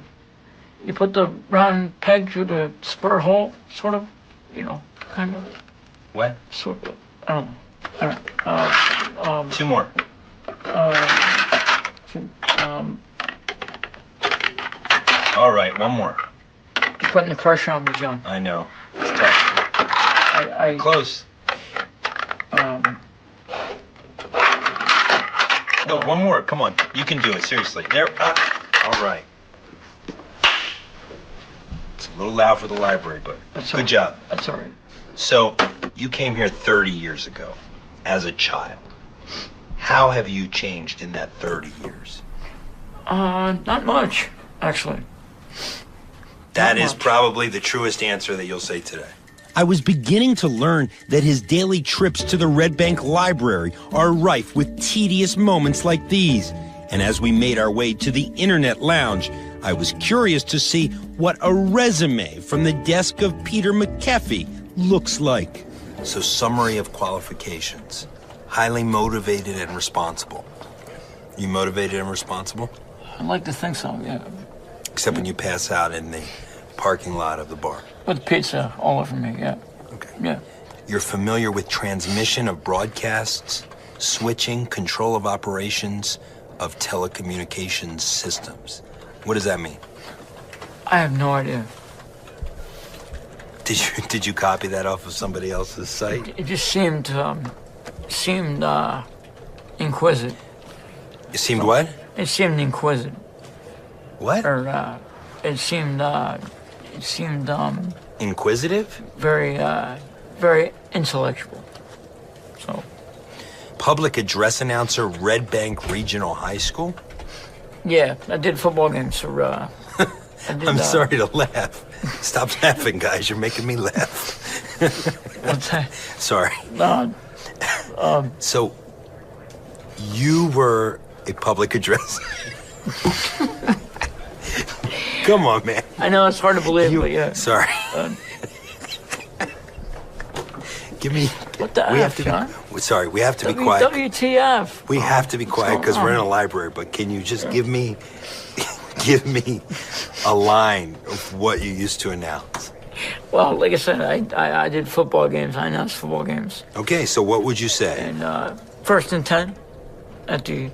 you put the round peg through the square hole, sort of, you know, kind of. What? Sort of. I don't know. All right. 2 more. All right, 1 more. You're putting the pressure on me, John. I know. It's tough. Close. No, 1 more. Come on. You can do it. Seriously. There. All right. It's a little loud for the library, but good job. That's all right. So, you came here 30 years ago as a child. How have you changed in that 30 years? Not much, actually. That is probably the truest answer that you'll say today. I was beginning to learn that his daily trips to the Red Bank Library are rife with tedious moments like these. And as we made our way to the Internet Lounge, I was curious to see what a resume from the desk of Peter McKeffy looks like. So, summary of qualifications. Highly motivated and responsible. You motivated and responsible? I'd like to think so, yeah. Except when you pass out in the parking lot of the bar. With pizza all over me, yeah. Okay. Yeah. You're familiar with transmission of broadcasts, switching, control of operations of telecommunications systems. What does that mean? I have no idea. Did you copy that off of somebody else's site? It just seemed inquisitive. It seemed what? It seemed inquisitive. What? Or it seemed Inquisitive? Very intellectual. So. Public address announcer, Red Bank Regional High School? Yeah, I did football games for. I'm sorry to laugh. Stop laughing, guys. You're making me laugh. What's that? Sorry. No. So, you were a public address. Come on, man. I know it's hard to believe, but yeah. Sorry. Give me. What the we F, have to John? Sorry, we have to be quiet. WTF? We have to be quiet because we're in a library. But can you just give me a line of what you used to announce? Well, like I said, I did football games. I announced football games. Okay, so what would you say? And 1st and 10 at the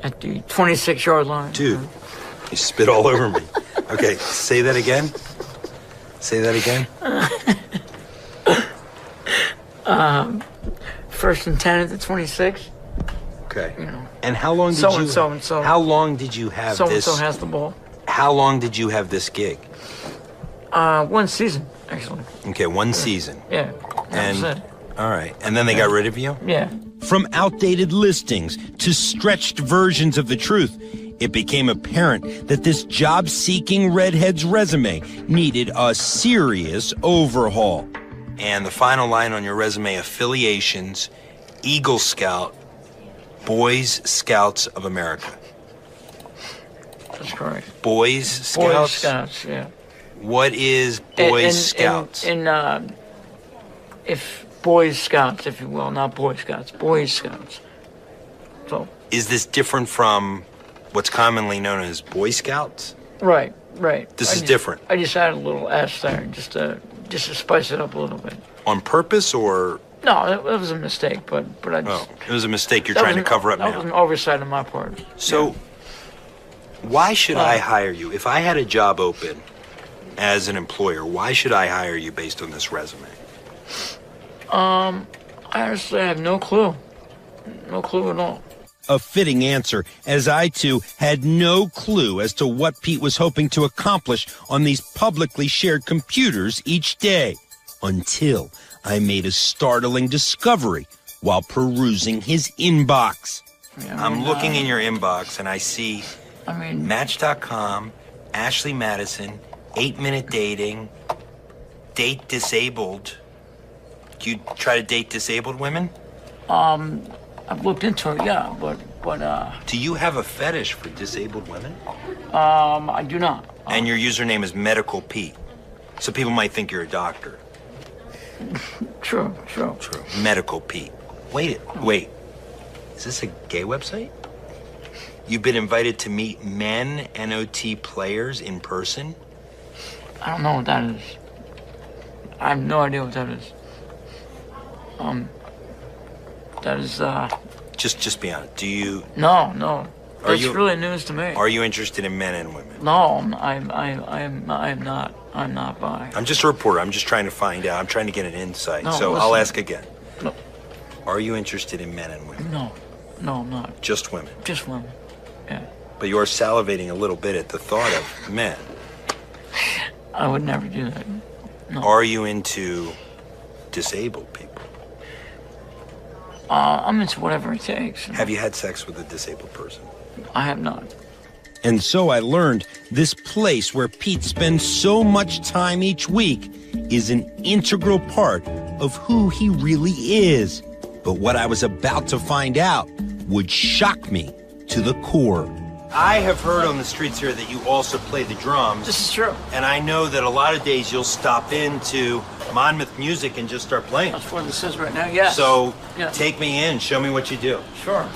26-yard line. Dude, you spit all over me. Okay, say that again. Say that again. 1st and 10 at the 26. Okay. You know. And how long did you? How long did you have this? So has the ball. How long did you have this gig? 1 season, actually. Okay, 1 season. Yeah. And all right, and then they got rid of you? Yeah. From outdated listings to stretched versions of the truth, it became apparent that this job-seeking redhead's resume needed a serious overhaul. And the final line on your resume: affiliations, Eagle Scout, Boys Scouts of America. That's correct. Boys Scouts? Boys Scouts, yeah. What is Boys Scouts? If Boys Scouts, if you will, not Boy Scouts, Boys Scouts. So. Is this different from what's commonly known as Boy Scouts? Right. This is different. I just added a little S there, just to spice it up a little bit. On purpose, or? No, it was a mistake, but I just... Oh, it was a mistake you're trying to cover up now. That was an oversight on my part. So, why should I hire you? If I had a job open as an employer, why should I hire you based on this resume? I honestly have no clue. No clue at all. A fitting answer, as I, too, had no clue as to what Pete was hoping to accomplish on these publicly shared computers each day. Until I made a startling discovery while perusing his inbox. Yeah, I'm looking in your inbox, and I see Match.com, Ashley Madison, 8-Minute Dating, Date Disabled. Do you try to date disabled women? I've looked into it, yeah, but Do you have a fetish for disabled women? I do not. And your username is Medical Pete, so people might think you're a doctor. True. Medical Pete. Wait. Is this a gay website? You've been invited to meet men NOT players in person? I don't know what that is. I have no idea what that is. That is, Just be honest. Do you... No. That's really news to me. Are you interested in men and women? No, I'm not. I'm not bi. I'm just a reporter. I'm just trying to find out. I'm trying to get an insight. No, so listen. I'll ask again. No. Are you interested in men and women? No, I'm not. Just women? Just women, yeah. But you're salivating a little bit at the thought of men. I would never do that. No. Are you into disabled people? I'm into whatever it takes. Have you had sex with a disabled person? I have not. And so I learned this place where Pete spends so much time each week is an integral part of who he really is. But what I was about to find out would shock me to the core. I have heard on the streets here that you also play the drums. This is true. And I know that a lot of days you'll stop into Monmouth Music and just start playing. That's what this is right now, yes. So take me in, show me what you do. Sure.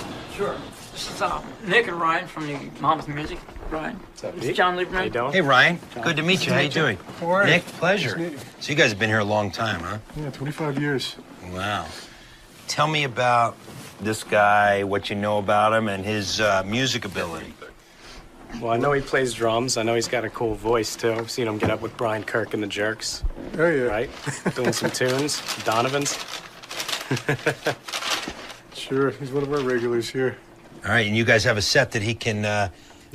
This is Nick and Ryan from the Monmouth Music. Ryan. What's up, Pete? John Lieberman. How you doing? Hey, Ryan. Good to meet you. How you doing? How are you? Nick, pleasure. So you guys have been here a long time, huh? Yeah, 25 years. Wow. Tell me about this guy, what you know about him, and his music ability. Well, I know he plays drums. I know he's got a cool voice, too. I've seen him get up with Brian Kirk and the Jerks. Oh, yeah. Right? Doing some tunes. Donovan's. Sure, he's one of our regulars here. All right, and you guys have a set that he can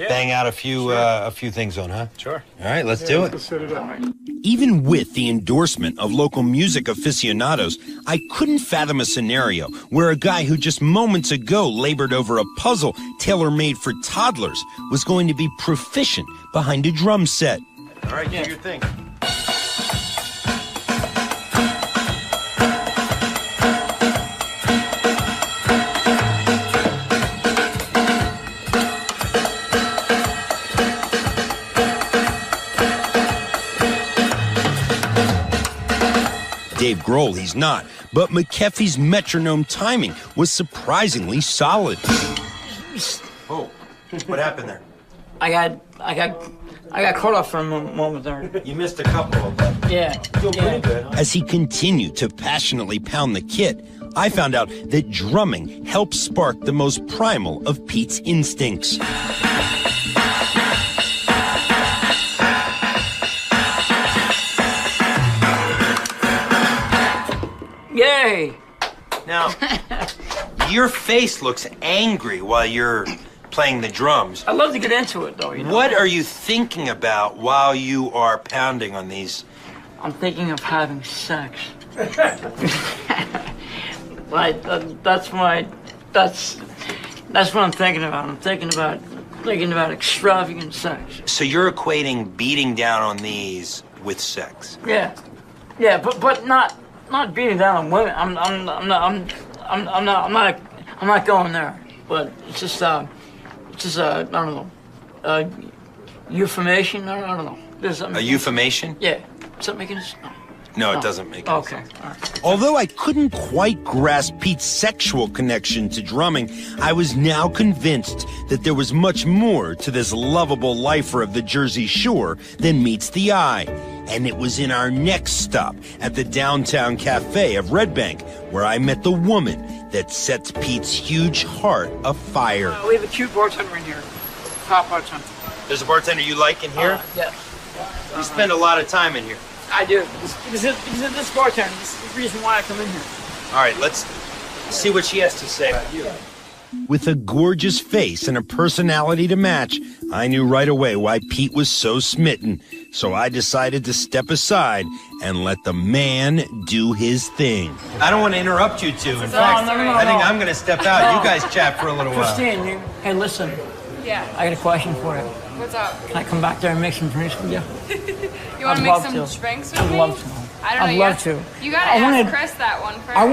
bang out a few things on, huh? Sure. All right, let's do it. Let's set it up. Even with the endorsement of local music aficionados, I couldn't fathom a scenario where a guy who just moments ago labored over a puzzle tailor-made for toddlers was going to be proficient behind a drum set. All right, do your thing. Dave Grohl, he's not, but McKeffy's metronome timing was surprisingly solid. Oh, what happened there? I got caught off for a moment there. You missed a couple of them. Yeah. Feel pretty good, huh? As he continued to passionately pound the kit, I found out that drumming helps spark the most primal of Pete's instincts. Yay! Now, your face looks angry while you're playing the drums. I love to get into it, though. You know? What are you thinking about while you are pounding on these? I'm thinking of having sex. Like that's what I'm thinking about. I'm thinking about extravagant sex. So you're equating beating down on these with sex? Yeah, but not beating down on women. I'm not going there. But it's just I don't know, euphemation. I don't know. A euphemation? Yeah. Does that make any sense? No, it doesn't make any sense. Okay. All right. Although I couldn't quite grasp Pete's sexual connection to drumming, I was now convinced that there was much more to this lovable lifer of the Jersey Shore than meets the eye. And it was in our next stop at the downtown cafe of Red Bank where I met the woman that sets Pete's huge heart afire. We have a cute bartender in here. Top bartender. There's a bartender you like in here? Yeah. You spend a lot of time in here. I do. Because of this bartender. This is the reason why I come in here. All right, let's see what she has to say about you. With a gorgeous face and a personality to match, I knew right away why Pete was so smitten. So I decided to step aside and let the man do his thing. I don't want to interrupt you two. In fact, I think I'm going to step out. You guys chat for a little while. Christine, hey, listen. Yeah. I got a question for you. What's up? Can I come back there and make some drinks with you? You want to make some drinks with me? I'd love to. I don't know. I'd love to. You got to ask Chris that one first. I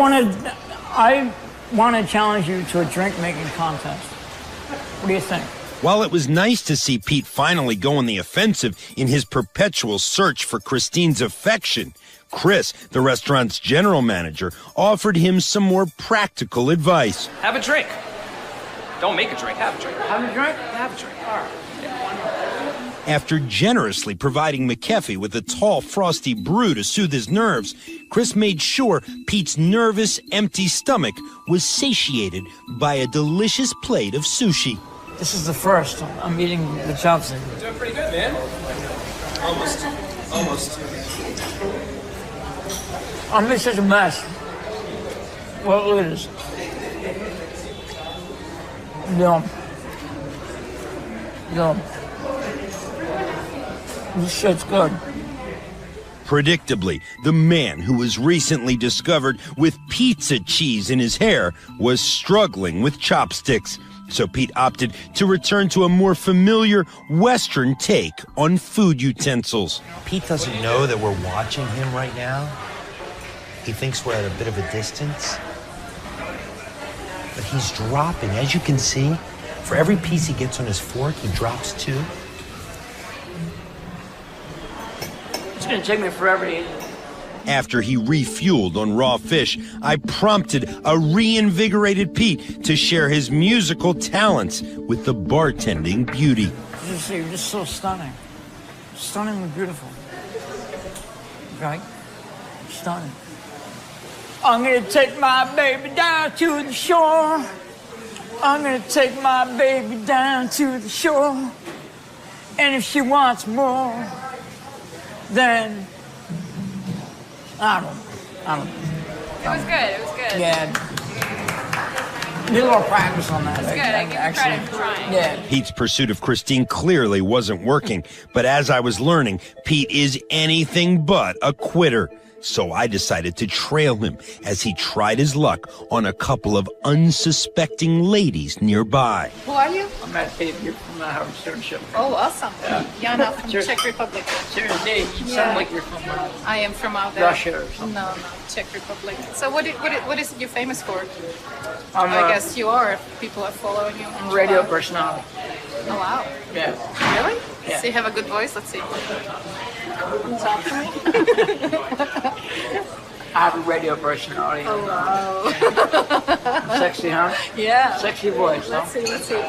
want to challenge you to a drink-making contest. What do you think? While it was nice to see Pete finally go on the offensive in his perpetual search for Christine's affection, Chris, the restaurant's general manager, offered him some more practical advice. Have a drink. Don't make a drink. Have a drink. Have a drink? Have a drink. All right. After generously providing McKeffy with a tall, frosty brew to soothe his nerves, Chris made sure Pete's nervous, empty stomach was satiated by a delicious plate of sushi. This is the first. I'm eating the chopstick. You're doing pretty good, man. Almost. I'm in such a mess. Well, look at this. Yum. This shit's good. Predictably, the man who was recently discovered with pizza cheese in his hair was struggling with chopsticks. So Pete opted to return to a more familiar Western take on food utensils. Pete doesn't know that we're watching him right now. He thinks we're at a bit of a distance. But he's dropping, as you can see. For every piece he gets on his fork, he drops 2. It's going to take me forever to eat. After he refueled on raw fish, I prompted a reinvigorated Pete to share his musical talents with the bartending beauty. You're just so stunning. Stunningly beautiful. Right? Stunning. I'm going to take my baby down to the shore. I'm going to take my baby down to the shore. And if she wants more, then I don't know. It was good. Yeah. Need a little practice on that. That's good. I give you credit for trying. Yeah. Pete's pursuit of Christine clearly wasn't working, but as I was learning, Pete is anything but a quitter. So I decided to trail him as he tried his luck on a couple of unsuspecting ladies nearby. Who are you? I'm at Pete. You're from the Howard Stern Show. Oh, awesome. Yeah, not from Czech Republic. Seriously, you sound like you're from I am from out there. Russia or something. No, Czech Republic. So what is it you're famous for? I guess you are if people are following you. I'm a radio personality. Oh, wow. Yeah. Really? Yeah. So you have a good voice? Let's see. Talk to me. I have a radio personality. Oh, wow. Sexy, huh? Yeah. Sexy voice, Let's see.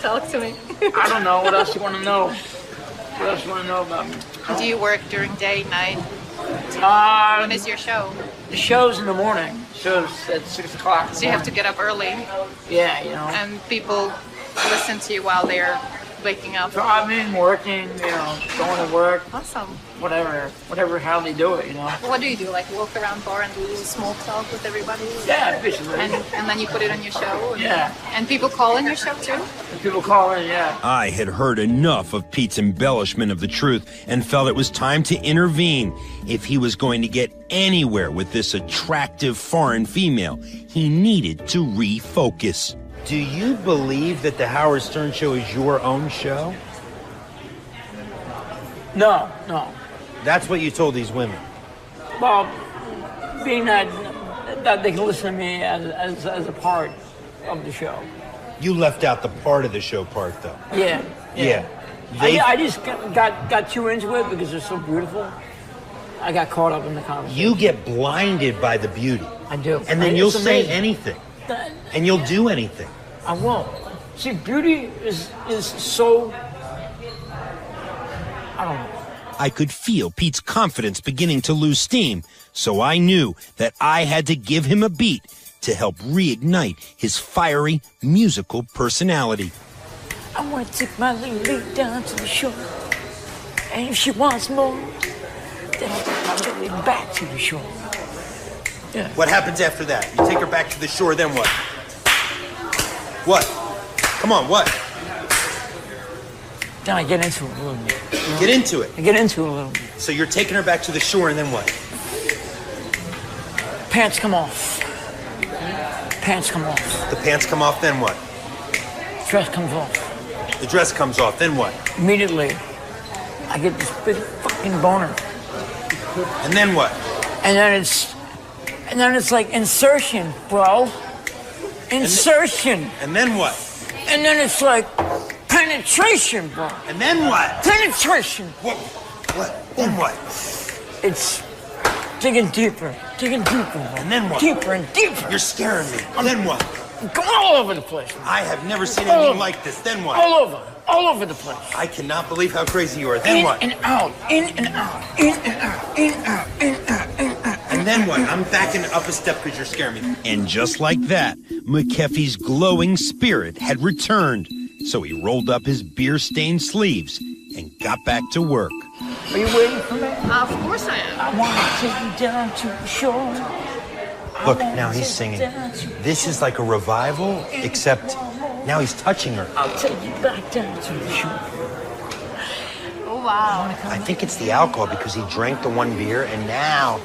Talk to me. I don't know. What else do you want to know? What else do you want to know about me? Do you work during day, night? When is your show? The show's in the morning. Show's at 6 o'clock. So you have to get up early. Yeah, you know. And people listen to you while they're waking up. Driving, working, going to work. Awesome. Whatever, how they do it, you know. What do you do? Like walk around bar and do a little small talk with everybody? Yeah, basically. And then you put it on your show? Yeah. And people call in your show too? And people call in, yeah. I had heard enough of Pete's embellishment of the truth and felt it was time to intervene. If he was going to get anywhere with this attractive foreign female, he needed to refocus. Do you believe that the Howard Stern Show is your own show? No. That's what you told these women. Well, being that they can listen to me as a part of the show. You left out the part of the show part, though. Yeah. I just got too into it because they're so beautiful. I got caught up in the conversation. You get blinded by the beauty. I do. And then you'll say anything. And you'll do anything. I won't. See, beauty is so... I don't know. I could feel Pete's confidence beginning to lose steam, so I knew that I had to give him a beat to help reignite his fiery musical personality. I want to take my lady down to the shore, and if she wants more, then I'll take my lady back to the shore. Yeah. What happens after that? You take her back to the shore, then what? What? Come on, what? Then I get into it a little bit. You know? Get into it? I get into it a little bit. So you're taking her back to the shore, and then what? Pants come off. Pants come off. The pants come off, then what? Dress comes off. The dress comes off, then what? Immediately, I get this big fucking boner. And then what? And then it's like insertion, bro. Insertion. And then what? And then it's like penetration, bro. And then what? Penetration. What? Then what? It's digging deeper, bro. And then what? Deeper and deeper. You're scaring me. Then what? Going all over the place. I have never seen anything like this. Then what? All over the place. I cannot believe how crazy you are. Then what? In and out, in and out, in and out, in and out, in and out, in and out. And then what? I'm backing up a step because you're scaring me. And just like that, McKeffy's glowing spirit had returned. So he rolled up his beer-stained sleeves and got back to work. Are you waiting for me? Of course I am. I want to take you down to the shore. Look, now he's singing. This is like a revival, except now he's touching her. I'll take you back down to the shore. Oh, wow. I think it's the alcohol because he drank the one beer and now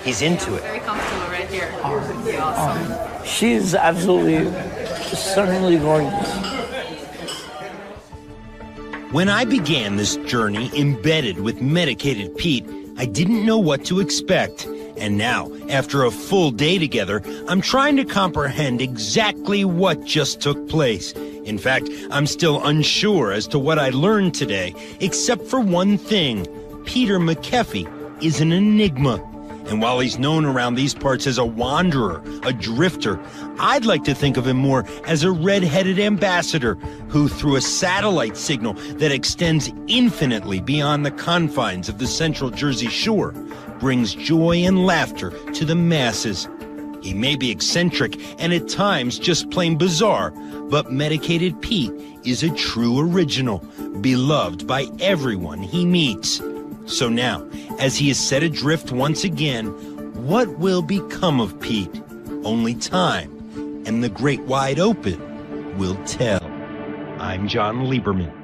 he's into it. Very comfortable right here. Awesome. She is absolutely stunningly gorgeous. When I began this journey embedded with medicated Pete, I didn't know what to expect. And now, after a full day together, I'm trying to comprehend exactly what just took place. In fact, I'm still unsure as to what I learned today, except for one thing. Peter McKeffy is an enigma. And while he's known around these parts as a wanderer, a drifter, I'd like to think of him more as a red-headed ambassador who, through a satellite signal that extends infinitely beyond the confines of the central Jersey shore, brings joy and laughter to the masses. He may be eccentric and at times just plain bizarre, but Medicated Pete is a true original, beloved by everyone he meets. So now, as he is set adrift once again, what will become of Pete? Only time and the great wide open will tell. I'm John Lieberman.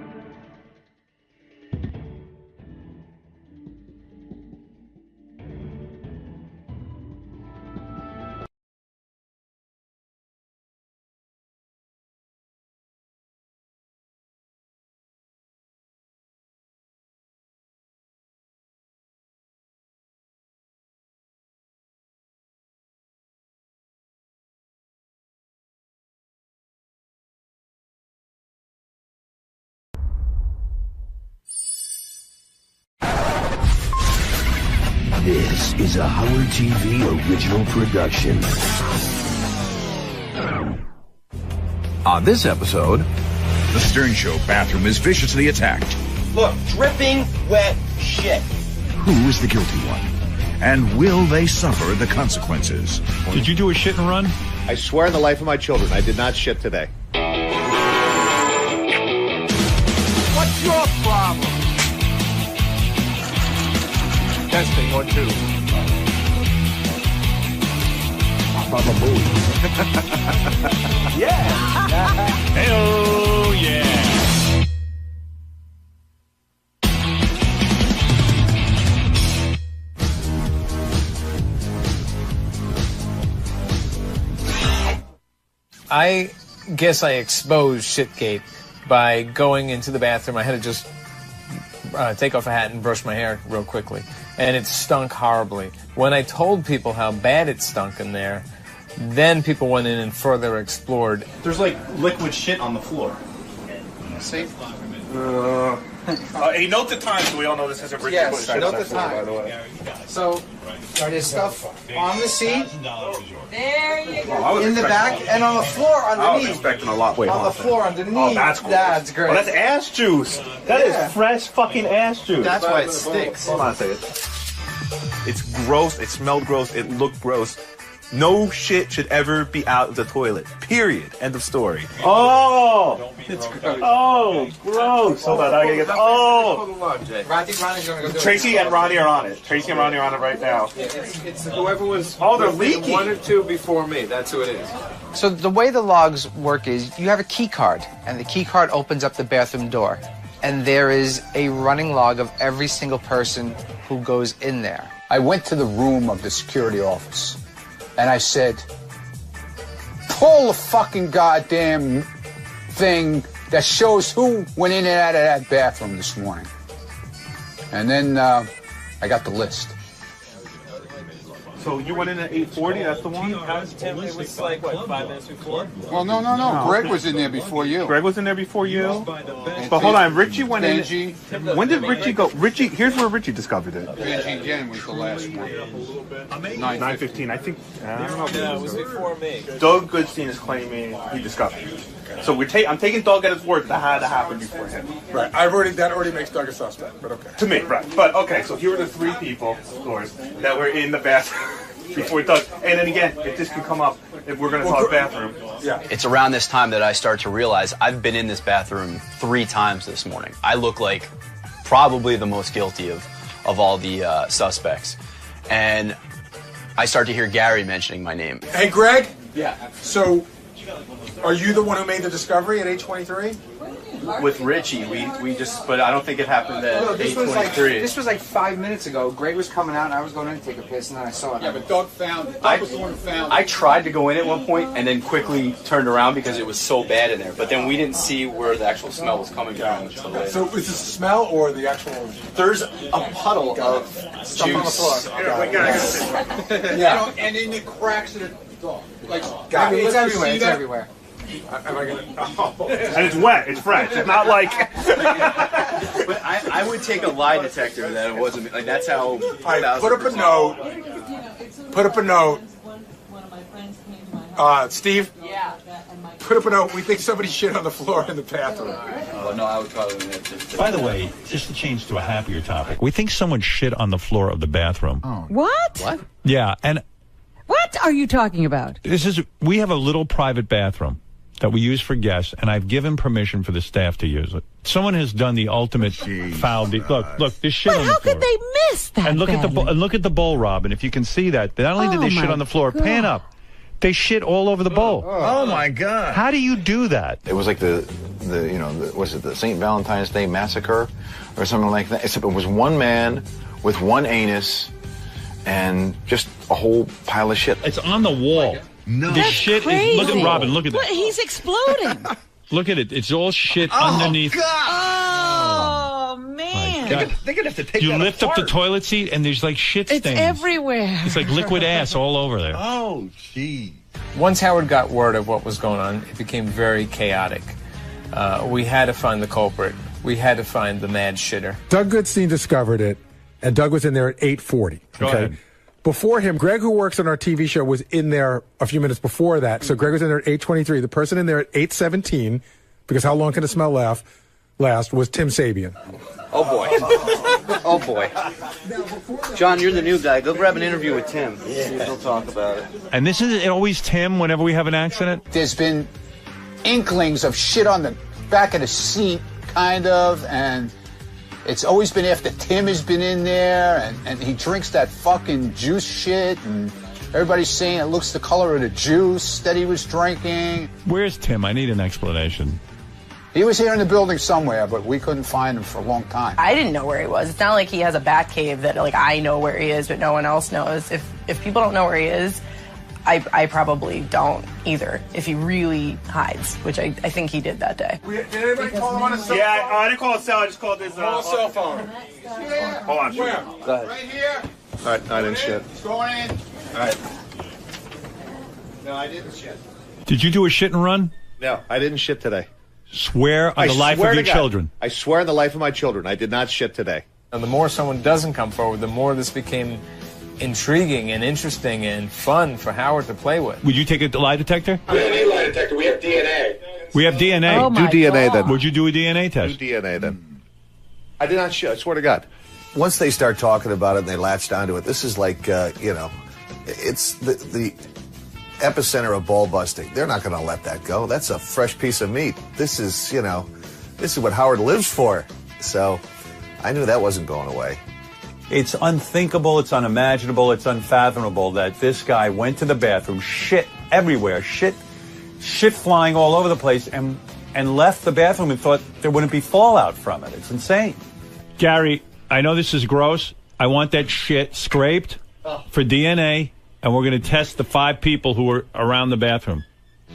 This is a Howard TV original production. On this episode, the Stern Show bathroom is viciously attacked. Look, dripping wet shit. Who is the guilty one? And will they suffer the consequences? Did you do a shit and run? I swear on the life of my children, I did not shit today. What's your problem? Testing 1, 2. Baba Booey. Yeah. Hey-oh, yeah. I guess I exposed Shitgate by going into the bathroom. I had to just take off a hat and brush my hair real quickly. And it stunk horribly. When I told people how bad it stunk in there, then people went in and further explored. There's like liquid shit on the floor. See? Hey, note the time so we all know this isn't Richard Bush. Yes, note the Floor, time. by the way. So, there's stuff on the seat, There you go. I was in the expecting back, and on the floor I was underneath. expecting a lot. Wait, On hold the on a floor second. underneath. Oh, that's cool. That's great. Oh, that's ass juice. That is fresh fucking ass juice. That's why it stinks. Hold on a second. It's gross. It smelled gross. It looked gross. No shit should ever be out of the toilet. Period. End of story. Oh! It's gross. Oh, gross. Hold on. I gotta get. Oh! Ronnie's gonna go do Tracy it. and Ronnie are on it. Tracy and Ronnie are on it right now. It's whoever was. Oh, they're leaking. 1 or 2 before me. That's who it is. So the way the logs work is you have a key card, and the key card opens up the bathroom door. And there is a running log of every single person who goes in there. I went to the room of the security office, and I said, pull the fucking goddamn thing that shows who went in and out of that bathroom this morning. And then I got the list. So you went in at 8:40. That's the one. It was like, what, 5 minutes before? Well, no. Greg was in there before you. Greg was in there before you. But hold on, Richie went in. When did Richie go? Richie, here's where Richie discovered it. Benji again was the last one. 9:15. I think. I don't know. No, it was before me. Doug Goodstein is claiming he discovered it. So I'm taking Doug at his word that had to happen before him. Right. That already makes Doug a suspect, but okay. To me, right. But okay, so here were the 3 people, of course, that were in the bathroom before Doug. And then again, if this can come up, if we're going to talk bathroom. Yeah. It's around this time that I start to realize I've been in this bathroom 3 times this morning. I look like probably the most guilty of all the suspects. And I start to hear Gary mentioning my name. Hey, Greg? Yeah. So, are you the one who made the discovery at 8:23? With Richie, we just, but I don't think it happened at No, this was 8:23. like 5 minutes ago. Greg was coming out, and I was going in to take a piss, and then I saw it. Yeah, but Doug was the one who found it. I tried to go in at one point and then quickly turned around because it was so bad in there. But then we didn't see where the actual smell was coming from until later. So, is this the smell or the actual? There's a puddle of Stuff on the juice. floor. Yeah. And in the cracks of the door. Like, It's everywhere. It's everywhere. Am I gonna? And it's wet. It's fresh. It's not like. But I would take a lie detector that it wasn't. Like that's how. All right, put up a note. Put up a note. Steve? Yeah. Put up a note. We think somebody shit on the floor in the bathroom. Oh, no, I would probably just... By the way, just to change to a happier topic, we think someone shit on the floor of the bathroom. What? What? Yeah, and What are you talking about? we have a little private bathroom that we use for guests, and I've given permission for the staff to use it. Someone has done the ultimate foul. Look, this shit on the floor. How could they miss that? And look badly? at the bowl, Robin. If you can see that, not only did they shit on the floor, pan up. They shit all over the bowl. Oh my God! How do you do that? It was like was it the St. Valentine's Day Massacre or something like that? Except it was one man with one anus and just a whole pile of shit. It's on the wall. No. The shit is. Look at Robin. Look at that. He's exploding. Look at it. It's all shit underneath. Oh, man. God. They're gonna have to take You that lift apart. up the toilet seat and there's like shit stains. It's everywhere. It's like liquid ass all over there. Oh, gee. Once Howard got word of what was going on, it became very chaotic. We had to find the culprit. We had to find the mad shitter. Doug Goodstein discovered it, and Doug was in there at 8:40. Go ahead. Before him, Greg, who works on our TV show, was in there a few minutes before that. So Greg was in there at 8:23. The person in there at 8:17, because how long can a smell last, was Tim Sabian. Oh, boy. Oh, boy. John, you're the new guy. Go grab an interview with Tim. Yeah. We'll talk about it. And this is always Tim whenever we have an accident? There's been inklings of shit on the back of the seat, kind of, and it's always been after Tim has been in there, and he drinks that fucking juice shit, and everybody's saying it looks the color of the juice that he was drinking. Where's Tim? I need an explanation. He was here in the building somewhere, but we couldn't find him for a long time. I didn't know where he was. It's not like he has a bat cave that, like, I know where he is, but no one else knows. If people don't know where he is, I probably don't either, if he really hides, which I think he did that day. Did anybody call him on a cell phone? Yeah, I didn't call a cell. I just called his cell phone. Hold on. Where? Go ahead. Right here. All right, I didn't shit. It's going in. All right. No, I didn't shit. Did you do a shit and run? No, I didn't shit today. Swear on the life of your children. I swear on the life of my children, I did not shit today. And the more someone doesn't come forward, the more this became intriguing and interesting and fun for Howard to play with. Would you take a lie detector? We don't need a lie detector. We have DNA. We have DNA. Oh, my Do DNA God. then. Would you do a DNA test? Do DNA then. I did not shit, I swear to God. Once they start talking about it and they latch onto it, this is like, it's the epicenter of ball busting. They're not going to let that go. That's a fresh piece of meat. This is what Howard lives for. So I knew that wasn't going away. It's unthinkable, it's unimaginable, it's unfathomable that this guy went to the bathroom, shit everywhere, shit flying all over the place, and left the bathroom and thought there wouldn't be fallout from it. It's insane. Gary, I know this is gross. I want that shit scraped for DNA, and we're going to test the 5 people who were around the bathroom.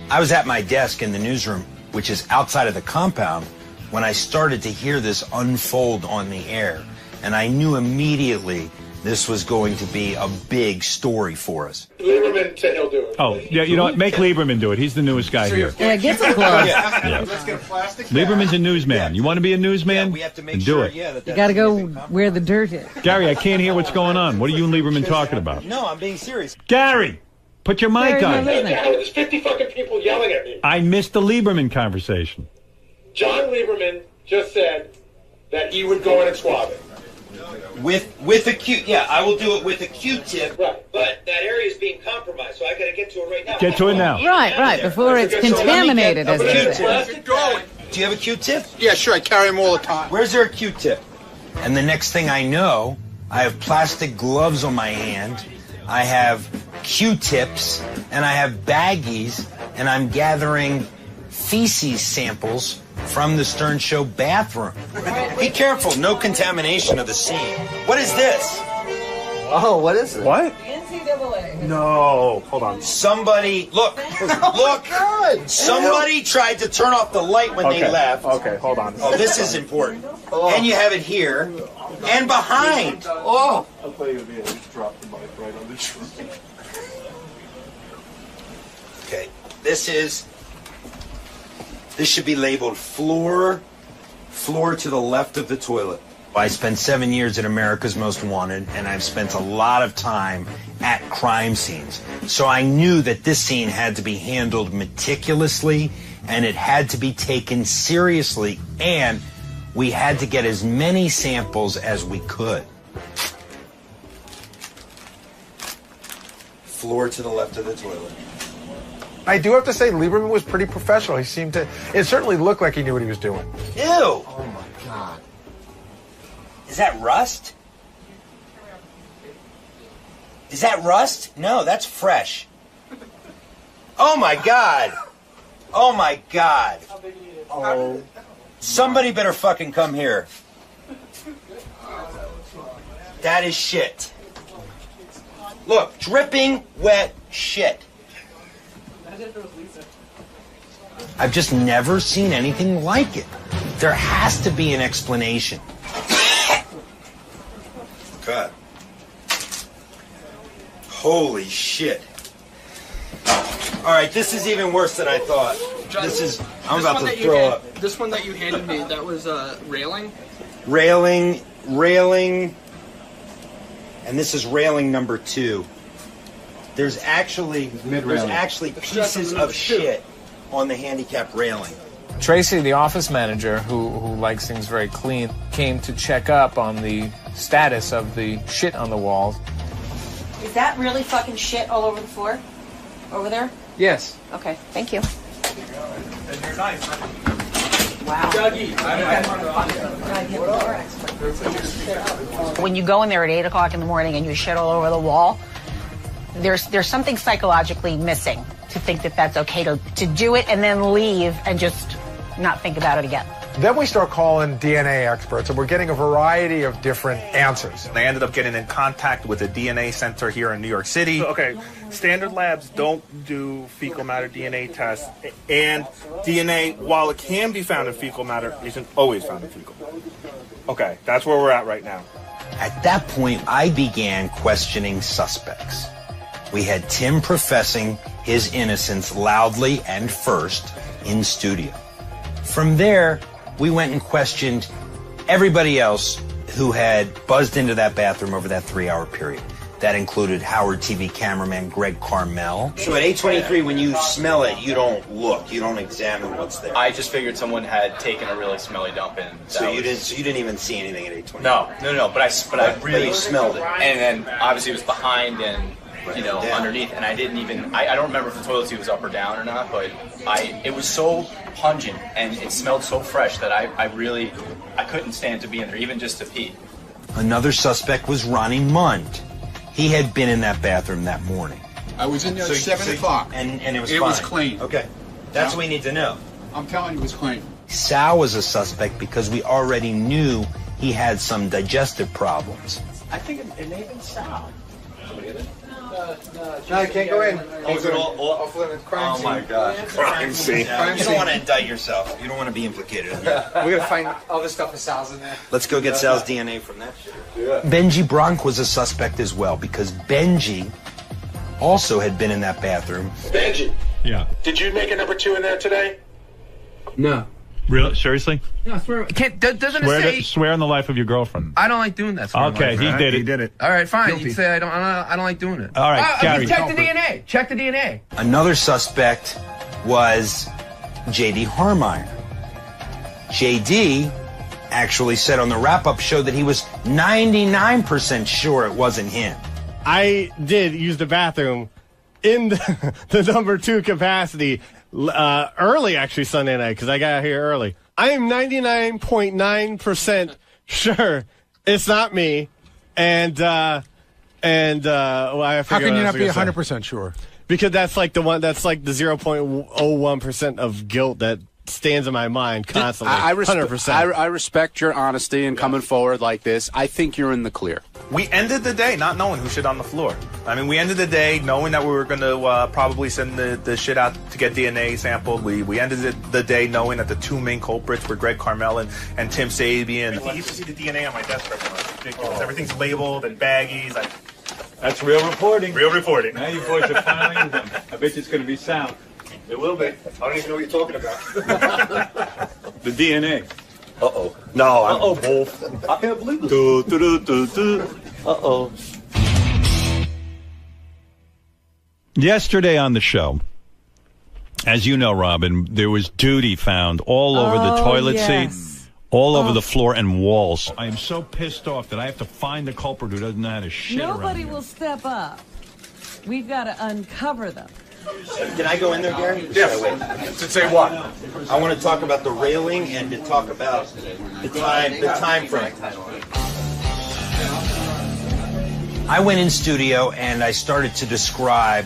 I was at my desk in the newsroom, which is outside of the compound, when I started to hear this unfold on the air. And I knew immediately this was going to be a big story for us. Lieberman said he'll do it. Oh, yeah, you know what? Make Lieberman do it. He's the newest guy here. Yeah, get some gloves. Yeah. Let's get a plastic bag. Lieberman's a newsman. You want to be a newsman? We have to make Then sure, do it. You got to go where the dirt is. Gary, I can't hear what's going on. What are you and Lieberman talking about? No, I'm being serious. Gary, put your mic Gary's on. not listening. There's 50 fucking people yelling at me. I missed the Lieberman conversation. John Lieberman just said that he would go in and swab it. With a Q, yeah, I will do it with a Q-tip. Right. But that area is being compromised, so I got to get to it right now. Get to it now. Right, before it's contaminated, as they say. Do you have a Q-tip? Yeah, sure, I carry them all the time. Where's there a Q-tip? And the next thing I know, I have plastic gloves on my hand, I have Q-tips, and I have baggies, and I'm gathering feces samples from the Stern Show bathroom. Be careful, no contamination of the scene. What is this? Oh, what is it? What? NCAA. No. Hold on. Somebody, look, look. Somebody tried to turn off the light when they left. Okay, hold on. Oh, this is important. And you have it here and behind. Oh. I'll tell you to just drop the mic right on the tree. Okay, this should be labeled floor to the left of the toilet. I spent 7 years at America's Most Wanted, and I've spent a lot of time at crime scenes. So I knew that this scene had to be handled meticulously, and it had to be taken seriously, and we had to get as many samples as we could. Floor to the left of the toilet. I do have to say, Lieberman was pretty professional. He seemed to, it certainly looked like he knew what he was doing. Ew! Oh my God. Is that rust? Is that rust? No, that's fresh. Oh, my God. Oh, my God. Oh. Somebody better fucking come here. That is shit. Look, dripping wet shit. I've just never seen anything like it. There has to be an explanation. God. Holy shit. All right, this is even worse than I thought. John, I'm about to throw up. This one that you handed me, that was railing? Railing, and this is railing number 2. There's actually pieces of shit on the handicap railing. Tracy, the office manager, who likes things very clean, came to check up on the status of the shit on the walls. Is that really fucking shit all over the floor? Over there? Yes. Okay, thank you. And you're nice. Wow. When you go in there at 8 o'clock in the morning and you shit all over the wall, there's something psychologically missing to think that that's okay to do it and then leave and just not think about it again. Then we start calling DNA experts, and we're getting a variety of different answers. They ended up getting in contact with a DNA center here in New York City. So, okay, standard labs don't do fecal matter DNA tests, and DNA, while it can be found in fecal matter, isn't always found in fecal. Okay, that's where we're at right now. At that point, I began questioning suspects. We had Tim professing his innocence loudly and first in studio. From there, we went and questioned everybody else who had buzzed into that bathroom over that 3-hour period. That included Howard TV cameraman Greg Carmel. So at 8:23, when you smell it, you don't look, you don't examine what's there. I just figured someone had taken a really smelly dump in. So you didn't even see anything at 8:23. No. But I really you smelled it. And then obviously it was behind and underneath, and I didn't even. I don't remember if the toilet seat was up or down or not, but it was so pungent and it smelled so fresh that I couldn't stand to be in there, even just to pee. Another suspect was Ronnie Mund. He had been in that bathroom that morning. I was in there at 7 o'clock. And it was It fine. was clean. Okay. That's what we need to know. I'm telling you, it was clean. Sal was a suspect because we already knew he had some digestive problems. I think it may have been Sal. No, I can't go in. Oh my God. Crime scene. You don't want to indict yourself. You don't want to be implicated in that. We're going to find all this stuff of Sal's in there. Let's go get Sal's DNA from that shit. Benji Bronk was a suspect as well because Benji also had been in that bathroom. Benji. Yeah. Did you make a number 2 in there today? No. Really? Seriously? No, I swear. Doesn't it say? Swear on the life of your girlfriend. I don't like doing that. Okay, he did it. He did it. All right, fine. You say I don't like doing it. All right, Gary. Check the DNA. Check the DNA. Another suspect was J.D. Harmeyer. J.D. actually said on the wrap-up show that he was 99% sure it wasn't him. I did use the bathroom in the number 2 capacity early, actually, Sunday night, because I got here early. I am 99.9% sure it's not me. And well, I How can you not be 100% sure? Because that's like the 0.01% of guilt that stands in my mind constantly. 100%. I respect your honesty in coming forward like this. I think you're in the clear. We ended the day not knowing who shit on the floor. I mean, we ended the day knowing that we were going to probably send the shit out to get DNA sampled. We ended the day knowing that the 2 main culprits were Greg Carmel and Tim Sabian. You used to see the DNA on my desk right now. It's ridiculous. Everything's labeled and baggies. That's real reporting. Real reporting. Now you boys are finally in them. I bet you it's going to be Sal. It will be. I don't even know what you're talking about. The DNA. Uh-oh. No. Uh-oh, Wolf. I can't believe this. Uh-oh. Yesterday on the show, as you know, Robin, there was duty found all over the toilet seat, all over the floor and walls. I am so pissed off that I have to find the culprit who doesn't know how to shit around Nobody here. will step up. We've got to uncover them. Can I go in there, Gary? Yes. To say what? I want to talk about the railing and to talk about the time frame. I went in studio and I started to describe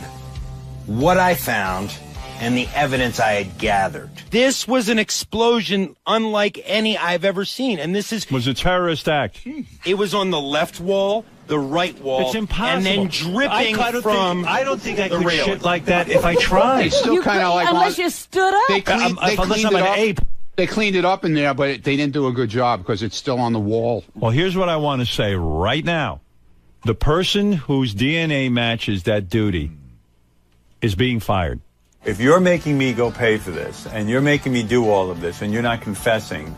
what I found and the evidence I had gathered. This was an explosion unlike any I've ever seen, and this was a terrorist act. It was on the left wall, the right wall, It's impossible. and then dripping from I don't think I the could railing. shit like that if I tried. It's still kind of like unless you stood up. They cleaned I'm it an up. ape. They cleaned it up in there, but they didn't do a good job because it's still on the wall. Well, here's what I want to say right now. The person whose DNA matches that duty is being fired. If you're making me go pay for this, and you're making me do all of this, and you're not confessing,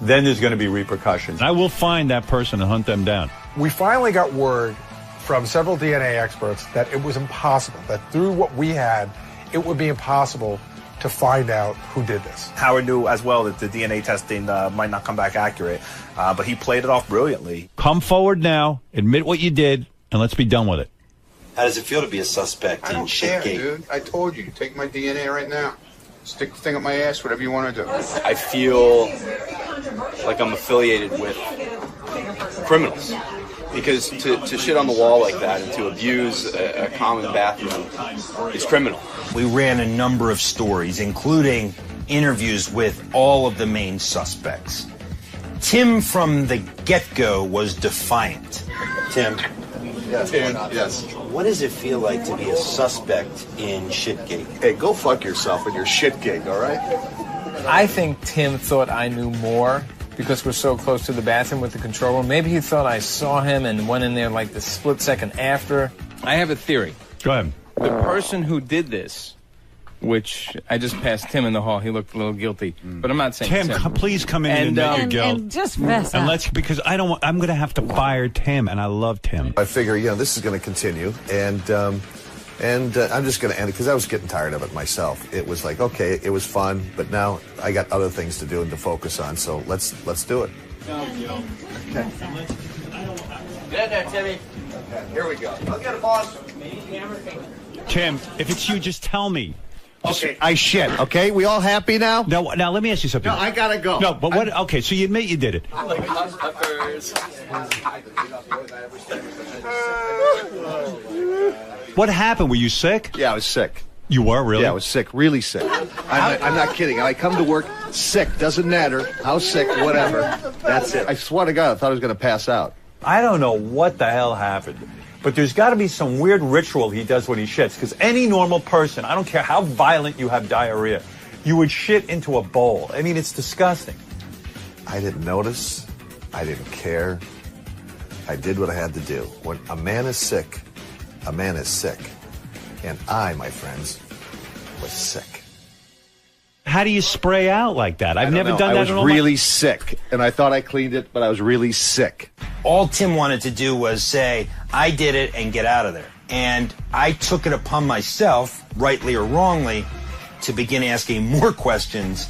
then there's going to be repercussions. I will find that person and hunt them down. We finally got word from several DNA experts that it was impossible, that through what we had, it would be impossible to find out who did this. Howard knew as well that the DNA testing might not come back accurate, but he played it off brilliantly. Come forward now, admit what you did, and let's be done with it. How does it feel to be a suspect I in don't care, Shitgate? dude. I told you. Take my DNA right now. Stick the thing up my ass, whatever you want to do. I feel like I'm affiliated with criminals. Because to shit on the wall like that and to abuse a common bathroom is criminal. We ran a number of stories, including interviews with all of the main suspects. Tim from the get-go was defiant. Tim. Yes. Yes. What does it feel like to be a suspect in Shitgate? Hey, go fuck yourself in your shit gig, all right? I think Tim thought I knew more because we're so close to the bathroom with the control room. Maybe he thought I saw him and went in there like the split second after. I have a theory. Go ahead. The person who did this, which I just passed Tim in the hall, he looked a little guilty, but I'm not saying Tim, please come in and admit your guilt. And just fess And up. let's, because I don't want, I'm going to have to fire Tim, and I love Tim. I figure, this is going to continue, and I'm just going to end it because I was getting tired of it myself. It was like, okay, it was fun, but now I got other things to do and to focus on, so let's do it. Okay. Get in there, Timmy. Okay, here we go. I'll get it, boss. Tim, if it's you, just tell me. Okay, I shit, okay? We all happy now? No, now let me ask you something. No, I gotta go. No, but what, okay, so you admit you did it. What happened? Were you sick? Yeah, I was sick. You were, really? Yeah, I was sick, really sick. I'm not kidding. I come to work sick. Doesn't matter how sick, whatever. That's it. I swear to God, I thought I was going to pass out. I don't know what the hell happened, but there's got to be some weird ritual he does when he shits, because any normal person, I don't care how violent you have diarrhea, you would shit into a bowl. I mean, it's disgusting. I didn't notice. I didn't care. I did what I had to do. When a man is sick, a man is sick. And I, my friends, was sick. How do you spray out like that? I've never done that. I was really sick, and I thought I cleaned it, but I was really sick. All Tim wanted to do was say, I did it and get out of there. And I took it upon myself, rightly or wrongly, to begin asking more questions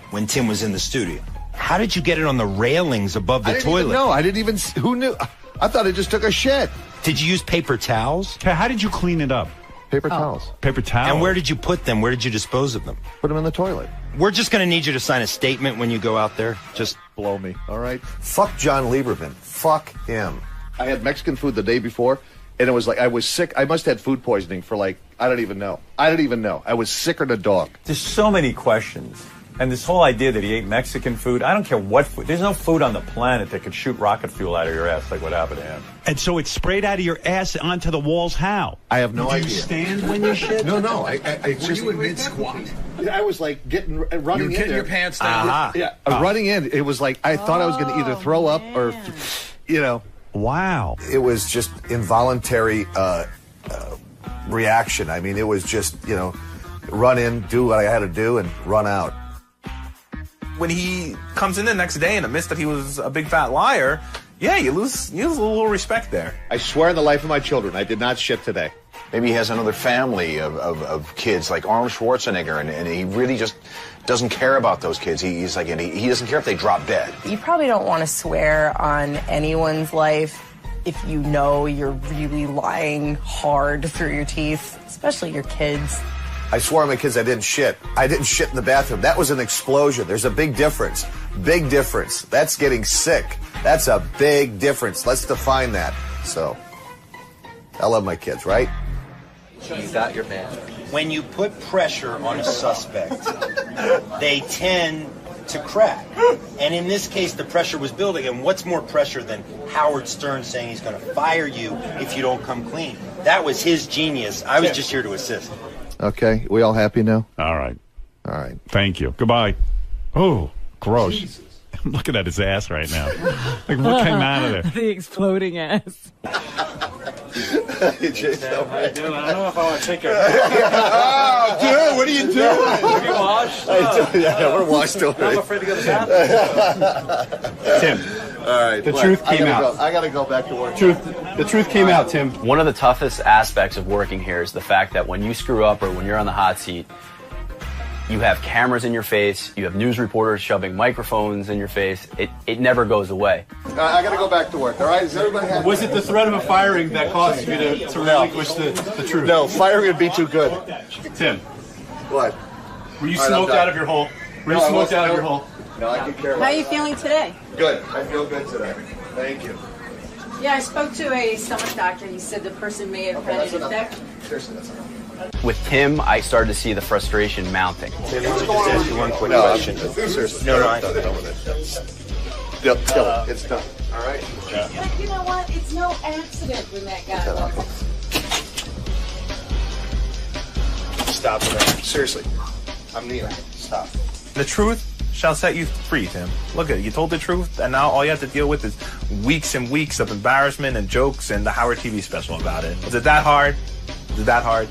when Tim was in the studio. How did you get it on the railings above the toilet? No, I didn't even. Who knew? I thought it just took a shit. Did you use paper towels? How did you clean it up? Paper towels. Paper towels. And where did you put them? Where did you dispose of them? Put them in the toilet. We're just going to need you to sign a statement when you go out there. Just blow me, all right? Fuck John Lieberman. Fuck him. I had Mexican food the day before, and it was like I was sick. I must have had food poisoning for like, I don't even know. I was sicker than a dog. There's so many questions. And this whole idea that he ate Mexican food, I don't care what food. There's no food on the planet that could shoot rocket fuel out of your ass like what happened to him. And so it sprayed out of your ass onto the walls how? I have no idea. Do you stand when you shit? No. Were you in mid-squat? I was like running in there. You were getting your pants down? Yeah, running in. It was like I thought I was going to either throw up or, Wow. It was just involuntary reaction. I mean, it was just, run in, do what I had to do, and run out. When he comes in the next day and admits that he was a big fat liar, yeah, you lose a little respect there. I swear on the life of my children, I did not shit today. Maybe he has another family of kids like Arnold Schwarzenegger, and he really just doesn't care about those kids. He's like, and he doesn't care if they drop dead. You probably don't want to swear on anyone's life if you know you're really lying hard through your teeth, especially your kids. I swore on my kids I didn't shit. I didn't shit in the bathroom. That was an explosion. There's a big difference. Big difference. That's getting sick. That's a big difference. Let's define that. So, I love my kids, right? You got your man. When you put pressure on a suspect, they tend to crack. And in this case, the pressure was building. And what's more pressure than Howard Stern saying he's going to fire you if you don't come clean? That was his genius. I was just here to assist. Okay, we all happy now? All right. All right. Thank you. Goodbye. Oh, gross. Jesus. I'm looking at his ass right now. Like, what came out of there? The exploding ass. Hey, Jason. I don't know if I want to take a... Oh, dude, what are you doing? Are you washed? Yeah, we're washed already. I'm afraid to go to the bathroom. Tim. All right. The truth came out. I got to go back to work. The truth came out, Tim. One of the toughest aspects of working here is the fact that when you screw up or when you're on the hot seat, you have cameras in your face, you have news reporters shoving microphones in your face. It never goes away. I got to go back to work, all right? Is everybody happy? Was it the threat of a firing that caused you to relinquish the truth? No, firing would be too good. Tim, What? were you All right, I'm smoked done. out of your hole? Were you No, I smoked wasn't. out of your hole? No, I can care How are you feeling today? Good. I feel good today. Thank you. Yeah, I spoke to a stomach doctor. He said the person may have had an infection. Seriously, that's enough. With Tim, I started to see the frustration mounting. Tim, let me just ask you one quick question. Seriously. No, I'm done with it. Yep, kill it. It's done. All right? But you know what? It's no accident when that guy left. Stop it. Seriously. I'm Neil. Stop. The truth shall set you free, Tim. Look at it. You told the truth, and now all you have to deal with is weeks and weeks of embarrassment and jokes and the Howard TV special about it. Was it that hard? Was it that hard?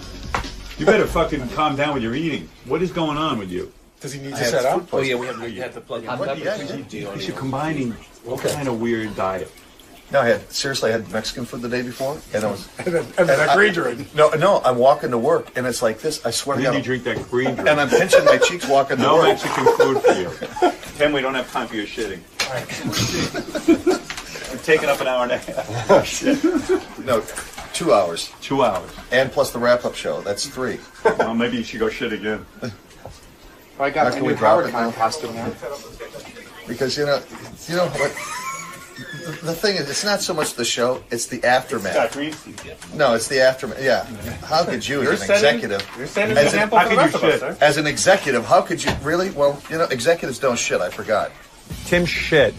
You better fucking calm down with your eating. What is going on with you? Does he need to set up? Oh, yeah, we have to plug in. You're combining what kind of weird diet? No, I had Mexican food the day before, and I was... and that green drink. No, I'm walking to work, and it's like this. I swear to When God. you drink that green drink. And I'm pinching my cheeks walking to No work. Mexican food for you. Tim, we don't have time for your shitting. We're taking up an hour and a half. Oh, shit. No, 2 hours. 2 hours. And plus the wrap-up show. That's 3. Well, maybe you should go shit again. I got Can my we new drop Howard it now? costume now. Because, you know what? The thing is, it's not so much the show, it's the aftermath. No, it's the aftermath. Yeah. How could you, as an executive... You're setting an example for the rest of us, sir. As an executive, how could you... Really? Well, executives don't shit. I forgot. Tim shit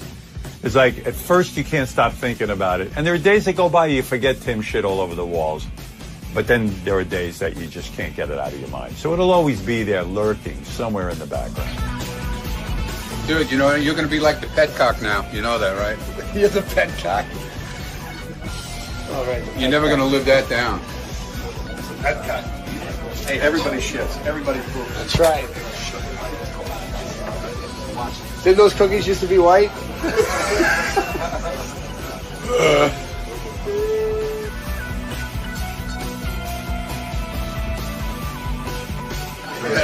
is like, at first you can't stop thinking about it. And there are days that go by, you forget Tim shit all over the walls. But then there are days that you just can't get it out of your mind. So it'll always be there lurking somewhere in the background. Dude, you're going to be like the petcock now. You know that, right? You're the petcock. All right. You're never going to live that down. Petcock. Hey, everybody shits. Everybody poops. That's right. Didn't those cookies used to be white?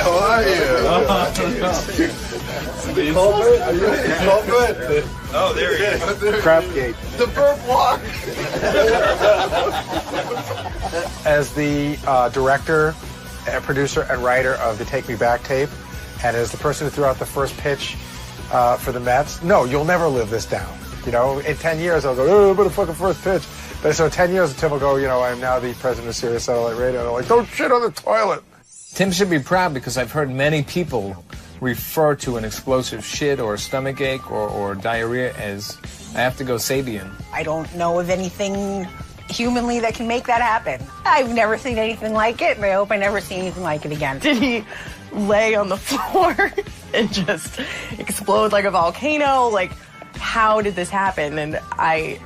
How are you? The culprit? Are you the culprit? Oh, there he is. Crapgate. The burp walk. As the director, and producer, and writer of the Take Me Back tape, and as the person who threw out the first pitch for the Mets, no, you'll never live this down. You know, in 10 years, I'll go, oh, but a fucking first pitch. But so 10 years, Tim will go, I'm now the president of Sirius Satellite Radio. And I'm like, don't shit on the toilet. Tim should be proud because I've heard many people refer to an explosive shit or stomach ache or diarrhea as, I have to go Sabian. I don't know of anything humanly that can make that happen. I've never seen anything like it, and I hope I never see anything like it again. Did he lay on the floor and just explode like a volcano? Like, how did this happen? And I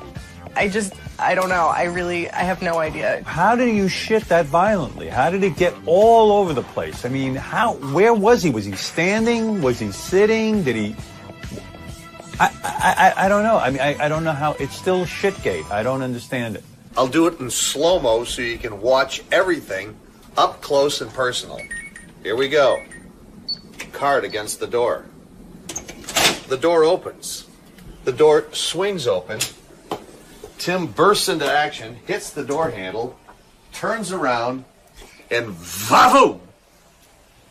don't know. I have no idea. How did you shit that violently? How did it get all over the place? I mean, where was he? Was he standing? Was he sitting? Did he... I don't know. I mean, I don't know how... It's still shitgate. I don't understand it. I'll do it in slow-mo so you can watch everything up close and personal. Here we go. Card against the door. The door opens. The door swings open. Tim bursts into action, hits the door handle, turns around, and vavoom!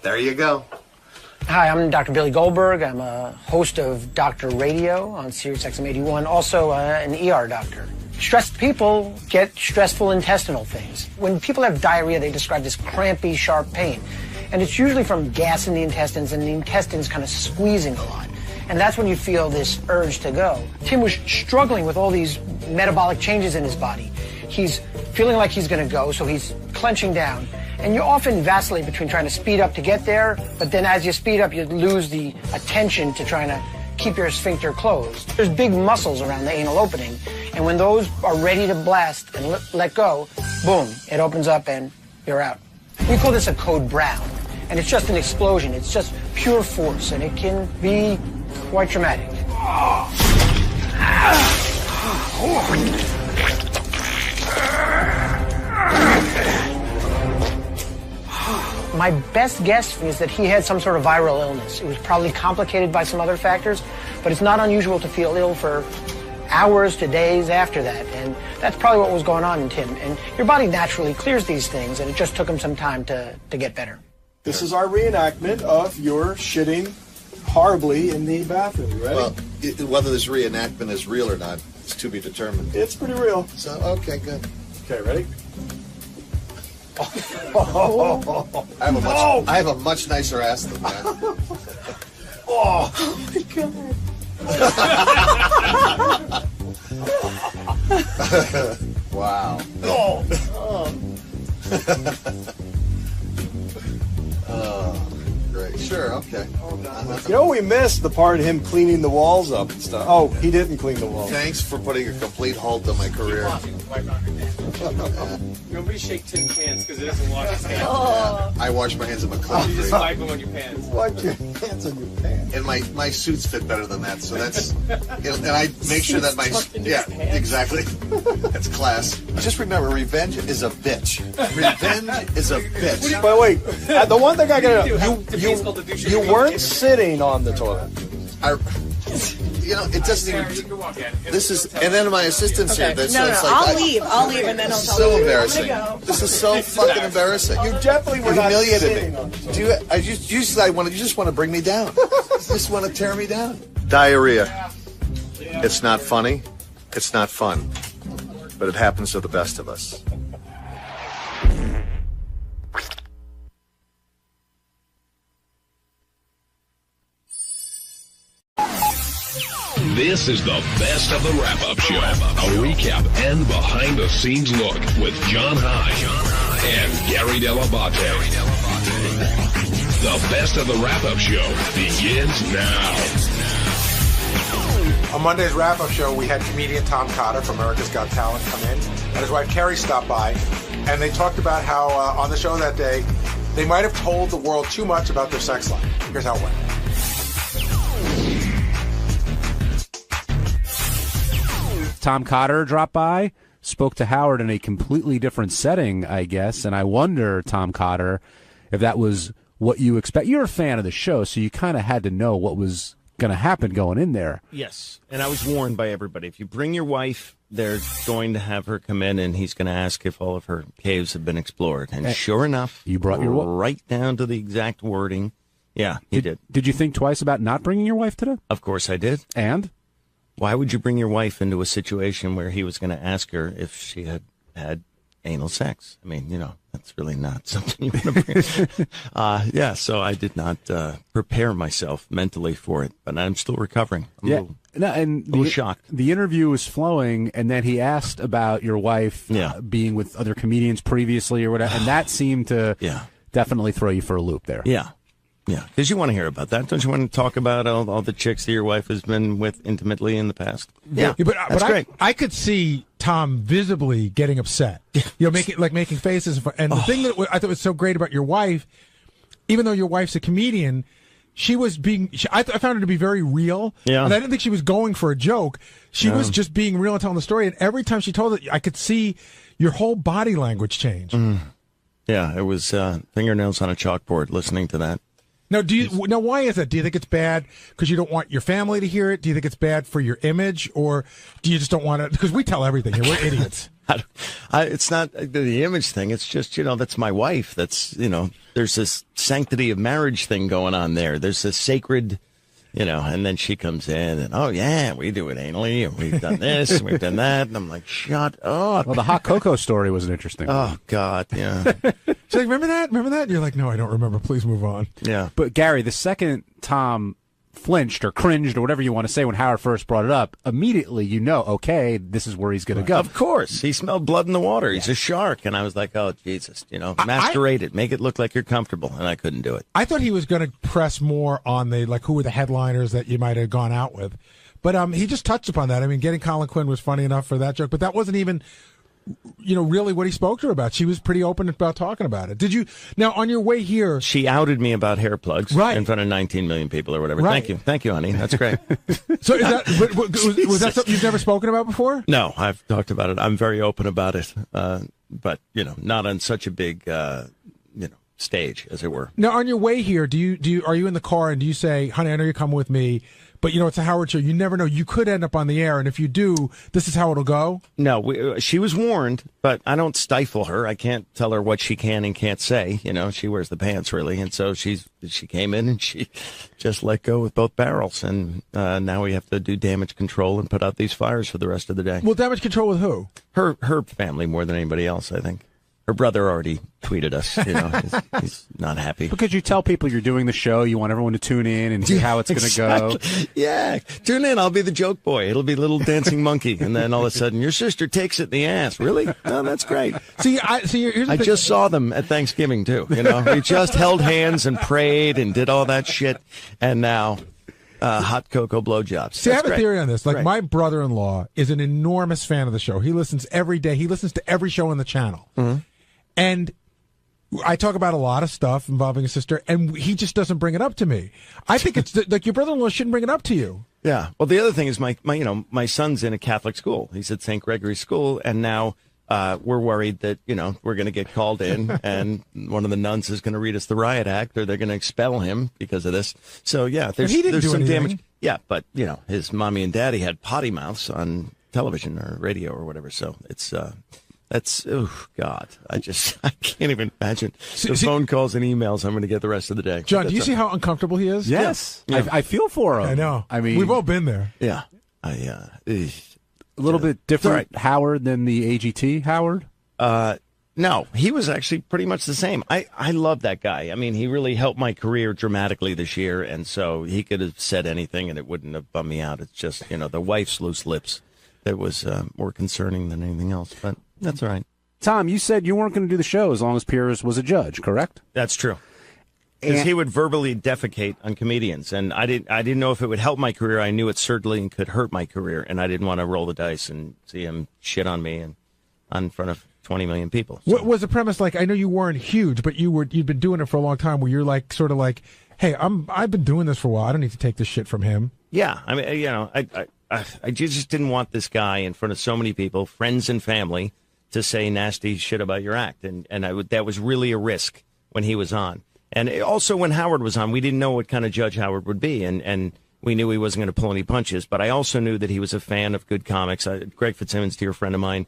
There you go. Hi, I'm Dr. Billy Goldberg. I'm a host of Dr. Radio on Sirius XM 81, also an ER doctor. Stressed people get stressful intestinal things. When people have diarrhea, they describe this crampy, sharp pain. And it's usually from gas in the intestines and the intestines kind of squeezing a lot. And that's when you feel this urge to go. Tim was struggling with all these metabolic changes in his body. He's feeling like he's going to go, so he's clenching down. And you often vacillate between trying to speed up to get there, but then as you speed up, you lose the attention to trying to keep your sphincter closed. There's big muscles around the anal opening, and when those are ready to blast and let go, boom, it opens up and you're out. We call this a code brown, and it's just an explosion. It's just pure force, and it can be quite traumatic. My best guess is that he had some sort of viral illness. It was probably complicated by some other factors, but it's not unusual to feel ill for hours to days after that, and that's probably what was going on in Tim. And your body naturally clears these things, and it just took him some time to get better. This is our reenactment of your shitting horribly in the bathroom. You ready? Well, whether this reenactment is real or not is to be determined. It's pretty real. So, okay, good. Okay, ready? I have a much nicer ass than that. Oh my God. Wow. Oh. Oh, great. Sure, okay. You know, we missed the part of him cleaning the walls up and stuff. Oh, he didn't clean the walls. Thanks for putting a complete halt to my career. Nobody shake Tim's hands because it doesn't wash his hands. Oh. I wash my hands in my clothes. You just wipe them on your pants. Wipe your hands on your pants. And my suits fit better than that, so that's... and I make sure that my... Yeah, exactly. That's class. Just remember, revenge is a bitch. Revenge is a bitch. But wait, the one thing I gotta know, you weren't sitting on the toilet. You know, it doesn't even... This is... And then my assistant's here. No, So it's like, I'll leave. I'll leave, and then I'll tell so you. embarrassing. I'm gonna go. This is so fucking embarrassing. You definitely were not humiliated sitting me. on the toilet. You just want to bring me down. You just want to tear me down. Diarrhea. It's not funny. It's not fun. But it happens to the best of us. This is the best of the wrap-up show. A recap and behind-the-scenes look with John High and Gary Dell'Abate. The best of the wrap-up show begins now. On Monday's wrap-up show, we had comedian Tom Cotter from America's Got Talent come in, and his wife Carrie stopped by, and they talked about how on the show that day, they might have told the world too much about their sex life. Here's how it went. Tom Cotter dropped by, spoke to Howard in a completely different setting, I guess, and I wonder, Tom Cotter, if that was what you expect. You're a fan of the show, so you kind of had to know what was going to happen going in there. Yes, and I was warned by everybody. If you bring your wife, they're going to have her come in, and he's going to ask if all of her caves have been explored. And sure enough, you brought your right down to the exact wording. Yeah, he did. Did you think twice about not bringing your wife today? Of course I did. And? Why would you bring your wife into a situation where he was going to ask her if she had had anal sex? I mean, you know, that's really not something you want to bring. Yeah, so I did not prepare myself mentally for it, but I'm still recovering. I'm a little shocked. The interview was flowing, and then he asked about your wife being with other comedians previously or whatever, and that seemed to definitely throw you for a loop there. Yeah. Yeah, because you want to hear about that. Don't you want to talk about all the chicks that your wife has been with intimately in the past? Yeah, that's great. I could see Tom visibly getting upset. You know, making faces. And the thing that I thought was so great about your wife, even though your wife's a comedian, she was being. I found her to be very real. Yeah, and I didn't think she was going for a joke. She was just being real and telling the story. And every time she told it, I could see your whole body language change. Yeah, it was fingernails on a chalkboard. Listening to that. Now, why is that? Do you think it's bad because you don't want your family to hear it? Do you think it's bad for your image, or do you just don't want to? Because we tell everything here. We're idiots. It's not the image thing. It's just, that's my wife. That's, there's this sanctity of marriage thing going on there. There's a sacred You know, and then she comes in and, oh, yeah, we do it anally, and we've done this, and we've done that. And I'm like, shut up. Well, the hot cocoa story was an interesting one. Oh, God, yeah. She's like, remember that? Remember that? And you're like, no, I don't remember. Please move on. Yeah. But, Gary, the second Tom flinched or cringed or whatever you want to say when Howard first brought it up, immediately you know, okay, this is where he's going to go. Of course. He smelled blood in the water. He's a shark. And I was like, oh, Jesus, you know, masquerade it. Make it look like you're comfortable. And I couldn't do it. I thought he was going to press more on the, like, who were the headliners that you might have gone out with. But he just touched upon that. I mean, getting Colin Quinn was funny enough for that joke, but that wasn't even, you know, really what he spoke to her about. She was pretty open about talking about it. Did you, now, on your way here. She outed me about hair plugs in front of 19 million people or whatever. Right. Thank you. Thank you, honey. That's great. So is that, was that something you've never spoken about before? No, I've talked about it. I'm very open about it. But, you know, not on such a big, you know, stage, as it were. Now, on your way here, are you in the car and do you say, honey, I know you're coming with me, but, you know, it's a Howard show. You never know. You could end up on the air, and if you do, this is how it'll go? No, she was warned, but I don't stifle her. I can't tell her what she can and can't say. You know, she wears the pants, really. And so she came in, and she just let go with both barrels. And now we have to do damage control and put out these fires for the rest of the day. Well, damage control with who? Her family more than anybody else, I think. Her brother already tweeted us. You know, he's not happy. Because you tell people you're doing the show, you want everyone to tune in and see how it's going to go. Yeah, tune in. I'll be the joke boy. It'll be little dancing monkey, and then all of a sudden, your sister takes it in the ass. Really? No, that's great. See, here's the I thing. just saw them at Thanksgiving too. You know, we just held hands and prayed and did all that shit, and now. Hot cocoa blowjobs. See, I have a theory on this. Like, my brother-in-law is an enormous fan of the show. He listens every day. He listens to every show on the channel. Mm-hmm. And I talk about a lot of stuff involving his sister, and he just doesn't bring it up to me. I think it's like your brother-in-law shouldn't bring it up to you. Yeah. Well, the other thing is my son's in a Catholic school. He's at St. Gregory's School, and now we're worried that, you know, we're going to get called in and one of the nuns is going to read us the riot act, or they're going to expel him because of this. So, yeah, there's some damage. Yeah, but, you know, his mommy and daddy had potty mouths on television or radio or whatever. So it's oh, God. I can't even imagine the phone calls and emails I'm going to get the rest of the day. John, do you see how uncomfortable he is? Yes. Yeah. I feel for him. I know. I mean, we've all been there. Yeah. A little bit different Howard than the AGT Howard? No, he was actually pretty much the same. I love that guy. I mean, he really helped my career dramatically this year, and so he could have said anything and it wouldn't have bummed me out. It's just, you know, the wife's loose lips that was more concerning than anything else, but that's all right. Tom, you said you weren't going to do the show as long as Piers was a judge, correct? That's true. Because he would verbally defecate on comedians, and I didn't know if it would help my career. I knew it certainly could hurt my career, and I didn't want to roll the dice and see him shit on me and in front of 20 million people. So. What was the premise like? I know you weren't huge, but you'd been doing it for a long time. Where you're like, sort of like, hey, I've been doing this for a while. I don't need to take this shit from him. Yeah, I mean, you know, I just didn't want this guy in front of so many people, friends and family, to say nasty shit about your act, and that was really a risk when he was on. And also when Howard was on, we didn't know what kind of judge Howard would be, and we knew he wasn't going to pull any punches. But I also knew that he was a fan of good comics. Greg Fitzsimmons, dear friend of mine.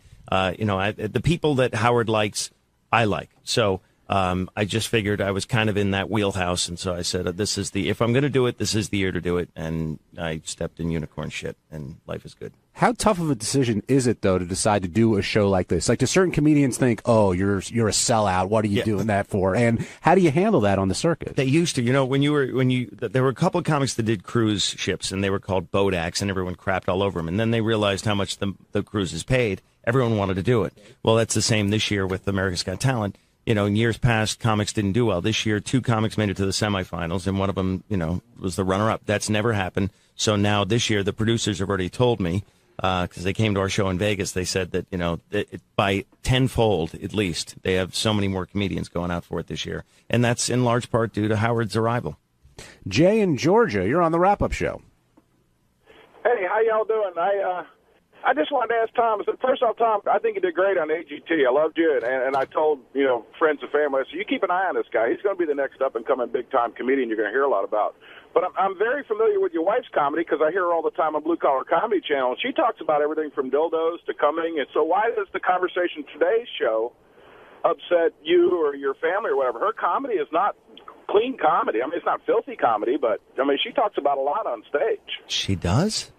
You know, the people that Howard likes, I like. So I just figured I was kind of in that wheelhouse, and so I said, if I'm going to do it, this is the year to do it. And I stepped in unicorn shit, and life is good. How tough of a decision is it, though, to decide to do a show like this? Like, do certain comedians think, oh, you're a sellout, what are you doing that for? And how do you handle that on the circuit? They used to. You know, there were a couple of comics that did cruise ships, and they were called boat acts, and everyone crapped all over them. And then they realized how much the cruises paid. Everyone wanted to do it. Well, that's the same this year with America's Got Talent. You know, in years past, comics didn't do well. This year, 2 comics made it to the semifinals, and one of them, you know, was the runner-up. That's never happened. So now this year, the producers have already told me, because they came to our show in Vegas, they said that, you know, by tenfold at least, they have so many more comedians going out for it this year. And that's in large part due to Howard's arrival. Jay in Georgia, you're on the wrap-up show. Hey, how y'all doing? I just wanted to ask Tom. First off, Tom, I think you did great on AGT. I loved you, and I told, you know, friends and family, I said, you keep an eye on this guy. He's going to be the next up-and-coming big-time comedian you're going to hear a lot about. But I'm very familiar with your wife's comedy because I hear her all the time on Blue Collar Comedy Channel. And she talks about everything from dildos to coming. And so why does the Conversation Today's show upset you or your family or whatever? Her comedy is not clean comedy. I mean, it's not filthy comedy, but I mean, she talks about a lot on stage. She does?